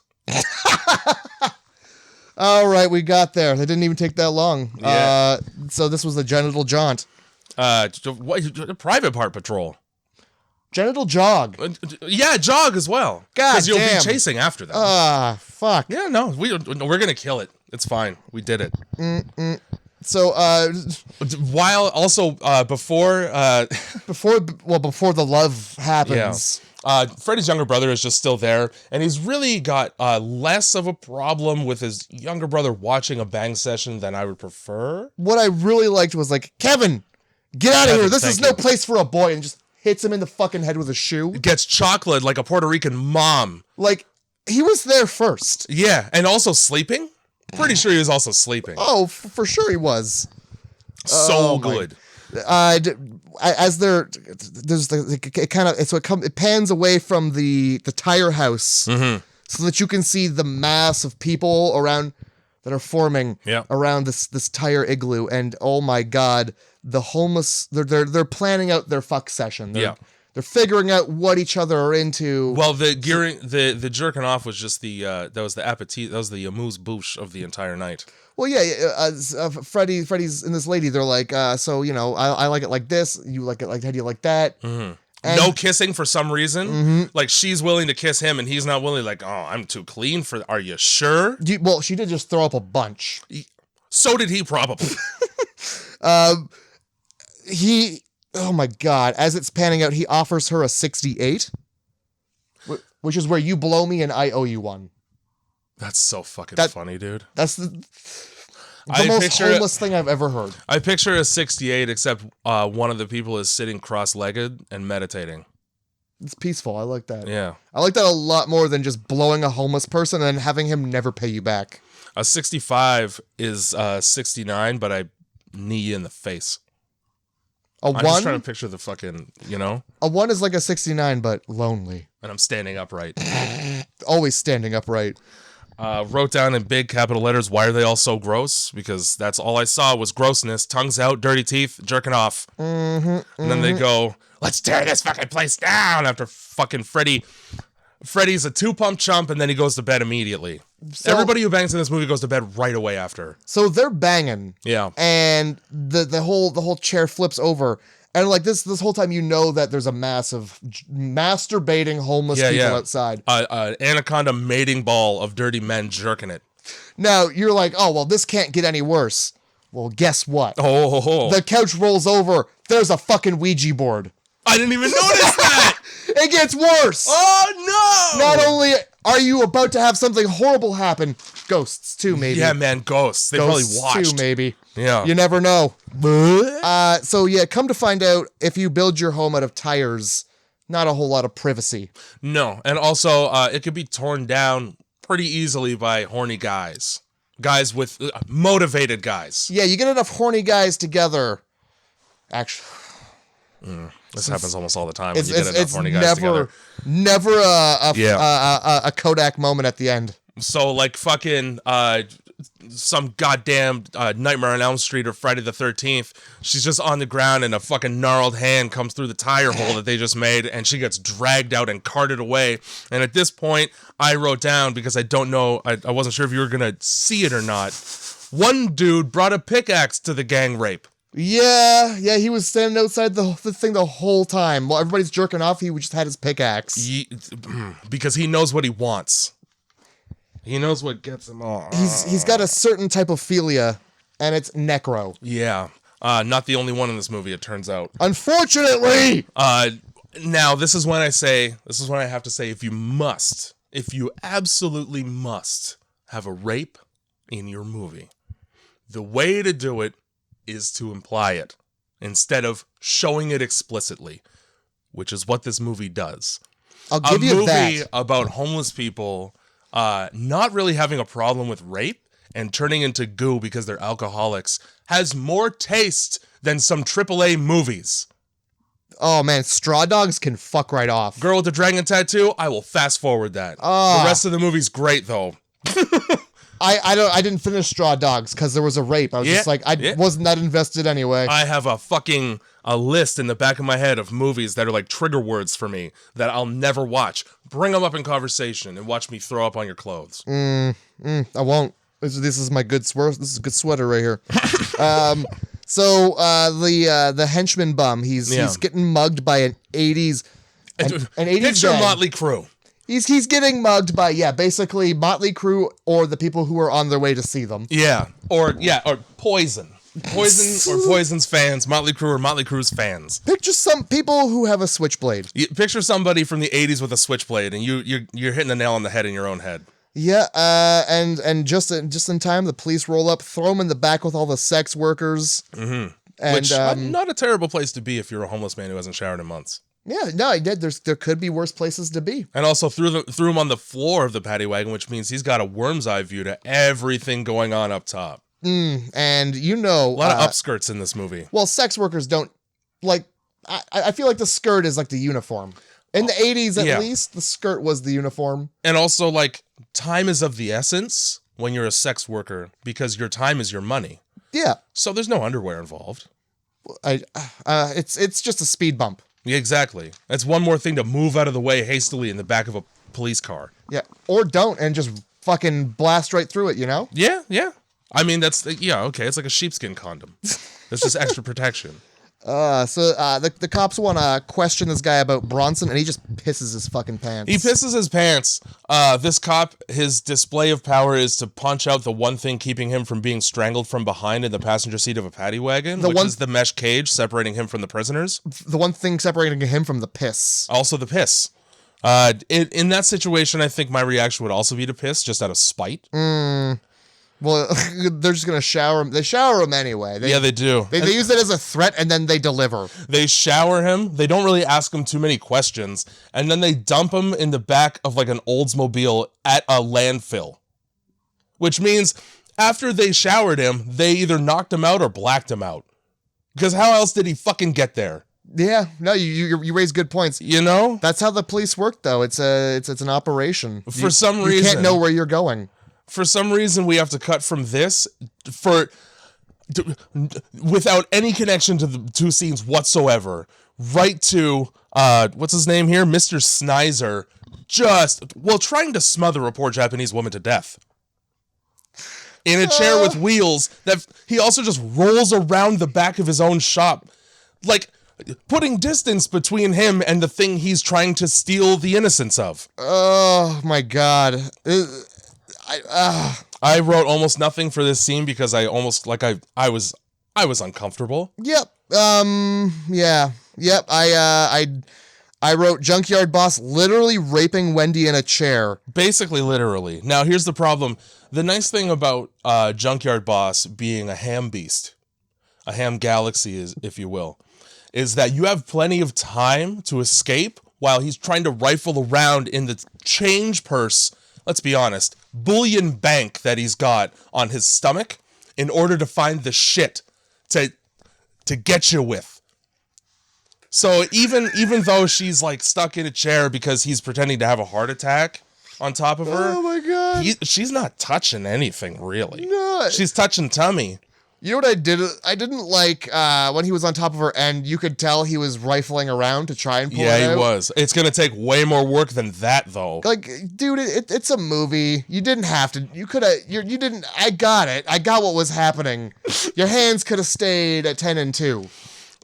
All right, we got there. That didn't even take that long. Yeah. So this was the genital jaunt. Private part patrol. Genital jog. Yeah, jog as well. God damn. Because you'll be chasing after them. Fuck. Yeah, no, we're going to kill it. It's fine. We did it. So, while also, before the love happens. Yeah. Freddy's younger brother is just still there, and he's really got less of a problem with his younger brother watching a bang session than I would prefer. What I really liked was like, Kevin, get out of here. This is no place for a boy, and just hits him in the fucking head with a shoe. Gets chocolate like a Puerto Rican mom. Like, he was there first. Yeah, and also sleeping? Pretty sure he was also sleeping. Oh, for sure he was. So good. As it pans away from the tire house so that you can see the mass of people around that are forming around this tire igloo, and oh my God, the homeless they're planning out their fuck session. They're figuring out what each other are into. Well, the jerking off was just that was the appetit, that was the amuse-bouche of the entire night. Well, yeah, Freddy's and this lady, they're like, so, you know, I like it like this, you like it like, how do you like that? Mm-hmm. No kissing for some reason. Like, she's willing to kiss him, and he's not willing, like, oh, I'm too clean for, are you sure? Well, she did just throw up a bunch. So did he, probably. Oh my God, as it's panning out, he offers her a 68, which is where you blow me and I owe you one. That's so fucking funny, dude. That's the most homeless thing I've ever heard. I picture a 68, except one of the people is sitting cross-legged and meditating. It's peaceful. I like that. Yeah. I like that a lot more than just blowing a homeless person and having him never pay you back. A 65 is 69, but I knee you in the face. A I'm just trying to picture the fucking, A 1 is like a 69, but lonely. And I'm standing upright. Always standing upright. Wrote down in big capital letters, why are they all so gross? Because that's all I saw was grossness, tongues out, dirty teeth, jerking off. And then they go, let's tear this fucking place down after fucking Freddy's a 2-pump chump, and then he goes to bed immediately. So, everybody who bangs in this movie goes to bed right away after. So they're banging. Yeah. And the whole chair flips over. And like this whole time, you know that there's a mass of masturbating homeless people outside. Anaconda mating ball of dirty men jerking it. Now you're like, oh well, this can't get any worse. Well, guess what? Oh. The couch rolls over. There's a fucking Ouija board. I didn't even notice that. It gets worse. Oh no! Not only are you about to have something horrible happen, ghosts too, maybe. Yeah, man, ghosts. They probably watched. Too, maybe. Yeah. You never know. So yeah, come to find out, if you build your home out of tires, not a whole lot of privacy. No, and also it could be torn down pretty easily by horny guys. Guys with motivated guys. Yeah, you get enough horny guys together. Actually, this happens almost all the time when you get enough horny guys together. Never a Kodak moment at the end. So like fucking some goddamn Nightmare on Elm Street or Friday the 13th, she's just on the ground and a fucking gnarled hand comes through the tire hole that they just made and she gets dragged out and carted away. And at this point, I wrote down, because I don't know, I wasn't sure if you were going to see it or not, one dude brought a pickaxe to the gang rape. Yeah, he was standing outside the thing the whole time. While everybody's jerking off, he just had his pickaxe. Because he knows what he wants. He knows what gets him all. He's got a certain type of philia, and it's necro. Yeah. Not the only one in this movie, it turns out. Unfortunately! Now, this is when I have to say, if you absolutely must have a rape in your movie, the way to do it is to imply it instead of showing it explicitly, which is what this movie does. I'll give you that. A movie about homeless people not really having a problem with rape and turning into goo because they're alcoholics has more taste than some AAA movies. Oh man, Straw Dogs can fuck right off. Girl with the Dragon Tattoo, I will fast forward that. The rest of the movie's great though. I didn't finish Straw Dogs because there was a rape. I was just like, wasn't that invested anyway. I have a list in the back of my head of movies that are like trigger words for me that I'll never watch. Bring them up in conversation and watch me throw up on your clothes. I won't. This is my good sweater. This is a good sweater right here. So the henchman bum, he's getting mugged by an 80s Picture gang. Motley Crue. He's getting mugged by, basically Motley Crue or the people who are on their way to see them. Or Poison. Poison or Poison's fans, Motley Crue or Motley Crue's fans. Picture some people who have a switchblade. Picture somebody from the 80s with a switchblade, and you're hitting the nail on the head in your own head. Yeah, and just in time, the police roll up, throw them in the back with all the sex workers. Mm-hmm. And, which, not a terrible place to be if you're a homeless man who hasn't showered in months. Yeah, no, I did. There could be worse places to be. And also threw him on the floor of the paddy wagon, which means he's got a worm's eye view to everything going on up top. And a lot of upskirts in this movie. Well, sex workers don't like. I feel like the skirt is like the uniform. In the 80s, at least, the skirt was the uniform. And also, like, time is of the essence when you're a sex worker because your time is your money. Yeah. So there's no underwear involved. It's just a speed bump. Yeah, exactly. That's one more thing to move out of the way hastily in the back of a police car. Yeah, or don't and just fucking blast right through it, you know? Yeah. I mean, okay. It's like a sheepskin condom. There's just extra protection. So the cops want to question this guy about Bronson, and he just pisses his fucking pants. He pisses his pants. This cop, his display of power is to punch out the one thing keeping him from being strangled from behind in the passenger seat of a paddy wagon, which is the mesh cage separating him from the prisoners. The one thing separating him from the piss. Also the piss. In that situation, I think my reaction would also be to piss, just out of spite. Well, they're just going to shower him. They shower him anyway. They do. They use it as a threat, and then they deliver. They shower him. They don't really ask him too many questions. And then they dump him in the back of like an Oldsmobile at a landfill. Which means after they showered him, they either knocked him out or blacked him out. Because how else did he fucking get there? Yeah, no, you raise good points. You know? That's how the police work, though. It's an operation. For some reason. You can't know where you're going. For some reason, we have to cut from this without any connection to the two scenes whatsoever, right to, what's his name here? Mr. Snizer, trying to smother a poor Japanese woman to death. In a chair with wheels that he also just rolls around the back of his own shop. Like, putting distance between him and the thing he's trying to steal the innocence of. Oh, my God. I wrote almost nothing for this scene because I was uncomfortable. Yep. Yeah. Yep. I wrote junkyard boss literally raping Wendy in a chair. Basically, literally. Now, here's the problem. The nice thing about junkyard boss being a ham beast, a ham galaxy, is, if you will, is that you have plenty of time to escape while he's trying to rifle around in the change purse. Let's be honest, bullion bank that he's got on his stomach in order to find the shit to get you with. So even though she's like stuck in a chair because he's pretending to have a heart attack on top of her, oh my God, she's not touching anything really. No, she's touching tummy. You know what I did? I didn't like when he was on top of her, and you could tell he was rifling around to try and pull it out. Yeah, he was. It's gonna take way more work than that, though. Like, dude, it's a movie. You didn't have to. You could have. You didn't. I got it. I got what was happening. Your hands could have stayed at 10 and 2.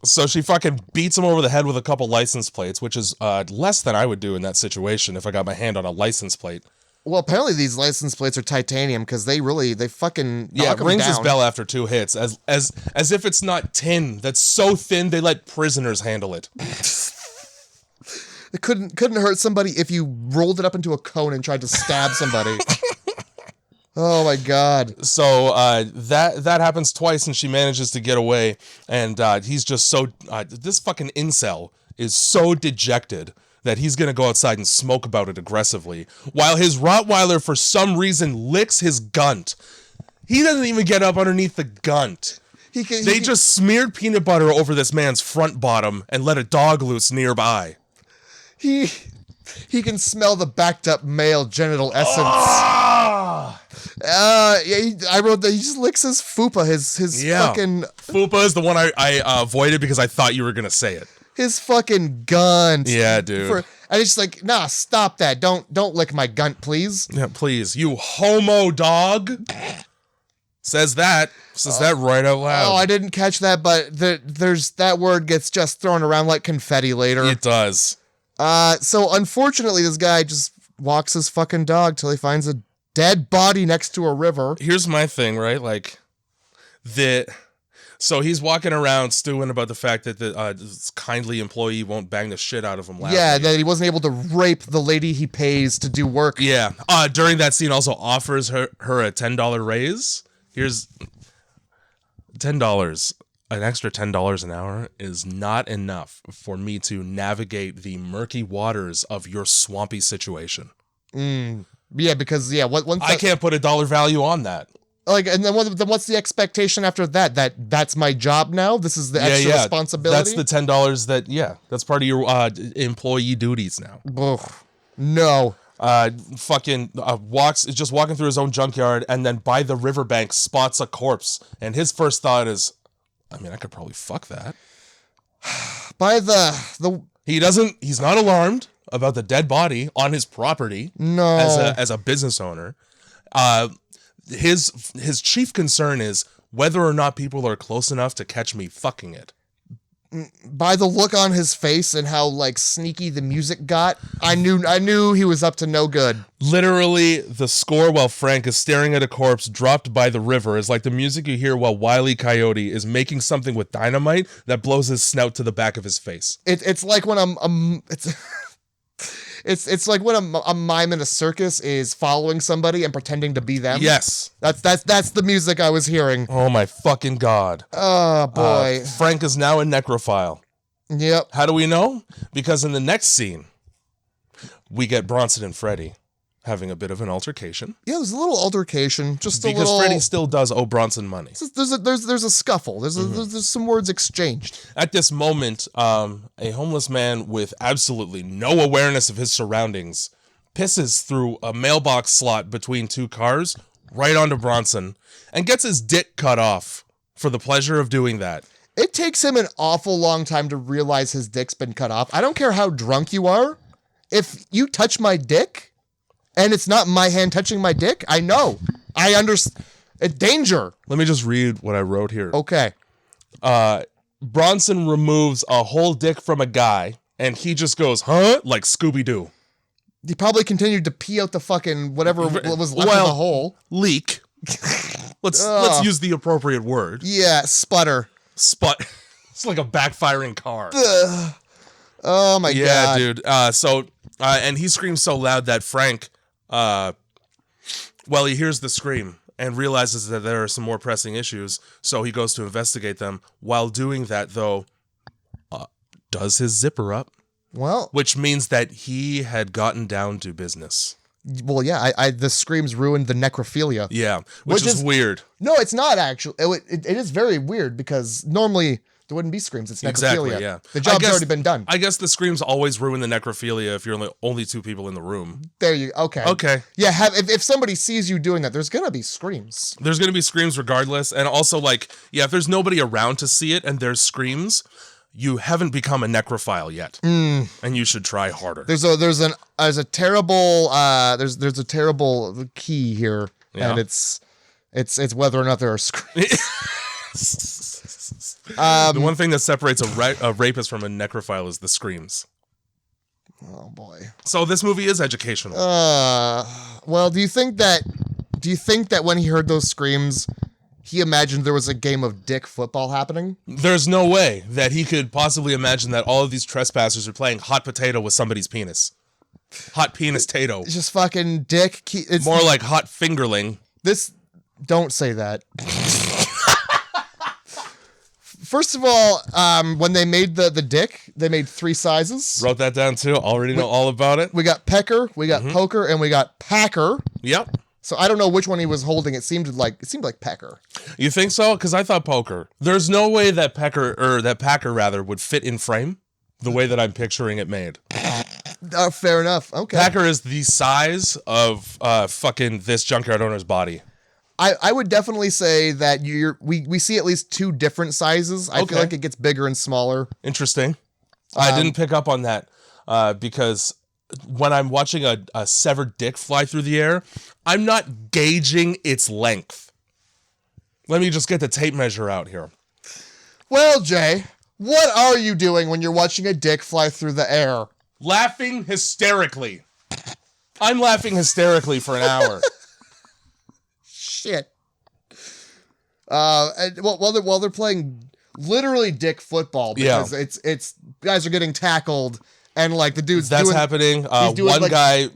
So she fucking beats him over the head with a couple license plates, which is less than I would do in that situation if I got my hand on a license plate. Well, apparently these license plates are titanium because they fucking knock him rings down. His bell after 2 hits, as if it's not tin that's so thin they let prisoners handle it. It couldn't hurt somebody if you rolled it up into a cone and tried to stab somebody. Oh my God! So that happens twice, and she manages to get away. And he's just so this fucking incel is so dejected that he's going to go outside and smoke about it aggressively, while his Rottweiler, for some reason, licks his gunt. He doesn't even get up underneath the gunt. They just smeared peanut butter over this man's front bottom and let a dog loose nearby. He can smell the backed up male genital essence. Yeah, I wrote that he just licks his fupa, his fucking... Fupa is the one I avoided because I thought you were going to say it. His fucking gunt. Yeah, dude. And it's just like, nah, stop that. Don't lick my gunt, please. Yeah, please. You homo dog. Says that right out loud. Oh, I didn't catch that, but there's that word gets just thrown around like confetti later. It does. So unfortunately, this guy just walks his fucking dog till he finds a dead body next to a river. Here's my thing, right? Like, so he's walking around stewing about the fact that this kindly employee won't bang the shit out of him loudly. Yeah, that he wasn't able to rape the lady he pays to do work. Yeah. During that scene, also offers her a $10 raise. Here's $10. An extra $10 an hour is not enough for me to navigate the murky waters of your swampy situation. Yeah, because I can't put a dollar value on that. Like, and then what's the expectation after that? That's my job now? This is the extra responsibility? That's the $10 that's part of your employee duties now. Ugh. No. Is just walking through his own junkyard and then by the riverbank spots a corpse. And his first thought is, I mean, I could probably fuck that. By he's not alarmed about the dead body on his property. No. As a business owner. His chief concern is whether or not people are close enough to catch me fucking it. By the look on his face and how like sneaky the music got, I knew he was up to no good. Literally, the score while Frank is staring at a corpse dropped by the river is like the music you hear while Wile E. Coyote is making something with dynamite that blows his snout to the back of his face. It's like when It's like when a mime in a circus is following somebody and pretending to be them. Yes. That's the music I was hearing. Oh my fucking God. Oh boy. Frank is now a necrophile. Yep. How do we know? Because in the next scene, we get Bronson and Freddy. having a bit of an altercation. Yeah, there's a little altercation, just because a little. Freddy still does owe Bronson money. There's a scuffle. There's some words exchanged. At this moment, a homeless man with absolutely no awareness of his surroundings pisses through a mailbox slot between two cars right onto Bronson and gets his dick cut off for the pleasure of doing that. It takes him an awful long time to realize his dick's been cut off. I don't care how drunk you are. If you touch my dick and it's not my hand touching my dick, I know. I understand. Danger. Let me just read what I wrote here. Okay. Bronson removes a whole dick from a guy and he just goes, huh? Like Scooby-Doo. He probably continued to pee out the fucking whatever was left of the hole. Leak. Let's use the appropriate word. Yeah, sputter. It's like a backfiring car. Oh my god. Yeah, dude. And he screams so loud that Frank, he hears the scream and realizes that there are some more pressing issues, so he goes to investigate them. While doing that, though, does his zipper up. Well, which means that he had gotten down to business. Well, yeah, the screams ruined the necrophilia. Yeah, which is weird. No, it's not actually. It is very weird because normally there wouldn't be screams. It's necrophilia. Exactly, yeah. The job's already been done. I guess the screams always ruin the necrophilia if you're only two people in the room. There you okay. Okay. Yeah, if somebody sees you doing that, there's going to be screams. There's going to be screams regardless. And also, if there's nobody around to see it and there's screams, you haven't become a necrophile yet, and you should try harder. There's a terrible key here, and it's whether or not there are screams. The one thing that separates a rapist from a necrophile is the screams. Oh boy! So this movie is educational. Well, do you think that when he heard those screams, he imagined there was a game of dick football happening? There's no way that he could possibly imagine that all of these trespassers are playing hot potato with somebody's penis. Hot penis tato. It's just fucking dick. It's more like hot fingerling. Don't say that. First of all, when they made the dick, they made 3 sizes. Wrote that down too. Already know all about it. We got pecker, we got poker, and we got packer. Yep. So I don't know which one he was holding. It seemed like pecker. You think so? Because I thought poker. There's no way that packer would fit in frame the way that I'm picturing it made. Fair enough. Okay. Packer is the size of fucking this junkyard owner's body. I would definitely say that we see at least 2 different sizes. I feel like it gets bigger and smaller. Interesting. I didn't pick up on that because when I'm watching a severed dick fly through the air, I'm not gauging its length. Let me just get the tape measure out here. Well, Jay, what are you doing when you're watching a dick fly through the air? Laughing hysterically. I'm laughing hysterically for an hour. Shit. While they're playing literally dick football because it's guys are getting tackled. And the dude's happening. One guy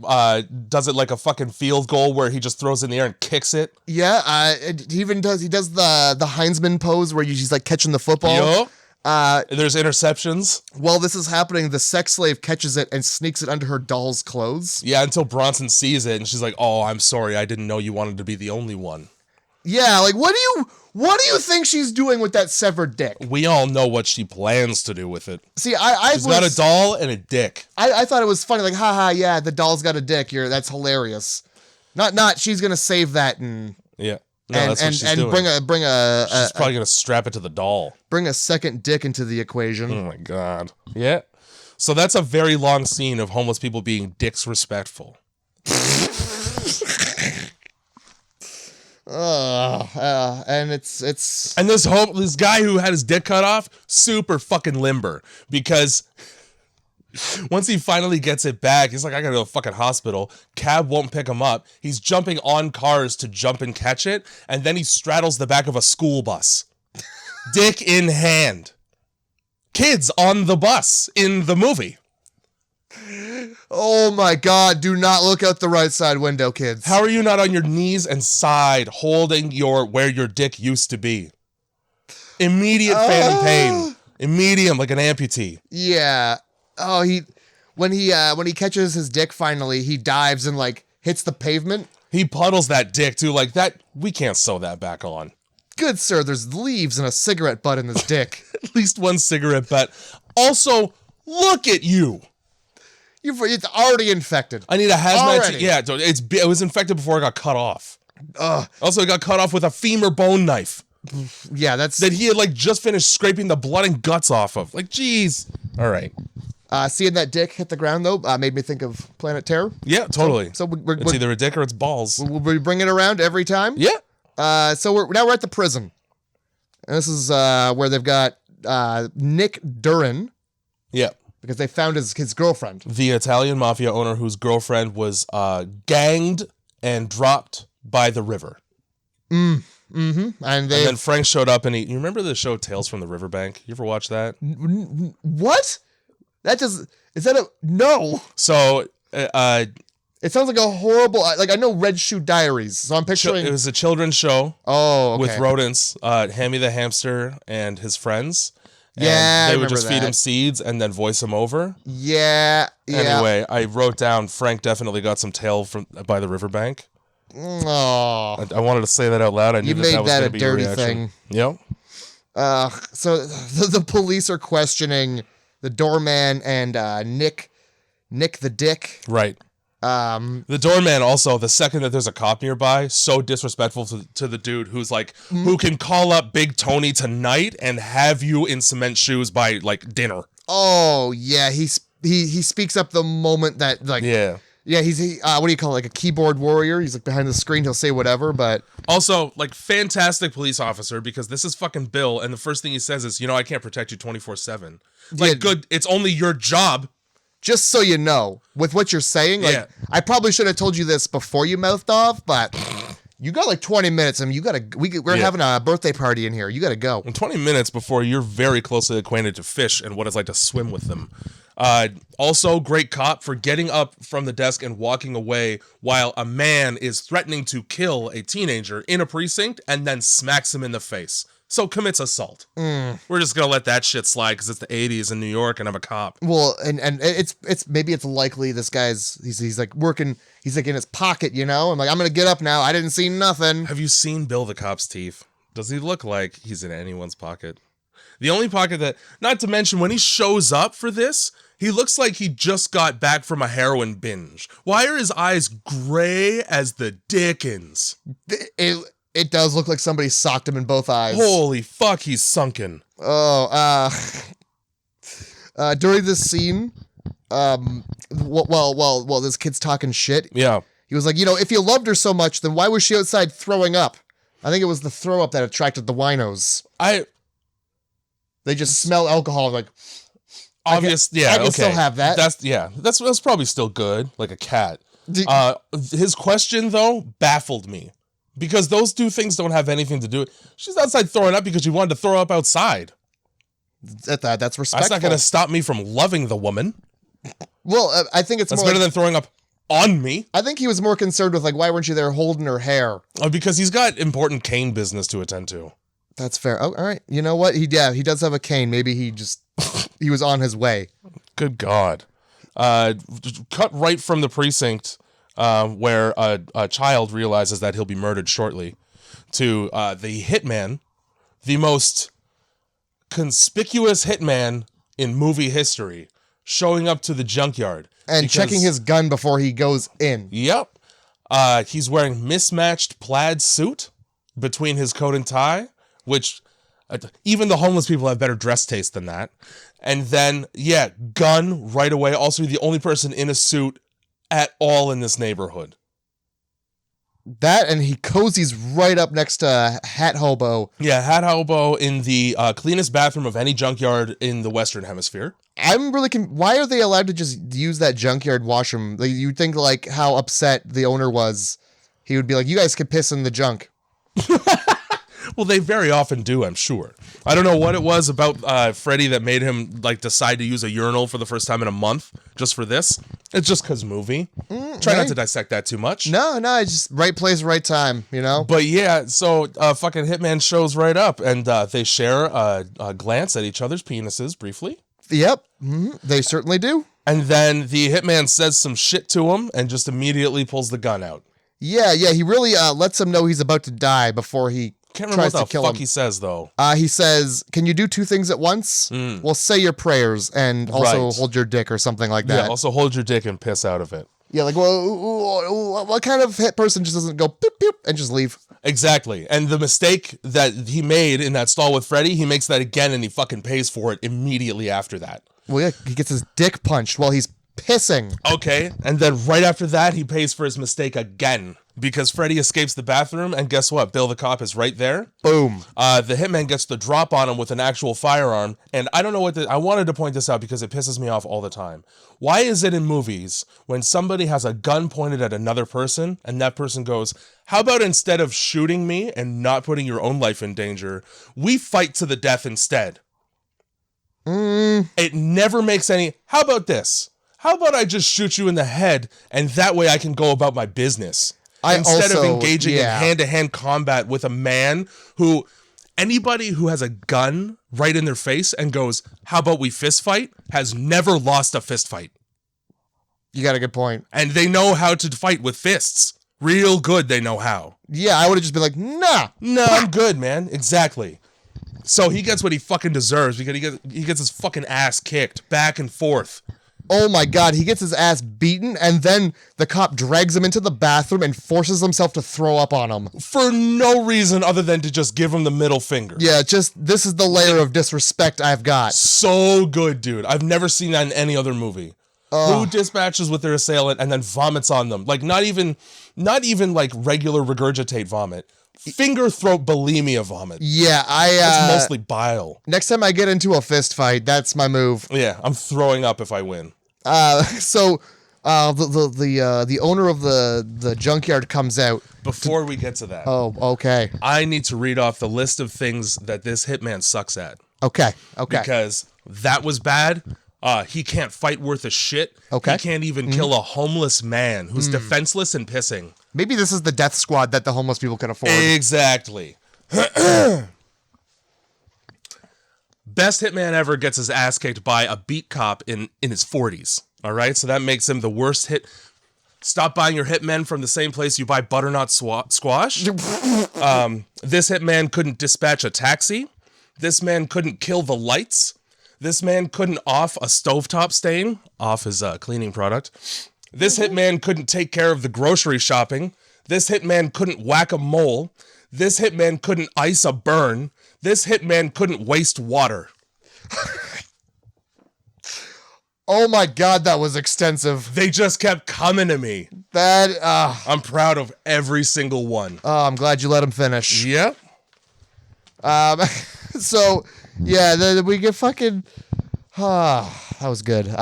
does it like a fucking field goal where he just throws it in the air and kicks it. Yeah, he does the Heinzman pose where he's catching the football. There's interceptions. While this is happening, the sex slave catches it and sneaks it under her doll's clothes. Yeah, until Bronson sees it and she's like, "Oh, I'm sorry, I didn't know you wanted to be the only one." Yeah, what do you think she's doing with that severed dick? We all know what she plans to do with it. See, she's got a doll and a dick. I thought it was funny, haha, yeah, the doll's got a dick. That's hilarious. Not she's gonna save that and yeah, no, that's what she's doing. bring a. She's probably gonna strap it to the doll. Bring a second dick into the equation. Oh my god. Yeah. So that's a very long scene of homeless people being disrespectful. And it's and this guy who had his dick cut off, super fucking limber, because once he finally gets it back, he's like, I gotta go to the fucking hospital. Cab won't pick him up. He's jumping on cars to jump and catch it, and then he straddles the back of a school bus, dick in hand. Kids on the bus in the movie. Oh my god, do not look out the right side window, kids. How are you not on your knees and side holding where your dick used to be? Immediate phantom pain. Immediate, like an amputee. Yeah. Oh, when he catches his dick finally, he dives and hits the pavement. He puddles that dick too, like that. We can't sew that back on. Good sir, there's leaves and a cigarette butt in this dick. At least one cigarette butt. Also, look at you. It's already infected. I need a hazmat. Yeah, it was infected before it got cut off. Also, it got cut off with a femur bone knife. Yeah, that he had like just finished scraping the blood and guts off of. Like, jeez. All right. Seeing that dick hit the ground though made me think of Planet Terror. Yeah, totally. So it's either a dick or it's balls. We bring it around every time. Yeah. So we're at the prison. And this is where they've got Nick Duran. Yeah. Because they found his girlfriend. The Italian mafia owner whose girlfriend was ganged and dropped by the river. Mm-hmm. And then Frank showed up and you remember the show Tales from the Riverbank? You ever watch that? What? No. So, it sounds like a horrible, like I know Red Shoe Diaries, so I'm picturing. It was a children's show. Oh, okay. With rodents, Hammy the hamster and his friends. Yeah, and they would just feed him seeds and then voice him over. Yeah. Anyway, I wrote down Frank definitely got some tail by the riverbank. Oh, I wanted to say that out loud. I knew that was going to be your reaction. Thing. Yep. So the police are questioning the doorman and Nick the Dick. Right. The doorman also, the second that there's a cop nearby, so disrespectful to the dude who's like, who can call up Big Tony tonight and have you in cement shoes by like dinner. Oh yeah, he speaks up the moment that like he's what do you call it, like a keyboard warrior? He's like behind the screen, he'll say whatever, but also like fantastic police officer because this is fucking Bill, and the first thing he says is, I can't protect you 24/7. Like good, it's only your job. Just so you know, with what you're saying, like I probably should have told you this before you mouthed off, but you got like 20 minutes, and we're having a birthday party in here. You got to go. And 20 minutes before you're very closely acquainted to fish and what it's like to swim with them. Also, great cop for getting up from the desk and walking away while a man is threatening to kill a teenager in a precinct and then smacks him in the face. So commits assault. We're just gonna let that shit slide because it's the 80s in New York and I'm a cop. Well, and it's maybe it's likely this guy's he's like working, he's like in his pocket, I'm like, I'm gonna get up now. I didn't see nothing. Have you seen Bill the Cop's teeth? Does he look like he's in anyone's pocket? The only pocket that, not to mention when he shows up for this, he looks like he just got back from a heroin binge. Why are his eyes gray as the Dickens? It does look like somebody socked him in both eyes. Holy fuck, he's sunken. Oh, during this scene, well, this kid's talking shit. Yeah. He was like, if you loved her so much, then why was she outside throwing up? I think it was the throw up that attracted the winos. They just smell alcohol, like. Obvious, I can still have that. That's probably still good, like a cat. His question though baffled me. Because those two things don't have anything to do. She's outside throwing up because she wanted to throw up outside. That's respectful. That's not going to stop me from loving the woman. Well, I think it's more better than throwing up on me. I think he was more concerned with, like, why weren't you there holding her hair? Because he's got important cane business to attend to. That's fair. Oh, all right. You know what? He does have a cane. Maybe he was on his way. Good God. Cut right from the precinct. Where a child realizes that he'll be murdered shortly, to the hitman, the most conspicuous hitman in movie history, showing up to the junkyard. And checking his gun before he goes in. Yep. He's wearing mismatched plaid suit between his coat and tie, which even the homeless people have better dress taste than that. And then, gun right away. Also, the only person in a suit at all in this neighborhood. That, and he cozies right up next to Hat Hobo. Yeah, Hat Hobo in the cleanest bathroom of any junkyard in the Western Hemisphere. I'm really why are they allowed to just use that junkyard washroom? Like, you'd think like how upset the owner was. He would be like, you guys can piss in the junk. Well, they very often do, I'm sure. I don't know what it was about Freddie that made him like decide to use a urinal for the first time in a month just for this. It's just because movie. Try not to dissect that too much. No, it's just right place, right time, But yeah, so fucking Hitman shows right up, and they share a glance at each other's penises briefly. Yep, they certainly do. And then the hitman says some shit to him and just immediately pulls the gun out. Yeah, he really lets him know he's about to die before he Can't remember tries what to the kill fuck him. he says, though. He says, can you do two things at once? Well, say your prayers and also hold your dick or something like that. Yeah, also hold your dick and piss out of it. Yeah, like, well, what kind of hit person just doesn't go boop, boop, and just leave? Exactly. And the mistake that he made in that stall with Freddy, he makes that again and he fucking pays for it immediately after that. Well, yeah, he gets his dick punched while he's pissing. Okay, and then right after that, he pays for his mistake again. Because Freddy escapes the bathroom, and guess what? Bill the cop is right there. Boom. The hitman gets the drop on him with an actual firearm, and I don't know I wanted to point this out because it pisses me off all the time. Why is it in movies, when somebody has a gun pointed at another person, and that person goes, how about instead of shooting me and not putting your own life in danger, we fight to the death instead? It never makes any... How about this? How about I just shoot you in the head, and that way I can go about my business? Instead of engaging in hand-to-hand combat with a man who, anybody who has a gun right in their face and goes, how about we fist fight, has never lost a fist fight. You got a good point. And they know how to fight with fists. Real good, they know how. Yeah, I would have just been like, nah. No, I'm good, man. Exactly. So he gets what he fucking deserves because he gets his fucking ass kicked back and forth. Oh my God, he gets his ass beaten, and then the cop drags him into the bathroom and forces himself to throw up on him. For no reason other than to just give him the middle finger. Yeah, this is the layer of disrespect I've got. So good, dude. I've never seen that in any other movie. Who dispatches with their assailant and then vomits on them? Like, not even like regular regurgitate vomit. Finger throat bulimia vomit. Yeah, it's mostly bile. Next time I get into a fist fight, that's my move. Yeah, I'm throwing up if I win. The owner of the junkyard comes out. Before we get to that. Oh, okay. I need to read off the list of things that this hitman sucks at. Okay. Because that was bad. He can't fight worth a shit. Okay. He can't even kill a homeless man who's defenseless and pissing. Maybe this is the death squad that the homeless people can afford. Exactly. Best hitman ever gets his ass kicked by a beat cop in his 40s. All right, so that makes him the worst hit. Stop buying your hitmen from the same place you buy butternut squash. This hitman couldn't dispatch a taxi. This man couldn't kill the lights. This man couldn't off a stovetop stain off his cleaning product. This hitman couldn't take care of the grocery shopping. This hitman couldn't whack a mole. This hitman couldn't ice a burn. This hitman couldn't waste water. Oh my God, that was extensive. They just kept coming to me. I'm proud of every single one. Oh, I'm glad you let him finish. Yep. So, yeah, we get fucking... that was good.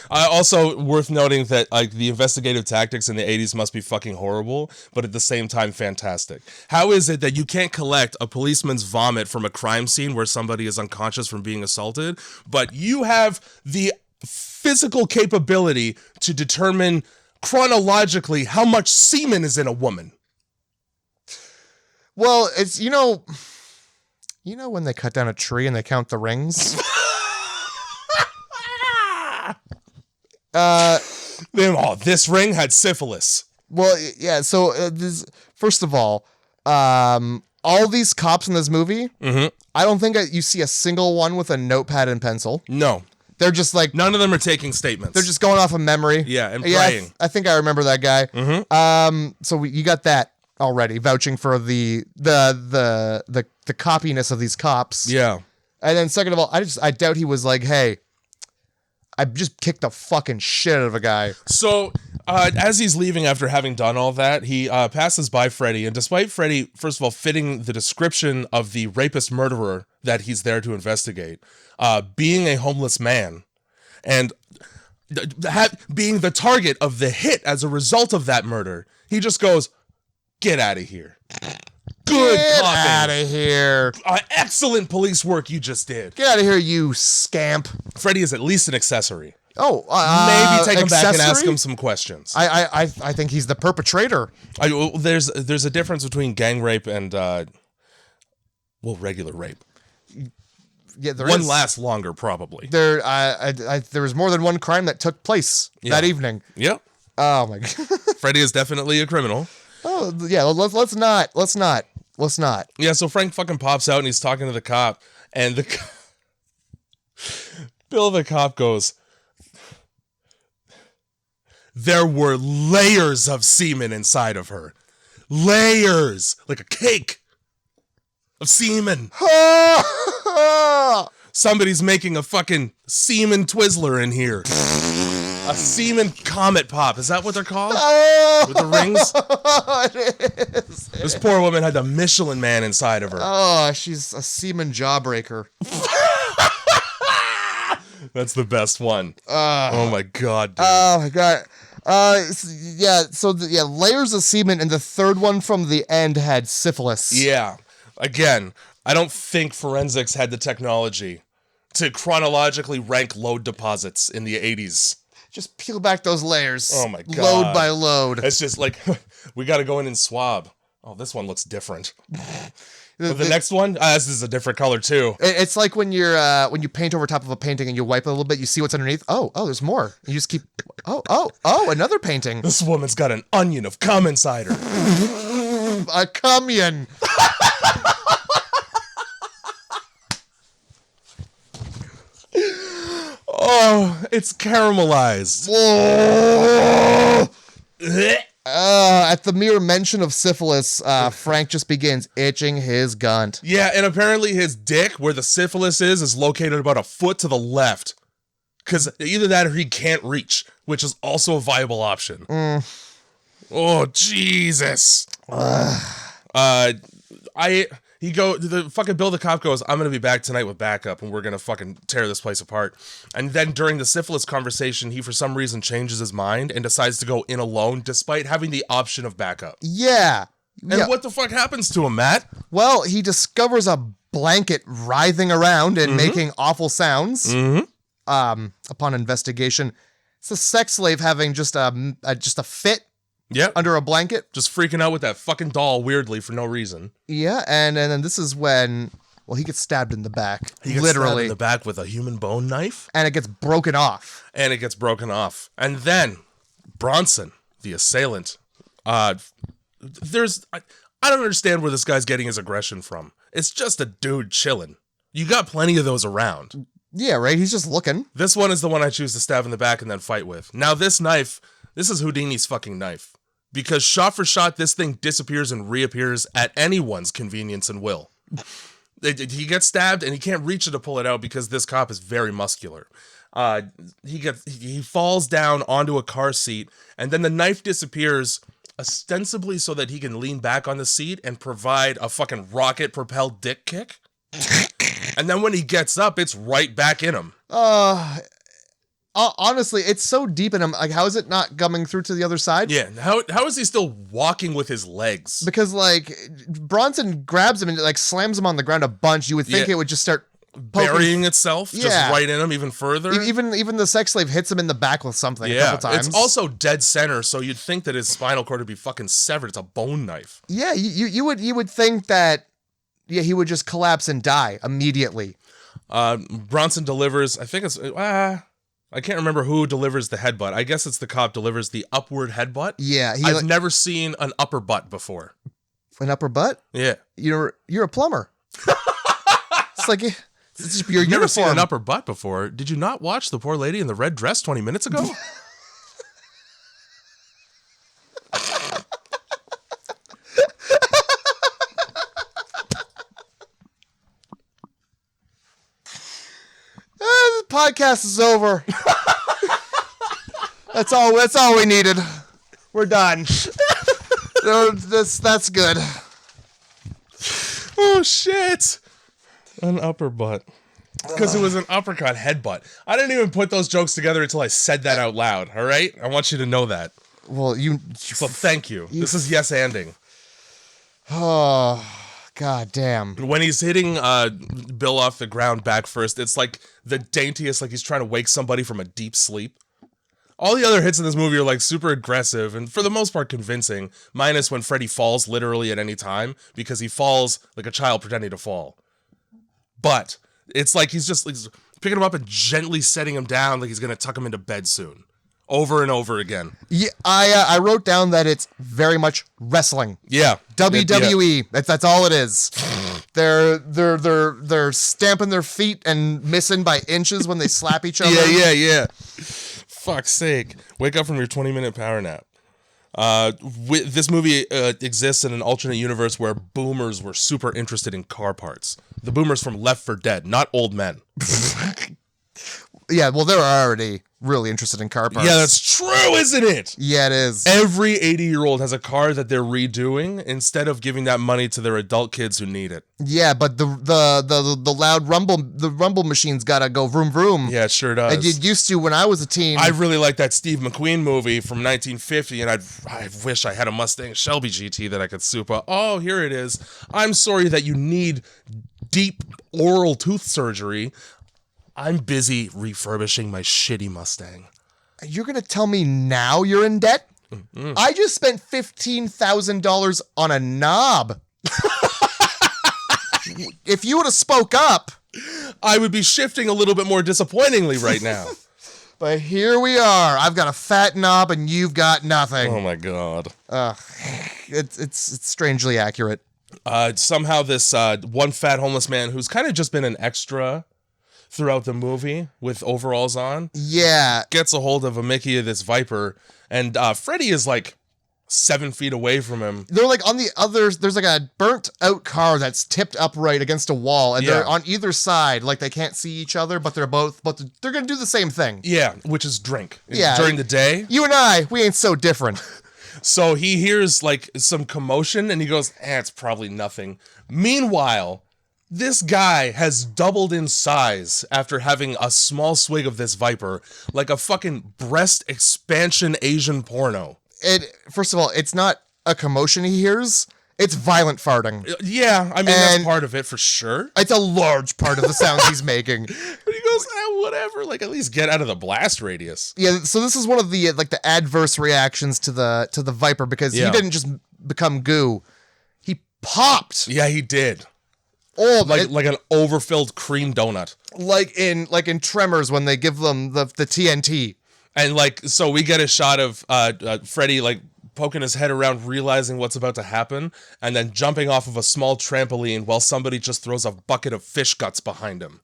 Also worth noting that like the investigative tactics in the 80s must be fucking horrible, but at the same time fantastic. How is it that you can't collect a policeman's vomit from a crime scene where somebody is unconscious from being assaulted, but you have the physical capability to determine chronologically how much semen is in a woman? Well, it's, you know when they cut down a tree and they count the rings? This ring had syphilis. Well, yeah, so first of all these cops in this movie, I don't think you see a single one with a notepad and pencil. No. They're just like... None of them are taking statements. They're just going off of memery. Yeah, and praying. I think I remember that guy. So you got that already, vouching for the coppiness of these cops. Yeah. And then second of all, I doubt he was like, hey, I just kicked the fucking shit out of a guy. So, as he's leaving after having done all that, he passes by Freddy, and despite Freddy, first of all, fitting the description of the rapist murderer that he's there to investigate, being a homeless man, and being the target of the hit as a result of that murder, he just goes, get out of here. Good Get copping. out of here. Excellent police work you just did. Get out of here, you scamp. Freddy is at least an accessory. Oh, maybe take him back and ask accessory? him some questions. I think he's the perpetrator. There's a difference between gang rape and regular rape. one lasts longer, probably. There was more than one crime that took place that evening. Yep. Oh my god. Freddy is definitely a criminal. Oh yeah, let's not. Yeah, so Frank fucking pops out and he's talking to the cop, and Bill the cop goes, there were layers of semen inside of her. Layers, like a cake of semen. Somebody's making a fucking semen Twizzler in here. A semen comet pop. Is that what they're called? With the rings? It is. This poor woman had the Michelin Man inside of her. Oh, she's a semen jawbreaker. That's the best one. Oh my god, dude. Oh my god. Layers of semen, and the third one from the end had syphilis. Yeah. Again, I don't think forensics had the technology to chronologically rank load deposits in the 80s. Just peel back those layers. Oh my god. Load by load. It's just like, we gotta go in and swab. Oh, this one looks different. But the next one, this is a different color too. It's like when you paint over top of a painting and you wipe it a little bit, you see what's underneath. Oh, there's more. You just keep. Oh, another painting. This woman's got an onion of cum inside her. A cummion. Oh, it's caramelized. At the mere mention of syphilis, Frank just begins itching his gunt. Yeah, and apparently his dick, where the syphilis is located about a foot to the left. Because either that or he can't reach, which is also a viable option. Oh, Jesus. The fucking Bill the cop goes, I'm going to be back tonight with backup and we're going to fucking tear this place apart. And then during the syphilis conversation, he for some reason changes his mind and decides to go in alone despite having the option of backup. Yeah. And what the fuck happens to him, Matt? Well, he discovers a blanket writhing around and making awful sounds. Upon investigation, it's a sex slave having just a fit. Yep. Under a blanket. Just freaking out with that fucking doll weirdly for no reason. Yeah, and then this is when, he gets stabbed in the back. He gets stabbed in the back with a human bone knife. And it gets broken off. And then, Bronson, the assailant, I don't understand where this guy's getting his aggression from. It's just a dude chilling. You got plenty of those around. Yeah, right? He's just looking. This one is the one I choose to stab in the back and then fight with. Now, this knife, this is Houdini's fucking knife. Because shot for shot, this thing disappears and reappears at anyone's convenience and will. He gets stabbed and he can't reach it to pull it out because this cop is very muscular. He falls down onto a car seat and then the knife disappears ostensibly so that he can lean back on the seat and provide a fucking rocket-propelled dick kick. And then when he gets up, it's right back in him. Honestly, it's so deep in him. Like, how is it not coming through to the other side? Yeah, how is he still walking with his legs? Because, Bronson grabs him and, slams him on the ground a bunch. You would think it would just start burying itself just right in him even further. Even the sex slave hits him in the back with something a couple times. It's also dead center, so you'd think that his spinal cord would be fucking severed. It's a bone knife. Yeah, you would think that, he would just collapse and die immediately. Bronson delivers, I think it's... I can't remember who delivers the headbutt. I guess it's the cop delivers the upward headbutt. Yeah. I've never seen an upper butt before. An upper butt? Yeah. You're a plumber. It's like it's just your uniform. Never seen an upper butt before. Did you not watch The Poor Lady in the Red Dress 20 minutes ago? This podcast is over. That's all we needed. We're done. That's good. Oh shit. An upper butt. Because it was an uppercut headbutt. I didn't even put those jokes together until I said that out loud. All right? I want you to know that. Well, So thank you. This is yes-anding. Oh, god damn. When he's hitting Bill off the ground back first, it's like the daintiest, like he's trying to wake somebody from a deep sleep. All the other hits in this movie are super aggressive and for the most part convincing, minus when Freddy falls literally at any time because he falls like a child pretending to fall. But It's like he's picking him up and gently setting him down like he's going to tuck him into bed soon. Over and over again. Yeah, I wrote down that it's very much wrestling. Yeah. WWE. Yeah. That's all it is. They're stamping their feet and missing by inches when they slap each other. Yeah. Fuck's sake. Wake up from your 20-minute power nap. This movie exists in an alternate universe where boomers were super interested in car parts. The boomers from Left 4 Dead, not old men. Yeah, well, they're already really interested in car parts. Yeah, that's true, isn't it? Yeah, it is. Every 80-year-old has a car that they're redoing instead of giving that money to their adult kids who need it. Yeah, but the loud rumble machine's gotta go vroom vroom. Yeah, it sure does. It used to when I was a teen. I really like that Steve McQueen movie from 1950, and I wish I had a Mustang Shelby GT that I could soup up. Oh, here it is. I'm sorry that you need deep oral tooth surgery. I'm busy refurbishing my shitty Mustang. You're going to tell me now you're in debt? Mm-hmm. I just spent $15,000 on a knob. If you would have spoke up, I would be shifting a little bit more disappointingly right now. But here we are. I've got a fat knob and you've got nothing. Oh my God. It's strangely accurate. Somehow this one fat homeless man who's kind of just been an extra throughout the movie with overalls on. Yeah. Gets a hold of a Mickey of this Viper, and Freddy is like 7 feet away from him. They're like on the others. There's like a burnt out car that's tipped upright against a wall, and they're on either side. Like they can't see each other, but they're going to do the same thing. Yeah, which is drink. Yeah. During the day. You and I, we ain't so different. So he hears like some commotion and he goes, it's probably nothing. Meanwhile, this guy has doubled in size after having a small swig of this Viper, like a fucking breast expansion Asian porno. First of all, it's not a commotion he hears. It's violent farting. Yeah, I mean, that's part of it for sure. It's a large part of the sounds he's making. But he goes, whatever, like at least get out of the blast radius. Yeah, so this is one of the like the adverse reactions to the Viper because he didn't just become goo. He popped. Yeah, he did. Oh, like an overfilled cream donut. Like in Tremors when they give them the TNT. And like, so we get a shot of Freddy like poking his head around, realizing what's about to happen, and then jumping off of a small trampoline while somebody just throws a bucket of fish guts behind him.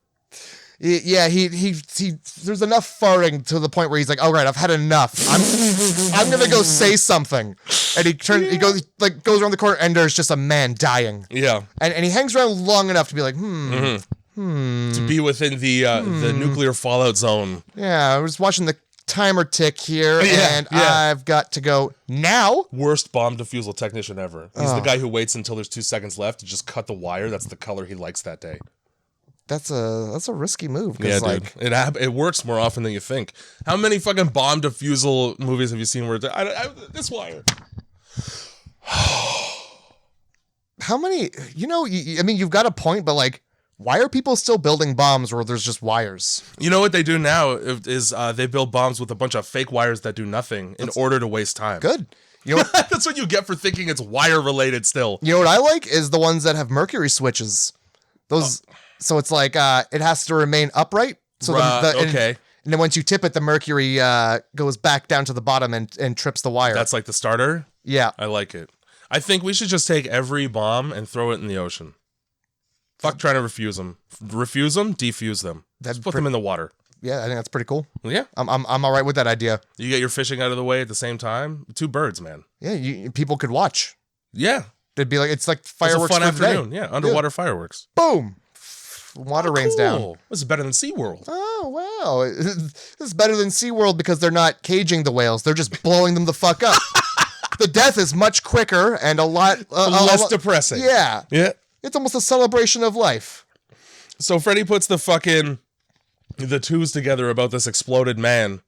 Yeah, he there's enough farting to the point where he's like, all right, I've had enough. I'm gonna go say something. And he goes around the corner and there's just a man dying. Yeah. And he hangs around long enough to be like, to be within the nuclear fallout zone. Yeah, I was watching the timer tick here, and I've got to go now. Worst bomb defusal technician ever. He's the guy who waits until there's 2 seconds left to just cut the wire. That's the color he likes that day. That's a risky move. Yeah, dude. It works more often than you think. How many fucking bomb defusal movies have you seen where this wire? How many? I mean, you've got a point, but like, why are people still building bombs where there's just wires? You know what they do now is they build bombs with a bunch of fake wires that do nothing in order to waste time. Good. You know what? That's what you get for thinking it's wire related still. You know what I like is the ones that have mercury switches. Those. So it's like it has to remain upright. So okay. And then once you tip it, the mercury goes back down to the bottom and trips the wire. That's like the starter? Yeah. I like it. I think we should just take every bomb and throw it in the ocean. Fuck trying to refuse them. Refuse them, defuse them. Just put them in the water. Yeah, I think that's pretty cool. Yeah. I'm all right with that idea. You get your fishing out of the way at the same time. 2 birds, man. Yeah, people could watch. Yeah. It'd be like, it's like fireworks. It's a fun for afternoon. Yeah, underwater fireworks. Boom. Water rains down. This is better than SeaWorld. Oh, wow. This is better than SeaWorld because they're not caging the whales. They're just blowing them the fuck up. The death is much quicker and a lot less depressing. Yeah. Yeah. It's almost a celebration of life. So Freddy puts the twos together about this exploded man.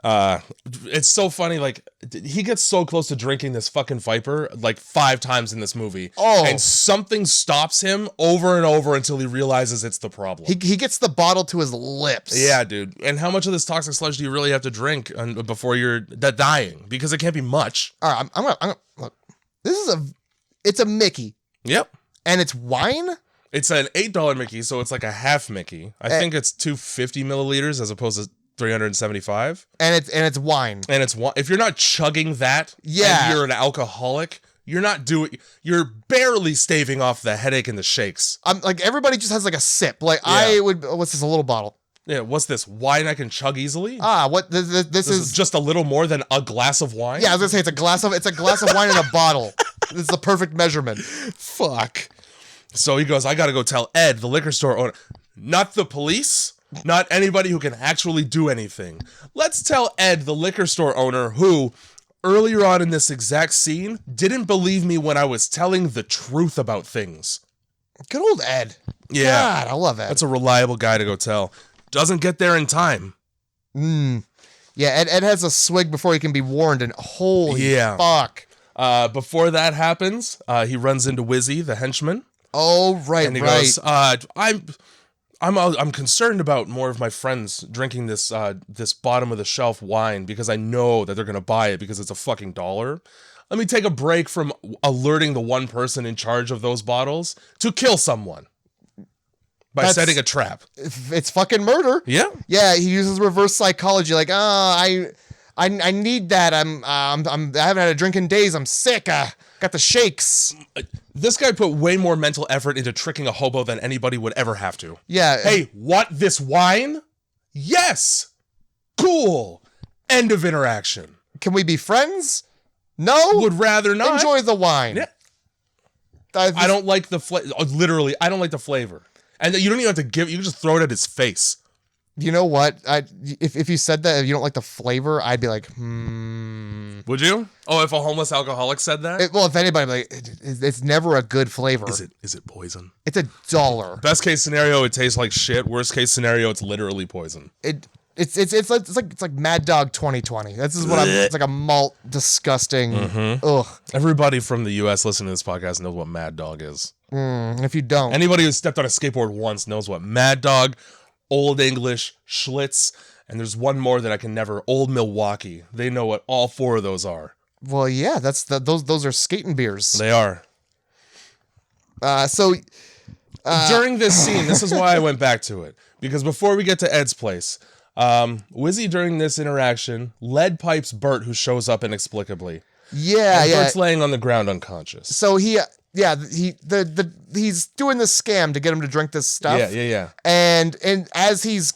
It's so funny, like, he gets so close to drinking this fucking Viper like 5 times in this movie. Oh. And something stops him over and over until he realizes it's the problem. He gets the bottle to his lips. Yeah, dude. And how much of this toxic sludge do you really have to drink before you're dying? Because it can't be much. All right, I'm gonna look. It's a Mickey. Yep. And it's wine? It's an $8 Mickey, so it's like a half Mickey. I think it's 250 milliliters as opposed to 375. And it's wine. And it's if you're not chugging that, yeah, and you're an alcoholic, you're barely staving off the headache and the shakes. Like everybody just has like a sip. Like what's this, a little bottle? Yeah, what's this? Wine I can chug easily? What this is just a little more than a glass of wine? Yeah, I was gonna say it's a glass of wine in a bottle. This is the perfect measurement. Fuck. So he goes, I gotta go tell Ed, the liquor store owner. Not the police, not anybody who can actually do anything. Let's tell Ed, the liquor store owner, who earlier on in this exact scene didn't believe me when I was telling the truth about things. Good old Ed. Yeah. God, I love Ed. That's a reliable guy to go tell. Doesn't get there in time. Yeah, Ed has a swig before he can be warned, and holy fuck. Before that happens, he runs into Wizzy, the henchman. Oh, right, and he goes, I'm concerned about more of my friends drinking this bottom of the shelf wine because I know that they're gonna buy it because it's a fucking $1. Let me take a break from alerting the one person in charge of those bottles to kill someone by setting a trap. It's fucking murder. Yeah. Yeah, he uses reverse psychology. Like, I need that. I haven't had a drink in days. I'm sick. Got the shakes. This guy put way more mental effort into tricking a hobo than anybody would ever have to. Yeah. Hey, want this wine? Yes. Cool. End of interaction. Can we be friends? No. Would rather not. Enjoy the wine. Yeah. I don't like the literally, I don't like the flavor. And you don't even have to you can just throw it at his face. You know what? If you said that, if you don't like the flavor, I'd be like, Would you? Oh, if a homeless alcoholic said that? Well, if anybody, like, it's never a good flavor. Is it poison? It's $1. Best case scenario, it tastes like shit. Worst case scenario, it's literally poison. It's like Mad Dog 2020. This is what it's like a malt, disgusting. Ugh. Everybody from the U.S. listening to this podcast knows what Mad Dog is. If you don't, anybody who's stepped on a skateboard once knows what Mad Dog, Old English, Schlitz, and there's one more that I can never. Old Milwaukee. They know what all 4 of those are. Well, yeah, those are skating beers. They are. During this scene, this is why I went back to it, because before we get to Ed's place, Wizzy during this interaction lead pipes Bert, who shows up inexplicably. Yeah, Bert's laying on the ground unconscious. So he's doing this scam to get him to drink this stuff. Yeah. And as he's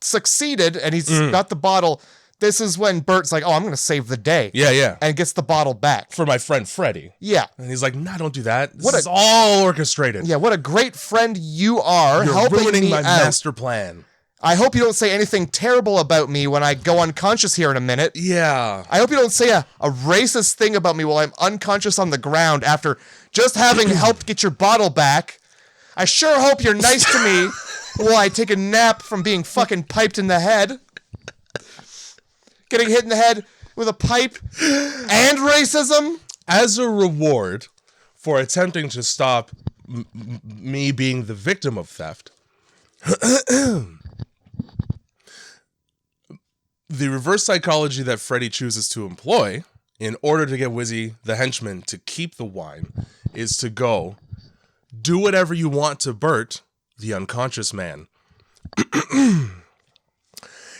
succeeded and he's got the bottle, this is when Bert's like, "Oh, I'm going to save the day." Yeah. And gets the bottle back for my friend Freddie. Yeah. And he's like, "Nah, don't do that. This is all orchestrated." Yeah, what a great friend you are. You're helping ruining me my out. master plan. I hope you don't say anything terrible about me when I go unconscious here in a minute. Yeah. I hope you don't say a racist thing about me while I'm unconscious on the ground after just having helped get your bottle back. I sure hope you're nice to me while I take a nap from being fucking piped in the head. Getting hit in the head with a pipe and racism. As a reward for attempting to stop me being the victim of theft, the reverse psychology that Freddy chooses to employ in order to get Wizzy, the henchman, to keep the wine is to go, do whatever you want to Bert, the unconscious man.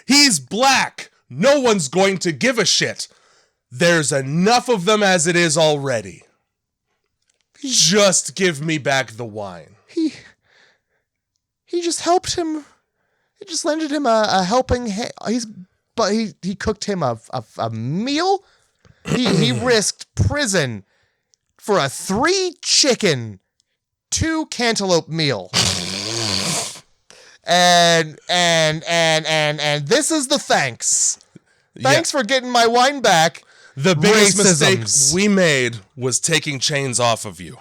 He's black. No one's going to give a shit. There's enough of them as it is already. Just give me back the wine. He just helped him. He just lended him a helping hand. He cooked him a meal. He risked prison for a 3 chicken, 2 cantaloupe meal. And this is the thanks. Thanks for getting my wine back. The biggest mistake we made was taking chains off of you.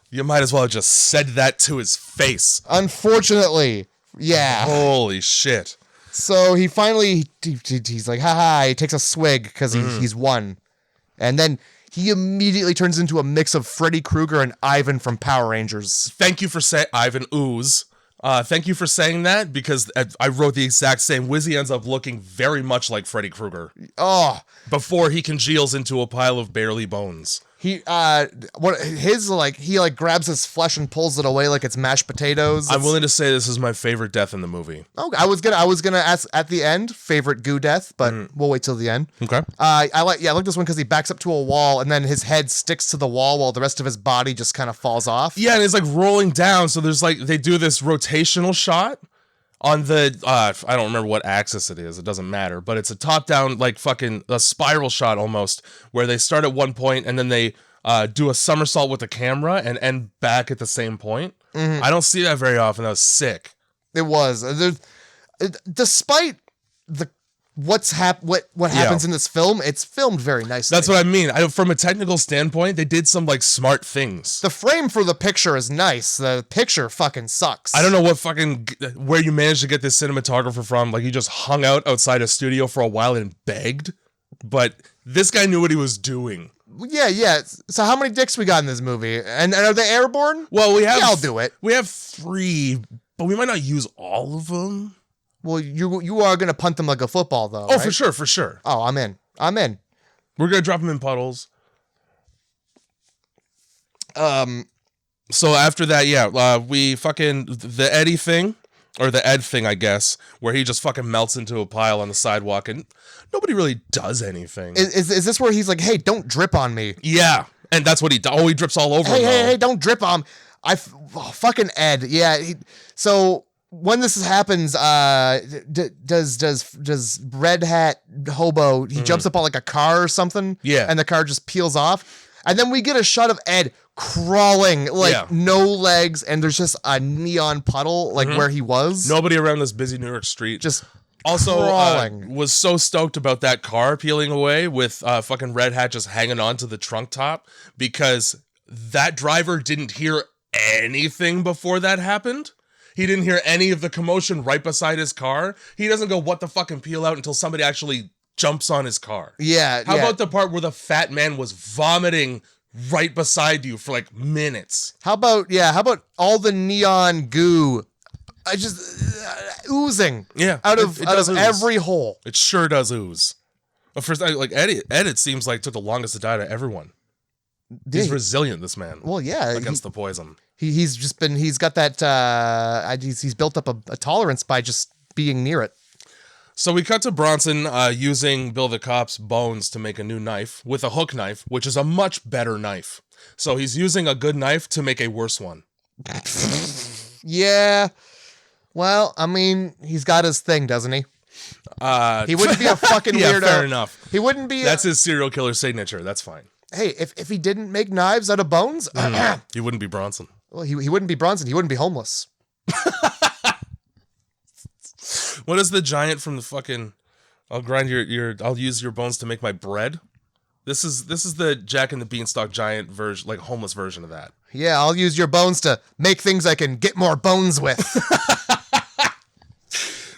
You might as well have just said that to his face. Unfortunately, yeah. Holy shit. So he finally, he's like, haha, he takes a swig because he's won. And then he immediately turns into a mix of Freddy Krueger and Ivan from Power Rangers. Thank you for saying, Ivan Ooze. Thank you for saying that, because I wrote the exact same. Wizzy ends up looking very much like Freddy Krueger. Oh. Before he congeals into a pile of barely bones. he grabs his flesh and pulls it away like it's mashed potatoes. I'm willing to say this is my favorite death in the movie. Oh, I was gonna ask at the end favorite goo death, but we'll wait till the end. Okay. I like this one because he backs up to a wall and then his head sticks to the wall while the rest of his body just kind of falls off. Yeah, and it's like rolling down. So there's like they do this rotational shot on the I don't remember what axis it is. It doesn't matter, but it's a top down like fucking a spiral shot almost where they start at one point and then they do a somersault with the camera and end back at the same point. I don't see that very often. That was sick. It was. Despite what happens in this film, it's filmed very nicely. That's what I mean. From a technical standpoint, they did some like smart things. The frame for the picture is nice. The picture fucking sucks. I don't know where you managed to get this cinematographer from. Like he just hung out outside a studio for a while and begged, but this guy knew what he was doing. Yeah. So how many dicks we got in this movie? And are they airborne? Well, I'll do it. We have 3, but we might not use all of them. Well, you are going to punt them like a football, though, Oh, right? for sure. Oh, I'm in. We're going to drop them in puddles. So after that, we fucking, the Eddie thing, or the Ed thing, I guess, where he just fucking melts into a pile on the sidewalk, and nobody really does anything. Is this where he's like, hey, don't drip on me? Yeah, and that's what he does. Oh, he drips all over him. Hey, don't drip on me. Fucking Ed. Yeah, so... When this happens, does Red Hat Hobo, he jumps up on like a car or something, and the car just peels off, and then we get a shot of Ed crawling, no legs, and there's just a neon puddle like where he was. Nobody around this busy New York street. Just also crawling. Was so stoked about that car peeling away with fucking Red Hat just hanging on to the trunk top because that driver didn't hear anything before that happened. He didn't hear any of the commotion right beside his car. He doesn't go, what the fucking peel out until somebody actually jumps on his car. Yeah. How about the part where the fat man was vomiting right beside you for like minutes? How about all the neon goo oozing out of every hole. It sure does ooze. But first, like Ed, it seems like took the longest to die to everyone. He's resilient, this man. Well, yeah. Against the poison. He's got that, he's built up a tolerance by just being near it. So we cut to Bronson using Bill the Cop's bones to make a new knife with a hook knife, which is a much better knife. So he's using a good knife to make a worse one. Yeah. Well, I mean, he's got his thing, doesn't he? He wouldn't be a fucking weirdo. Fair enough. He wouldn't be. That's his serial killer signature. That's fine. Hey, if he didn't make knives out of bones, he wouldn't be Bronson. Well, he wouldn't be Bronson. He wouldn't be homeless. What is the giant from the fucking? I'll grind I'll use your bones to make my bread. This is the Jack and the Beanstalk giant version, like homeless version of that. Yeah, I'll use your bones to make things I can get more bones with.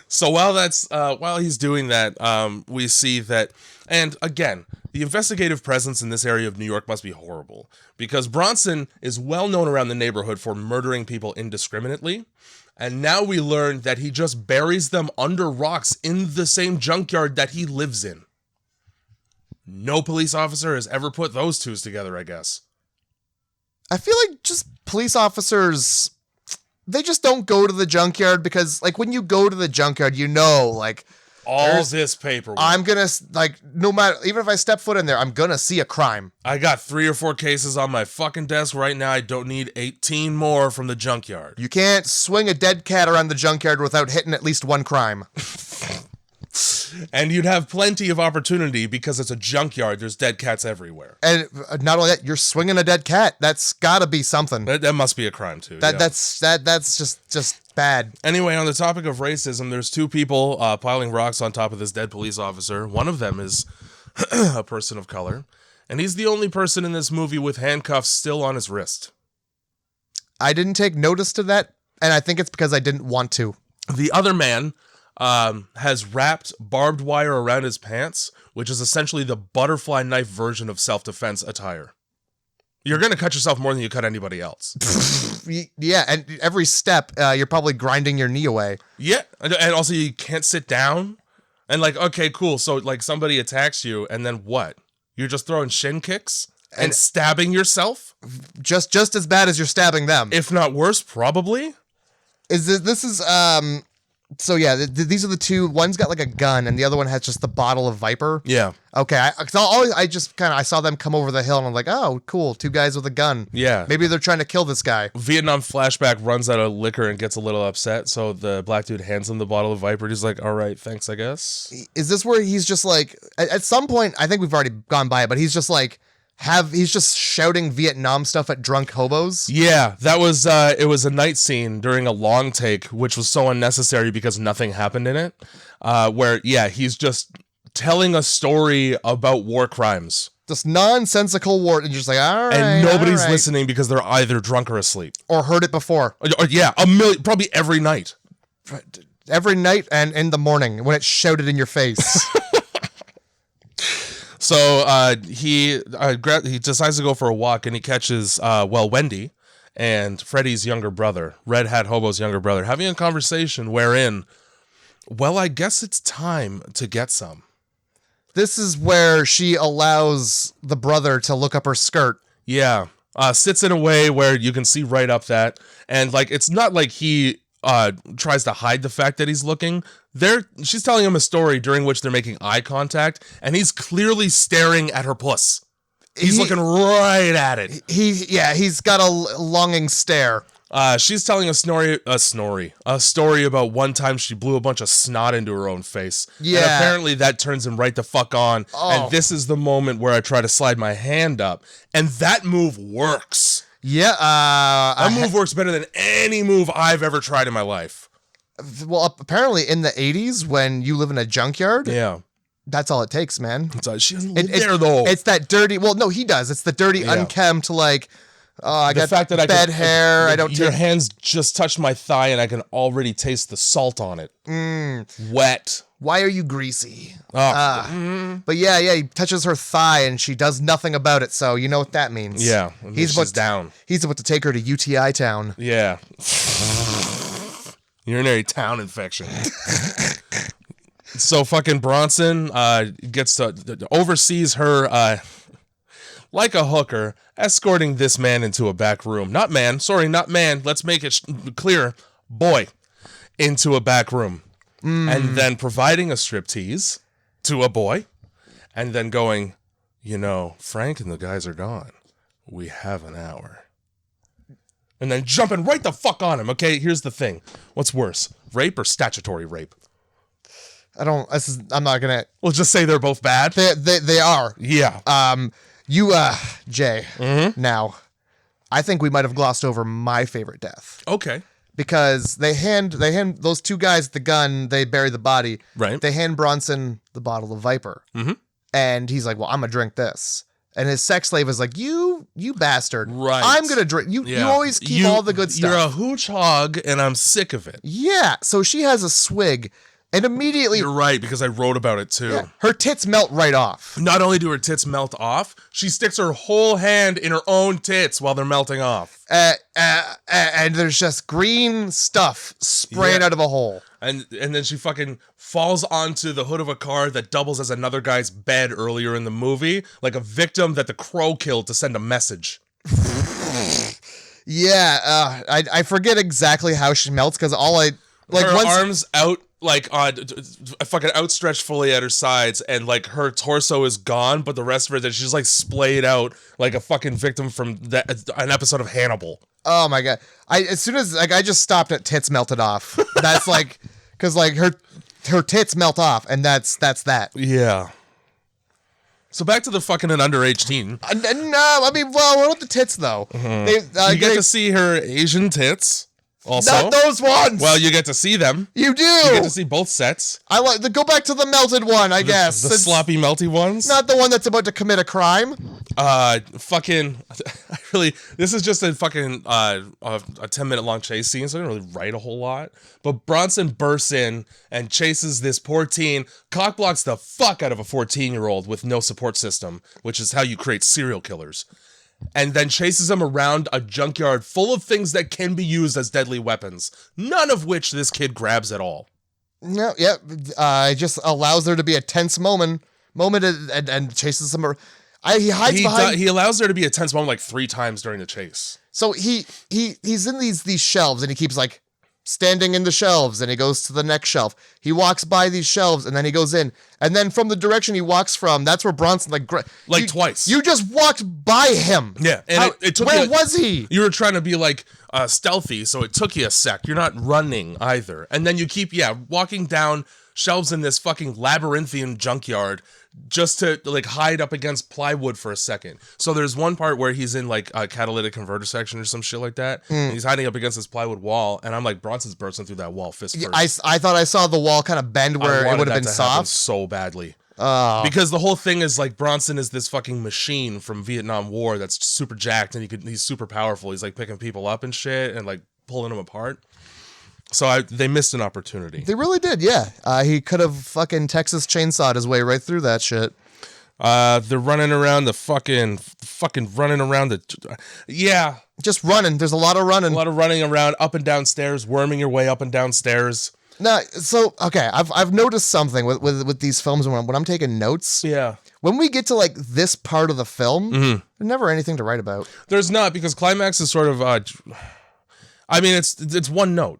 So while he's doing that, we see that, and again, the investigative presence in this area of New York must be horrible because Bronson is well known around the neighborhood for murdering people indiscriminately. And now we learn that he just buries them under rocks in the same junkyard that he lives in. No police officer has ever put those twos together, I guess. I feel like just police officers, they just don't go to the junkyard because, like, when you go to the junkyard, you know, like, all this paperwork. I'm gonna, like, no matter, even if I step foot in there, I'm gonna see a crime. I got 3 or 4 cases on my fucking desk right now. I don't need 18 more from the junkyard. You can't swing a dead cat around the junkyard without hitting at least one crime. And you'd have plenty of opportunity because it's a junkyard. There's dead cats everywhere. And not only that, you're swinging a dead cat. That's gotta be something. That must be a crime too. That's just bad. Anyway, on the topic of racism, there's 2 people piling rocks on top of this dead police officer. One of them is a person of color, and he's the only person in this movie with handcuffs still on his wrist. I didn't take notice to that, and I think it's because I didn't want to. The other man has wrapped barbed wire around his pants, which is essentially the butterfly knife version of self-defense attire. You're going to cut yourself more than you cut anybody else. Yeah, and every step, you're probably grinding your knee away. Yeah, and also you can't sit down. And like, okay, cool, so like somebody attacks you, and then what? You're just throwing shin kicks? and stabbing yourself? Just as bad as you're stabbing them. If not worse, probably. So yeah, these are the two. One's got like a gun, and the other one has just the bottle of Viper. Yeah. Okay. I saw them come over the hill, and I'm like, oh, cool, two guys with a gun. Yeah. Maybe they're trying to kill this guy. Vietnam flashback runs out of liquor and gets a little upset, so the black dude hands him the bottle of Viper. He's like, all right, thanks, I guess. Is this where he's just like, at some point, I think we've already gone by it, but he's just like, he's just shouting Vietnam stuff at drunk hobos? Yeah, that was, it was a night scene during a long take, which was so unnecessary because nothing happened in it, where, yeah, he's just telling a story about war crimes. This nonsensical war, and you're just like, all right. And nobody's listening because they're either drunk or asleep. Or heard it before. Or yeah, probably every night. Every night and in the morning when it's shouted in your face. So he decides to go for a walk, and he catches Wendy and Freddie's younger brother, Red Hat Hobo's younger brother, having a conversation wherein, well, I guess it's time to get some. This is where she allows the brother to look up her skirt. Yeah, sits in a way where you can see right up that, and like it's not like he tries to hide the fact that he's looking. She's telling him a story during which they're making eye contact, and he's clearly staring at her puss. He's looking right at it. He's got a longing stare. She's telling a story about one time she blew a bunch of snot into her own face. Yeah. And apparently that turns him right the fuck on. Oh. And this is the moment where I try to slide my hand up, and that move works. Yeah, that move works better than any move I've ever tried in my life. Well, apparently in the 80s, when you live in a junkyard, yeah, that's all it takes, man. She doesn't live there, though. It's that dirty, well, no, he does. It's the dirty, unkempt, like, I got fact that bad hair. Your hands just touched my thigh, and I can already taste the salt on it. Wet. Why are you greasy? Oh. But yeah, he touches her thigh, and she does nothing about it, so you know what that means. Yeah, he's down. He's about to take her to UTI town. Yeah. Urinary town infection. So fucking Bronson oversees her like a hooker, escorting this man into a back room. Not man. Let's make it clear. Boy, into a back room. And then providing a striptease to a boy. And then going, Frank and the guys are gone. We have an hour. And then jumping right the fuck on him. Okay, here's the thing. What's worse, rape or statutory rape? I'm not gonna. We'll just say they're both bad. They are. Yeah. Jay. Mm-hmm. Now, I think we might have glossed over my favorite death. Okay. Because they hand those two guys the gun. They bury the body. Right. They hand Bronson the bottle of Viper. Mm-hmm. And he's like, "Well, I'm gonna drink this." And his sex slave is like, you bastard. Right. I'm going to drink. You always keep all the good stuff. You're a hooch hog, and I'm sick of it. Yeah. So she has a swig, and immediately... You're right, because I wrote about it, too. Yeah, her tits melt right off. Not only do her tits melt off, she sticks her whole hand in her own tits while they're melting off. And there's just green stuff spraying out of a hole. And then she fucking falls onto the hood of a car that doubles as another guy's bed earlier in the movie, like a victim that the Crow killed to send a message. Yeah, I forget exactly how she melts because her arms out like fucking outstretched fully at her sides, and like her torso is gone, but the rest of her, she's like splayed out like a fucking victim from an episode of Hannibal. Oh my god! I just stopped at tits melted off. That's like because like her tits melt off, and that's that. Yeah. So back to the fucking an underage teen. No, I mean, well, what about the tits though? Mm-hmm. You get to see her Asian tits. Also, not those ones. Well, you get to see them. You do. You get to see both sets. I like go back to the melted one. I guess the sloppy, melty ones. Not the one that's about to commit a crime. Fucking. This is just a fucking a 10-minute long chase scene, so I didn't really write a whole lot. But Bronson bursts in and chases this poor teen, cockblocks the fuck out of a 14-year-old with no support system, which is how you create serial killers. And then chases him around a junkyard full of things that can be used as deadly weapons, none of which this kid grabs at all. No, yeah, it just allows there to be a tense moment and chases him. He hides behind. He allows there to be a tense moment like 3 times during the chase. So he's in these shelves, and he keeps like standing in the shelves, and he goes to the next shelf. He walks by these shelves, and then he goes in, and then from the direction he walks from, that's where Bronson twice. You just walked by him. Yeah, and it took. Where was he? You were trying to be like stealthy, so it took you a sec. You're not running either, and then you keep walking down shelves in this fucking labyrinthian junkyard just to like hide up against plywood for a second. So there's one part where he's in like a catalytic converter section or some shit like that. And he's hiding up against this plywood wall, and I'm like, Bronson's bursting through that wall fist first. I thought I saw the wall kind of bend where it would have been soft so badly. Because the whole thing is like Bronson is this fucking machine from Vietnam War that's super jacked, and he's super powerful. He's like picking people up and shit and like pulling them apart. So they missed an opportunity. They really did, yeah. He could have fucking Texas chainsawed his way right through that shit. They're running around the fucking running around the... Yeah. Just running. There's a lot of running. A lot of running around, up and down stairs, worming your way up and down stairs. Now, so, okay, I've noticed something with these films when I'm taking notes. Yeah. When we get to, like, this part of the film, there's never anything to write about. There's not, because climax is sort of... I mean, it's one note.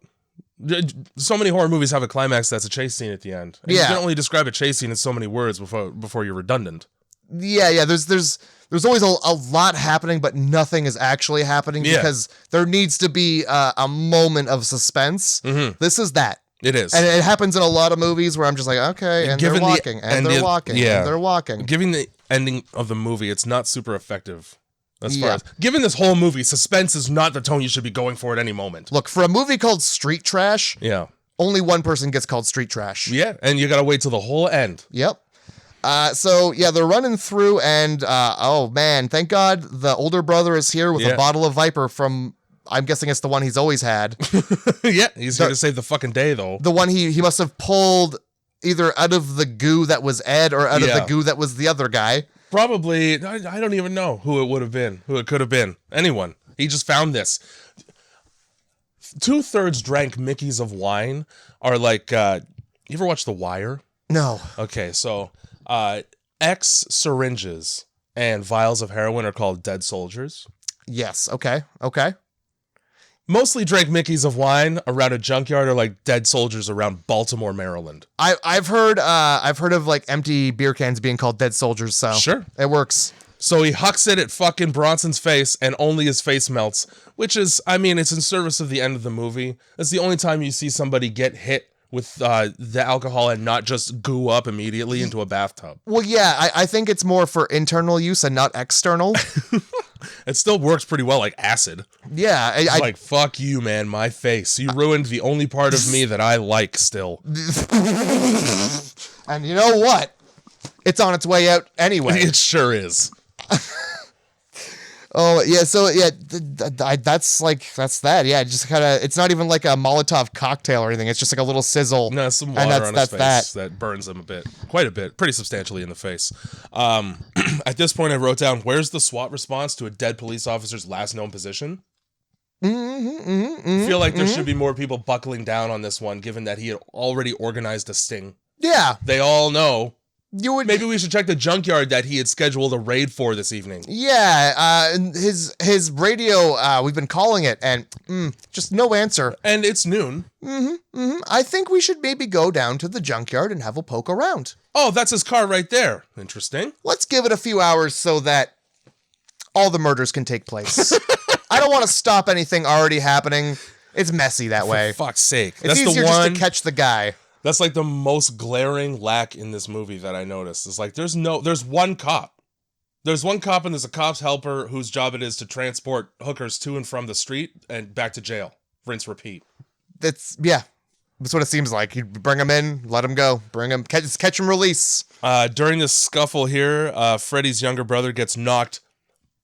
So many horror movies have a climax that's a chase scene at the end. And you can only describe a chase scene in so many words before you're redundant. Yeah. There's always a lot happening, but nothing is actually happening because there needs to be a moment of suspense. This is that. It is. And it happens in a lot of movies where I'm just like, okay, and they're walking, and they're walking, and they're walking. Given the ending of the movie, it's not super effective. As far as given this whole movie, suspense is not the tone you should be going for at any moment. Look, for a movie called Street Trash, only one person gets called Street Trash. Yeah, and you gotta wait till the whole end. Yep. So they're running through, and oh man, thank God the older brother is here with a bottle of Viper from. I'm guessing it's the one he's always had. Yeah, he's here to save the fucking day, though. The one he must have pulled either out of the goo that was Ed or out of the goo that was the other guy. Probably, I don't even know who it would have been, who it could have been. Anyone. He just found this. 2/3 drank Mickeys of wine are like, you ever watch The Wire? No. Okay, so X syringes and vials of heroin are called dead soldiers. Yes, okay. Mostly drank Mickeys of wine around a junkyard are like dead soldiers around Baltimore, Maryland. I've heard of like empty beer cans being called dead soldiers, so sure, it works. So he hucks it at fucking Bronson's face, and only his face melts, which is, I mean, it's in service of the end of the movie. It's the only time you see somebody get hit with the alcohol and not just goo up immediately into a bathtub. Well, yeah, I think it's more for internal use and not external. It still works pretty well, like acid. Yeah. It's like, fuck you, man, my face. You ruined the only part of me that I like still. And you know what? It's on its way out anyway. It sure is. Oh, yeah, so, yeah, that's that. Yeah, just kind of, it's not even like a Molotov cocktail or anything. It's just like a little sizzle. No, some water on his face that burns him a bit. Quite a bit. Pretty substantially in the face. At this point, I wrote down, where's the SWAT response to a dead police officer's last known position? I feel like there should be more people buckling down on this one, given that he had already organized a sting. Yeah. They all know. Maybe we should check the junkyard that he had scheduled a raid for this evening. Yeah, his radio, we've been calling it, and just no answer. And it's noon. I think we should maybe go down to the junkyard and have a poke around. Oh, that's his car right there. Interesting. Let's give it a few hours so that all the murders can take place. I don't want to stop anything already happening. It's messy that way. For fuck's sake. It's easier just to catch the guy. That's like the most glaring lack in this movie that I noticed. It's like there's one cop. There's one cop and there's a cop's helper whose job it is to transport hookers to and from the street and back to jail. Rinse, repeat. That's what it seems like. You bring him in, let him go. Bring him, catch him, release. During this scuffle here, Freddy's younger brother gets knocked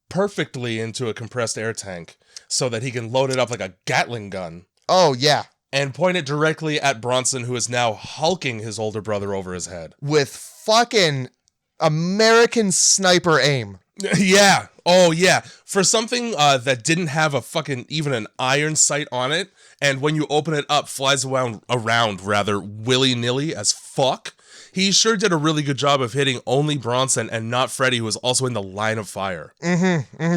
perfectly into a compressed air tank so that he can load it up like a Gatling gun. Oh, yeah. And point it directly at Bronson, who is now hulking his older brother over his head. With fucking American sniper aim. Yeah. Oh, yeah. For something that didn't have a fucking, even an iron sight on it, and when you open it up, flies around willy-nilly as fuck, he sure did a really good job of hitting only Bronson and not Freddy, who was also in the line of fire.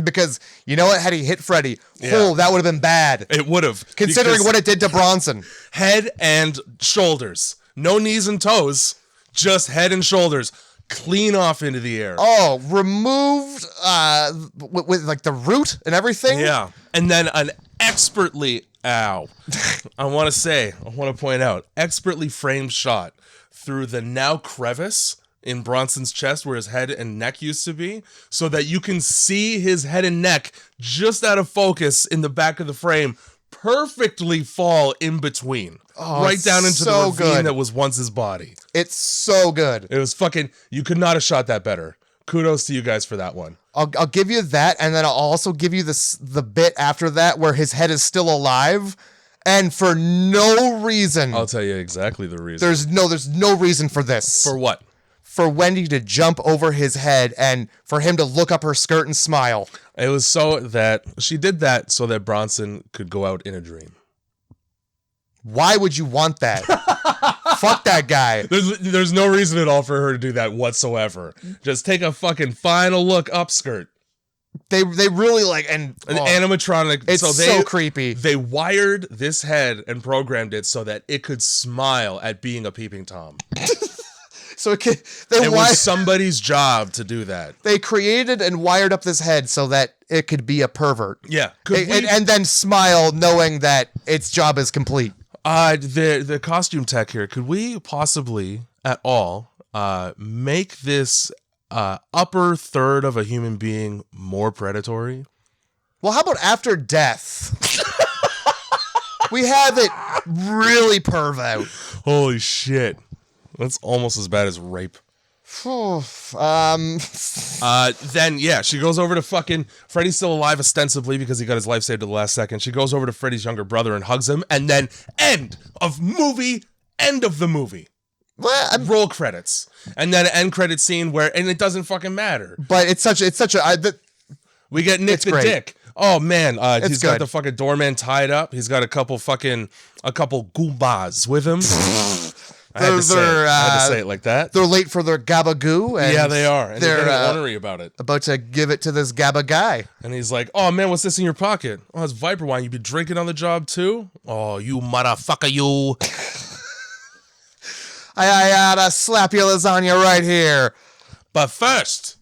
Because you know what? Had he hit Freddy, that would have been bad. It would have. Considering what it did to Bronson. Head and shoulders. No knees and toes, just head and shoulders. Clean off into the air. Oh, removed with like the root and everything? Yeah. And then an expertly, I want to point out, expertly framed shot through the now crevice in Bronson's chest where his head and neck used to be, so that you can see his head and neck just out of focus in the back of the frame perfectly fall in between. Right down into the ravine that was once his body. It's so good. It was fucking, you could not have shot that better. Kudos to you guys for that one. I'll give you that, and then I'll also give you the bit after that where his head is still alive, and for no reason. I'll tell you exactly the reason. There's no reason for this. For what? For Wendy to jump over his head and for him to look up her skirt and smile. It was so that she did that so that Bronson could go out in a dream. Why would you want that? Fuck that guy. There's no reason at all for her to do that whatsoever. Just take a fucking final look up skirt. They really like an animatronic. It's so creepy. They wired this head and programmed it so that it could smile at being a peeping Tom. So it was somebody's job to do that. They created and wired up this head so that it could be a pervert. Yeah. And then smile knowing that its job is complete. The costume tech here, could we possibly at all make this upper third of a human being more predatory? Well, how about after death? We have it really perv out. Holy shit. That's almost as bad as rape. Then, yeah, she goes over to fucking... Freddy's still alive ostensibly because he got his life saved at the last second. She goes over to Freddy's younger brother and hugs him, and then end of the movie. Well, roll credits. And then an end credit scene where... And it doesn't fucking matter. But it's such a... we get Nick the great. Dick. Oh, man. He's got good. the fucking doorman tied up. He's got a couple Goombas with him. I had to say it like that. They're late for their gabagoo. And yeah, they are. And they're getting ornery about it. About to give it to this gabba guy. And he's like, oh, man, what's this in your pocket? Oh, it's Viper wine. You be drinking on the job, too? Oh, you motherfucker, you. I gotta slap your lasagna right here. But first,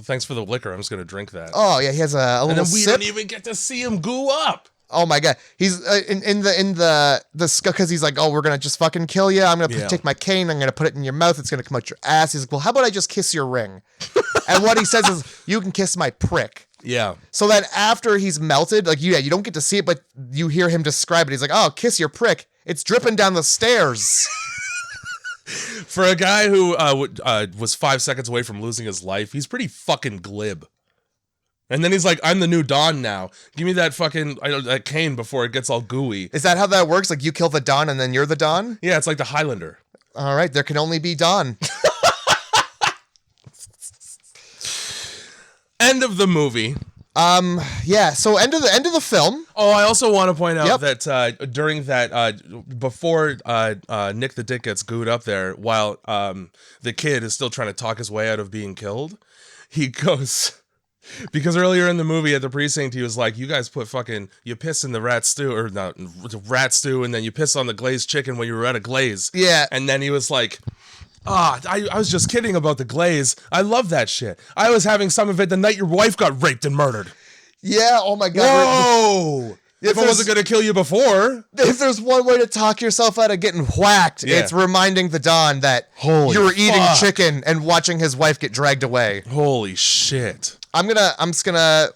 thanks for the liquor. I'm just going to drink that. Oh, yeah, he has a little sip. And then we sip. don't even get to see him goo up. Oh my god, he's in the because he's like, oh, we're gonna just fucking kill you. I'm gonna take my cane, I'm gonna put it in your mouth. It's gonna come out your ass. He's like, well, how about I just kiss your ring? And what he says is, you can kiss my prick. Yeah. So that after he's melted, like you don't get to see it, but you hear him describe it. He's like, oh, kiss your prick. It's dripping down the stairs. For a guy who was 5 seconds away from losing his life, he's pretty fucking glib. And then he's like, I'm the new Don now. Give me that fucking that cane before it gets all gooey. Is that how that works? Like you kill the Don and then you're the Don? Yeah, it's like the Highlander. All right, there can only be Don. End of the movie. Yeah, so end of the film. Oh, I also want to point out that during that, before Nick the Dick gets gooed up there, while the kid is still trying to talk his way out of being killed, he goes... Because earlier in the movie at the precinct, he was like, you guys you piss in the rat stew, or not, rat stew, and then you piss on the glazed chicken when you were at a glaze. Yeah. And then he was like, I was just kidding about the glaze. I love that shit. I was having some of it the night your wife got raped and murdered. Yeah, oh my God. Whoa! If I wasn't going to kill you before. If there's one way to talk yourself out of getting whacked, it's reminding the Don that you were eating chicken and watching his wife get dragged away. Holy shit. I'm just gonna,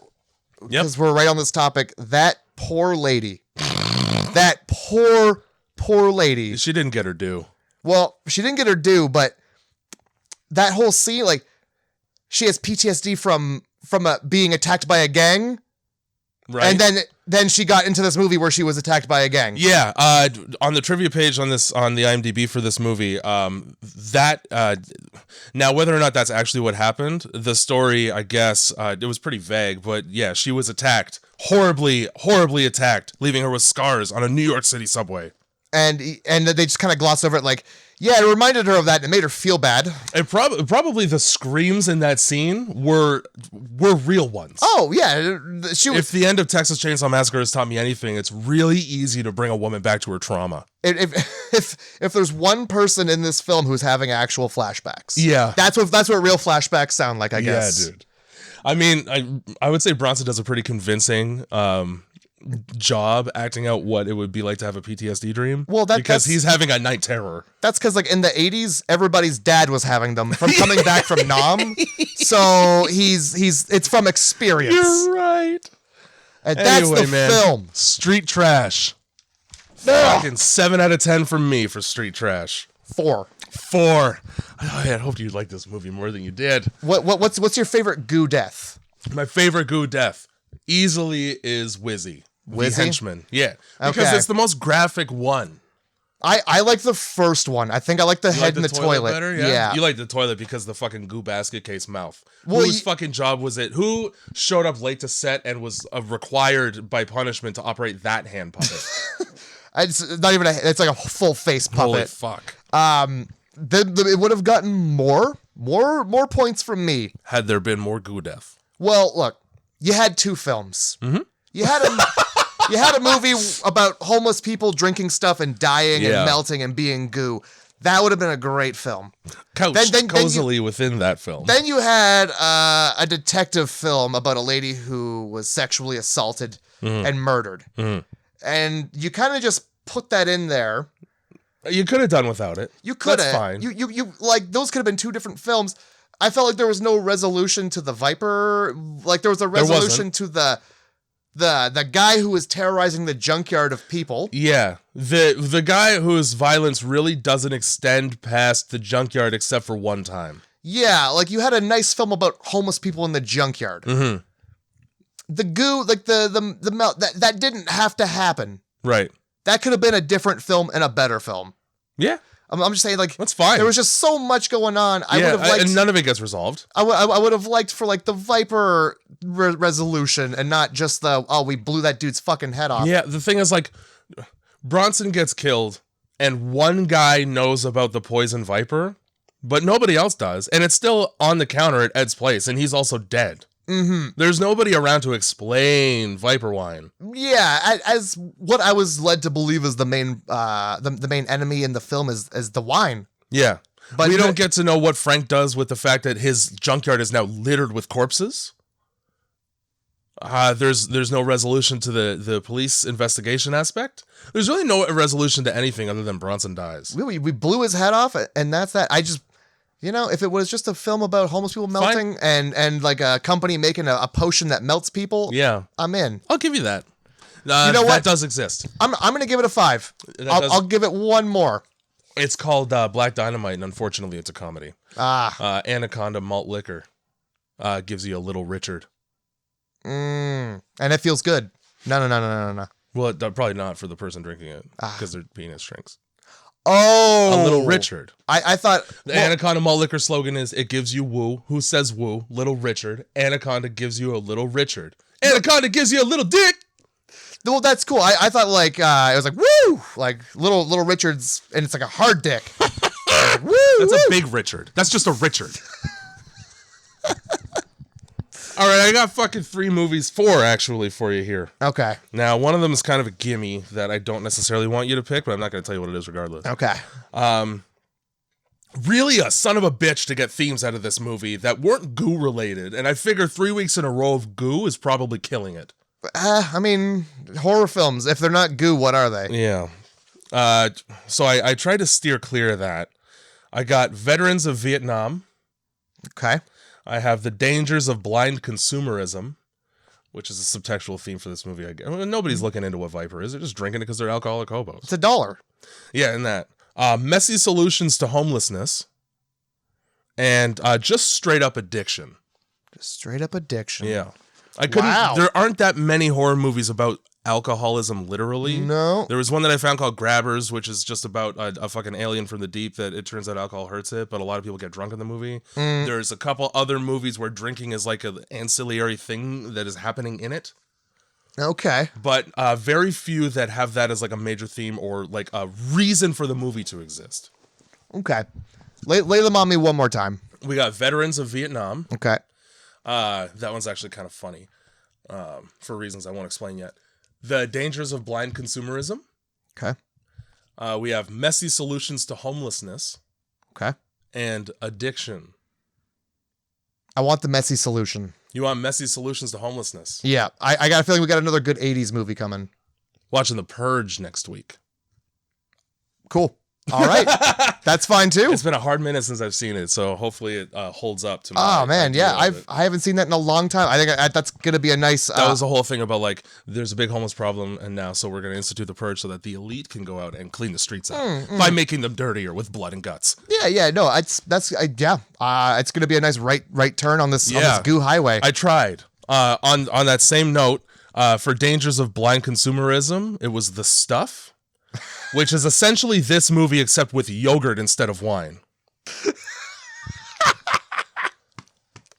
because we're right on this topic, that poor lady. That poor lady. She didn't get her due. Well, she didn't get her due, but that whole scene, like, she has PTSD from being attacked by a gang. Right. And then she got into this movie where she was attacked by a gang. Yeah. On the trivia page on the IMDb for this movie, now whether or not that's actually what happened, the story, I guess, it was pretty vague, but yeah, she was attacked, horribly attacked, leaving her with scars on a New York City subway. And they just kind of gloss over it like, yeah, it reminded her of that and it made her feel bad. And probably the screams in that scene were real ones. Oh, yeah. If the end of Texas Chainsaw Massacre has taught me anything, it's really easy to bring a woman back to her trauma. If there's one person in this film who's having actual flashbacks. Yeah. That's what real flashbacks sound like, I guess. Yeah, dude. I mean, I would say Bronson does a pretty convincing job acting out what it would be like to have a PTSD dream. Well, because he's having a night terror. That's because, like, in the 80s, everybody's dad was having them from coming back from Nam. So it's from experience. You're right. And that's the film. Street trash. Fucking 7 out of 10 from me for street trash. 4. I had hoped you'd like this movie more than you did. What's your favorite goo death? My favorite goo death easily is Wizzy. The henchman. Yeah. Because it's the most graphic one. I like the first one. I think I like the head in the toilet. Better? Yeah. You like the toilet because the fucking goo basket case mouth. Whose fucking job was it? Who showed up late to set and was required by punishment to operate that hand puppet? It's not even it's like a full face puppet. Holy fuck. It would have gotten more points from me had there been more goo death. Well, look, you had 2 films. Mm-hmm. You had a movie about homeless people drinking stuff and dying and melting and being goo. That would have been a great film. Couched cozily within that film. Then you had a detective film about a lady who was sexually assaulted and murdered. Mm-hmm. And you kind of just put that in there. You could have done without it. You could have. That's fine. You like, those could have been 2 different films. I felt like there was no resolution to the Viper. Like, there was a resolution to the guy who was terrorizing the junkyard of people. Yeah. The guy whose violence really doesn't extend past the junkyard except for one time. Yeah, like, you had a nice film about homeless people in the junkyard. Mm-hmm. The goo, like the melt, that didn't have to happen. Right. That could have been a different film and a better film. Yeah. I'm just saying, like, that's fine. There was just so much going on. I would have liked, and none of it gets resolved. I would have liked for, like, the Viper resolution and not just we blew that dude's fucking head off. Yeah, the thing is, like, Bronson gets killed and one guy knows about the poison Viper, but nobody else does. And it's still on the counter at Ed's place, and he's also dead. Mm-hmm. There's nobody around to explain Viper wine. Yeah, as what I was led to believe is the main the main enemy in the film is the wine. Yeah, but we don't get to know what Frank does with the fact that his junkyard is now littered with corpses. There's no resolution to the police investigation aspect. There's really no resolution to anything other than Bronson dies. We blew his head off, and that's that. I just. You know, if it was just a film about homeless people melting and like a company making a potion that melts people, yeah, I'm in. I'll give you that. You know what? That does exist. I'm going to give it a 5. I'll give it one more. It's called Black Dynamite, and unfortunately, it's a comedy. Anaconda Malt Liquor gives you a Little Richard. And it feels good. No. Well, probably not for the person drinking it because their penis shrinks. Oh, a Little Richard. I thought the Anaconda Malt Liquor slogan is "It gives you woo." Who says woo? Little Richard. Anaconda gives you a Little Richard. Anaconda gives you a little dick. Well, that's cool. I thought like it was like woo, like little Richards, and it's like a hard dick. Like, woo, that's a big Richard. That's just a Richard. All right, I got fucking 4 actually for you here. Okay. Now, one of them is kind of a gimme that I don't necessarily want you to pick, but I'm not going to tell you what it is regardless. Okay. Really a son of a bitch to get themes out of this movie that weren't goo related, and I figure 3 weeks in a row of goo is probably killing it. I mean, horror films, if they're not goo, what are they? Yeah. So I tried to steer clear of that. I got Veterans of Vietnam. Okay. I have The Dangers of Blind Consumerism, which is a subtextual theme for this movie. Nobody's looking into what Viper is. They're just drinking it because they're alcoholic hobos. It's $1. Yeah, and that. Messy Solutions to Homelessness. And just straight up addiction. Just straight up addiction. Yeah. There aren't that many horror movies about alcoholism literally. No. There was one that I found called Grabbers, which is just about a fucking alien from the deep that it turns out alcohol hurts it, but a lot of people get drunk in the movie. There's a couple other movies where drinking is like an ancillary thing that is happening in it. Okay. But very few that have that as like a major theme or like a reason for the movie to exist. Okay. Lay them on me one more time. We got Veterans of Vietnam. Okay. That one's actually kind of funny for reasons I won't explain yet. The Dangers of Blind Consumerism. Okay. We have Messy Solutions to Homelessness. Okay. And Addiction. I want the messy solution. You want Messy Solutions to Homelessness? Yeah. I got a feeling we got another good 80s movie coming. Watching The Purge next week. Cool. All right. That's fine too. It's been a hard minute since I've seen it, so hopefully it holds up to my Oh man, yeah. I haven't seen that in a long time. I think that's going to be a nice that was the whole thing about like there's a big homeless problem and now so we're going to institute the purge so that the elite can go out and clean the streets out by making them dirtier with blood and guts. Yeah, no, it's going to be a nice right turn on this goo highway. I tried. On that same note, for Dangers of Blind Consumerism, it was The Stuff. Which is essentially this movie except with yogurt instead of wine.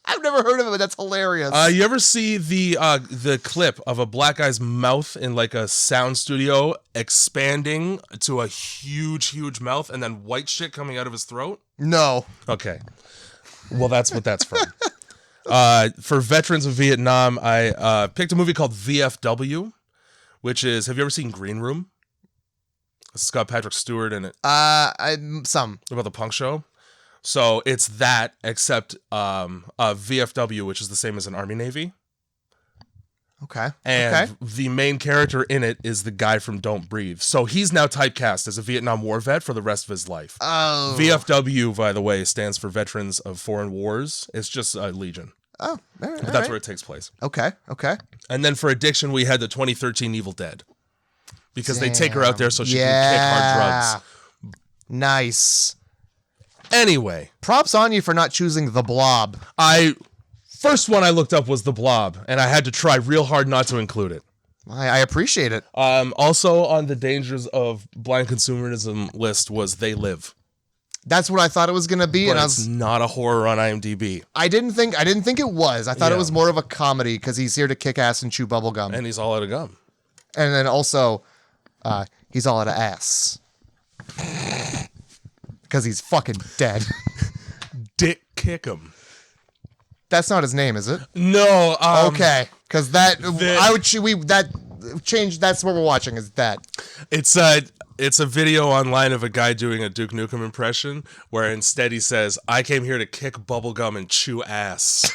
I've never heard of it, but that's hilarious. You ever see the clip of a black guy's mouth in like a sound studio expanding to a huge mouth and then white shit coming out of his throat? No. Okay. Well, that's what that's from. For Veterans of Vietnam, I picked a movie called VFW, which is, have you ever seen Green Room? It's got Patrick Stewart in it. Some. About the punk show. So it's that, except VFW, which is the same as an Army Navy. Okay. And the main character in it is the guy from Don't Breathe. So he's now typecast as a Vietnam War vet for the rest of his life. Oh. VFW, by the way, stands for Veterans of Foreign Wars. It's just a Legion. Oh, all right, but that's where it takes place. Okay. And then for Addiction, we had the 2013 Evil Dead. Because they take her out there so she can kick hard drugs. Nice. Anyway. Props on you for not choosing The Blob. First one I looked up was The Blob, and I had to try real hard not to include it. I appreciate it. Also on the Dangers of Blind Consumerism list was They Live. That's what I thought it was going to be. But it's not a horror on IMDb. I didn't think it was. I thought it was more of a comedy because he's here to kick ass and chew bubble gum. And he's all out of gum. And then also... he's all out of ass. Because he's fucking dead. Dick Kickham. That's not his name, is it? No. Okay. Because that's what we're watching is that. It's a video online of a guy doing a Duke Nukem impression where instead he says, I came here to kick bubblegum and chew ass.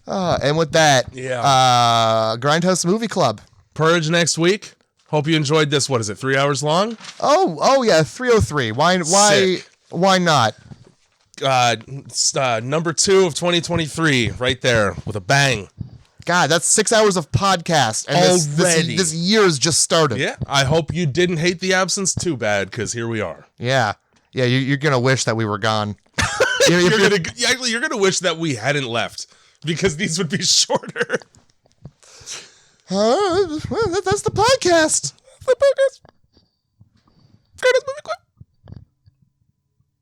And with that, Grindhouse Movie Club. Purge next week. Hope you enjoyed this. What is it, 3 hours long? Oh yeah, 303. Why not? Number 2 of 2023, right there with a bang. God, that's 6 hours of podcast, and this year's just started. Yeah, I hope you didn't hate the absence too bad, because here we are. Yeah. You're gonna wish that we were gone. You're gonna wish that we hadn't left. Because these would be shorter. Well, that's the podcast. The podcast. Grindhouse Movie Club.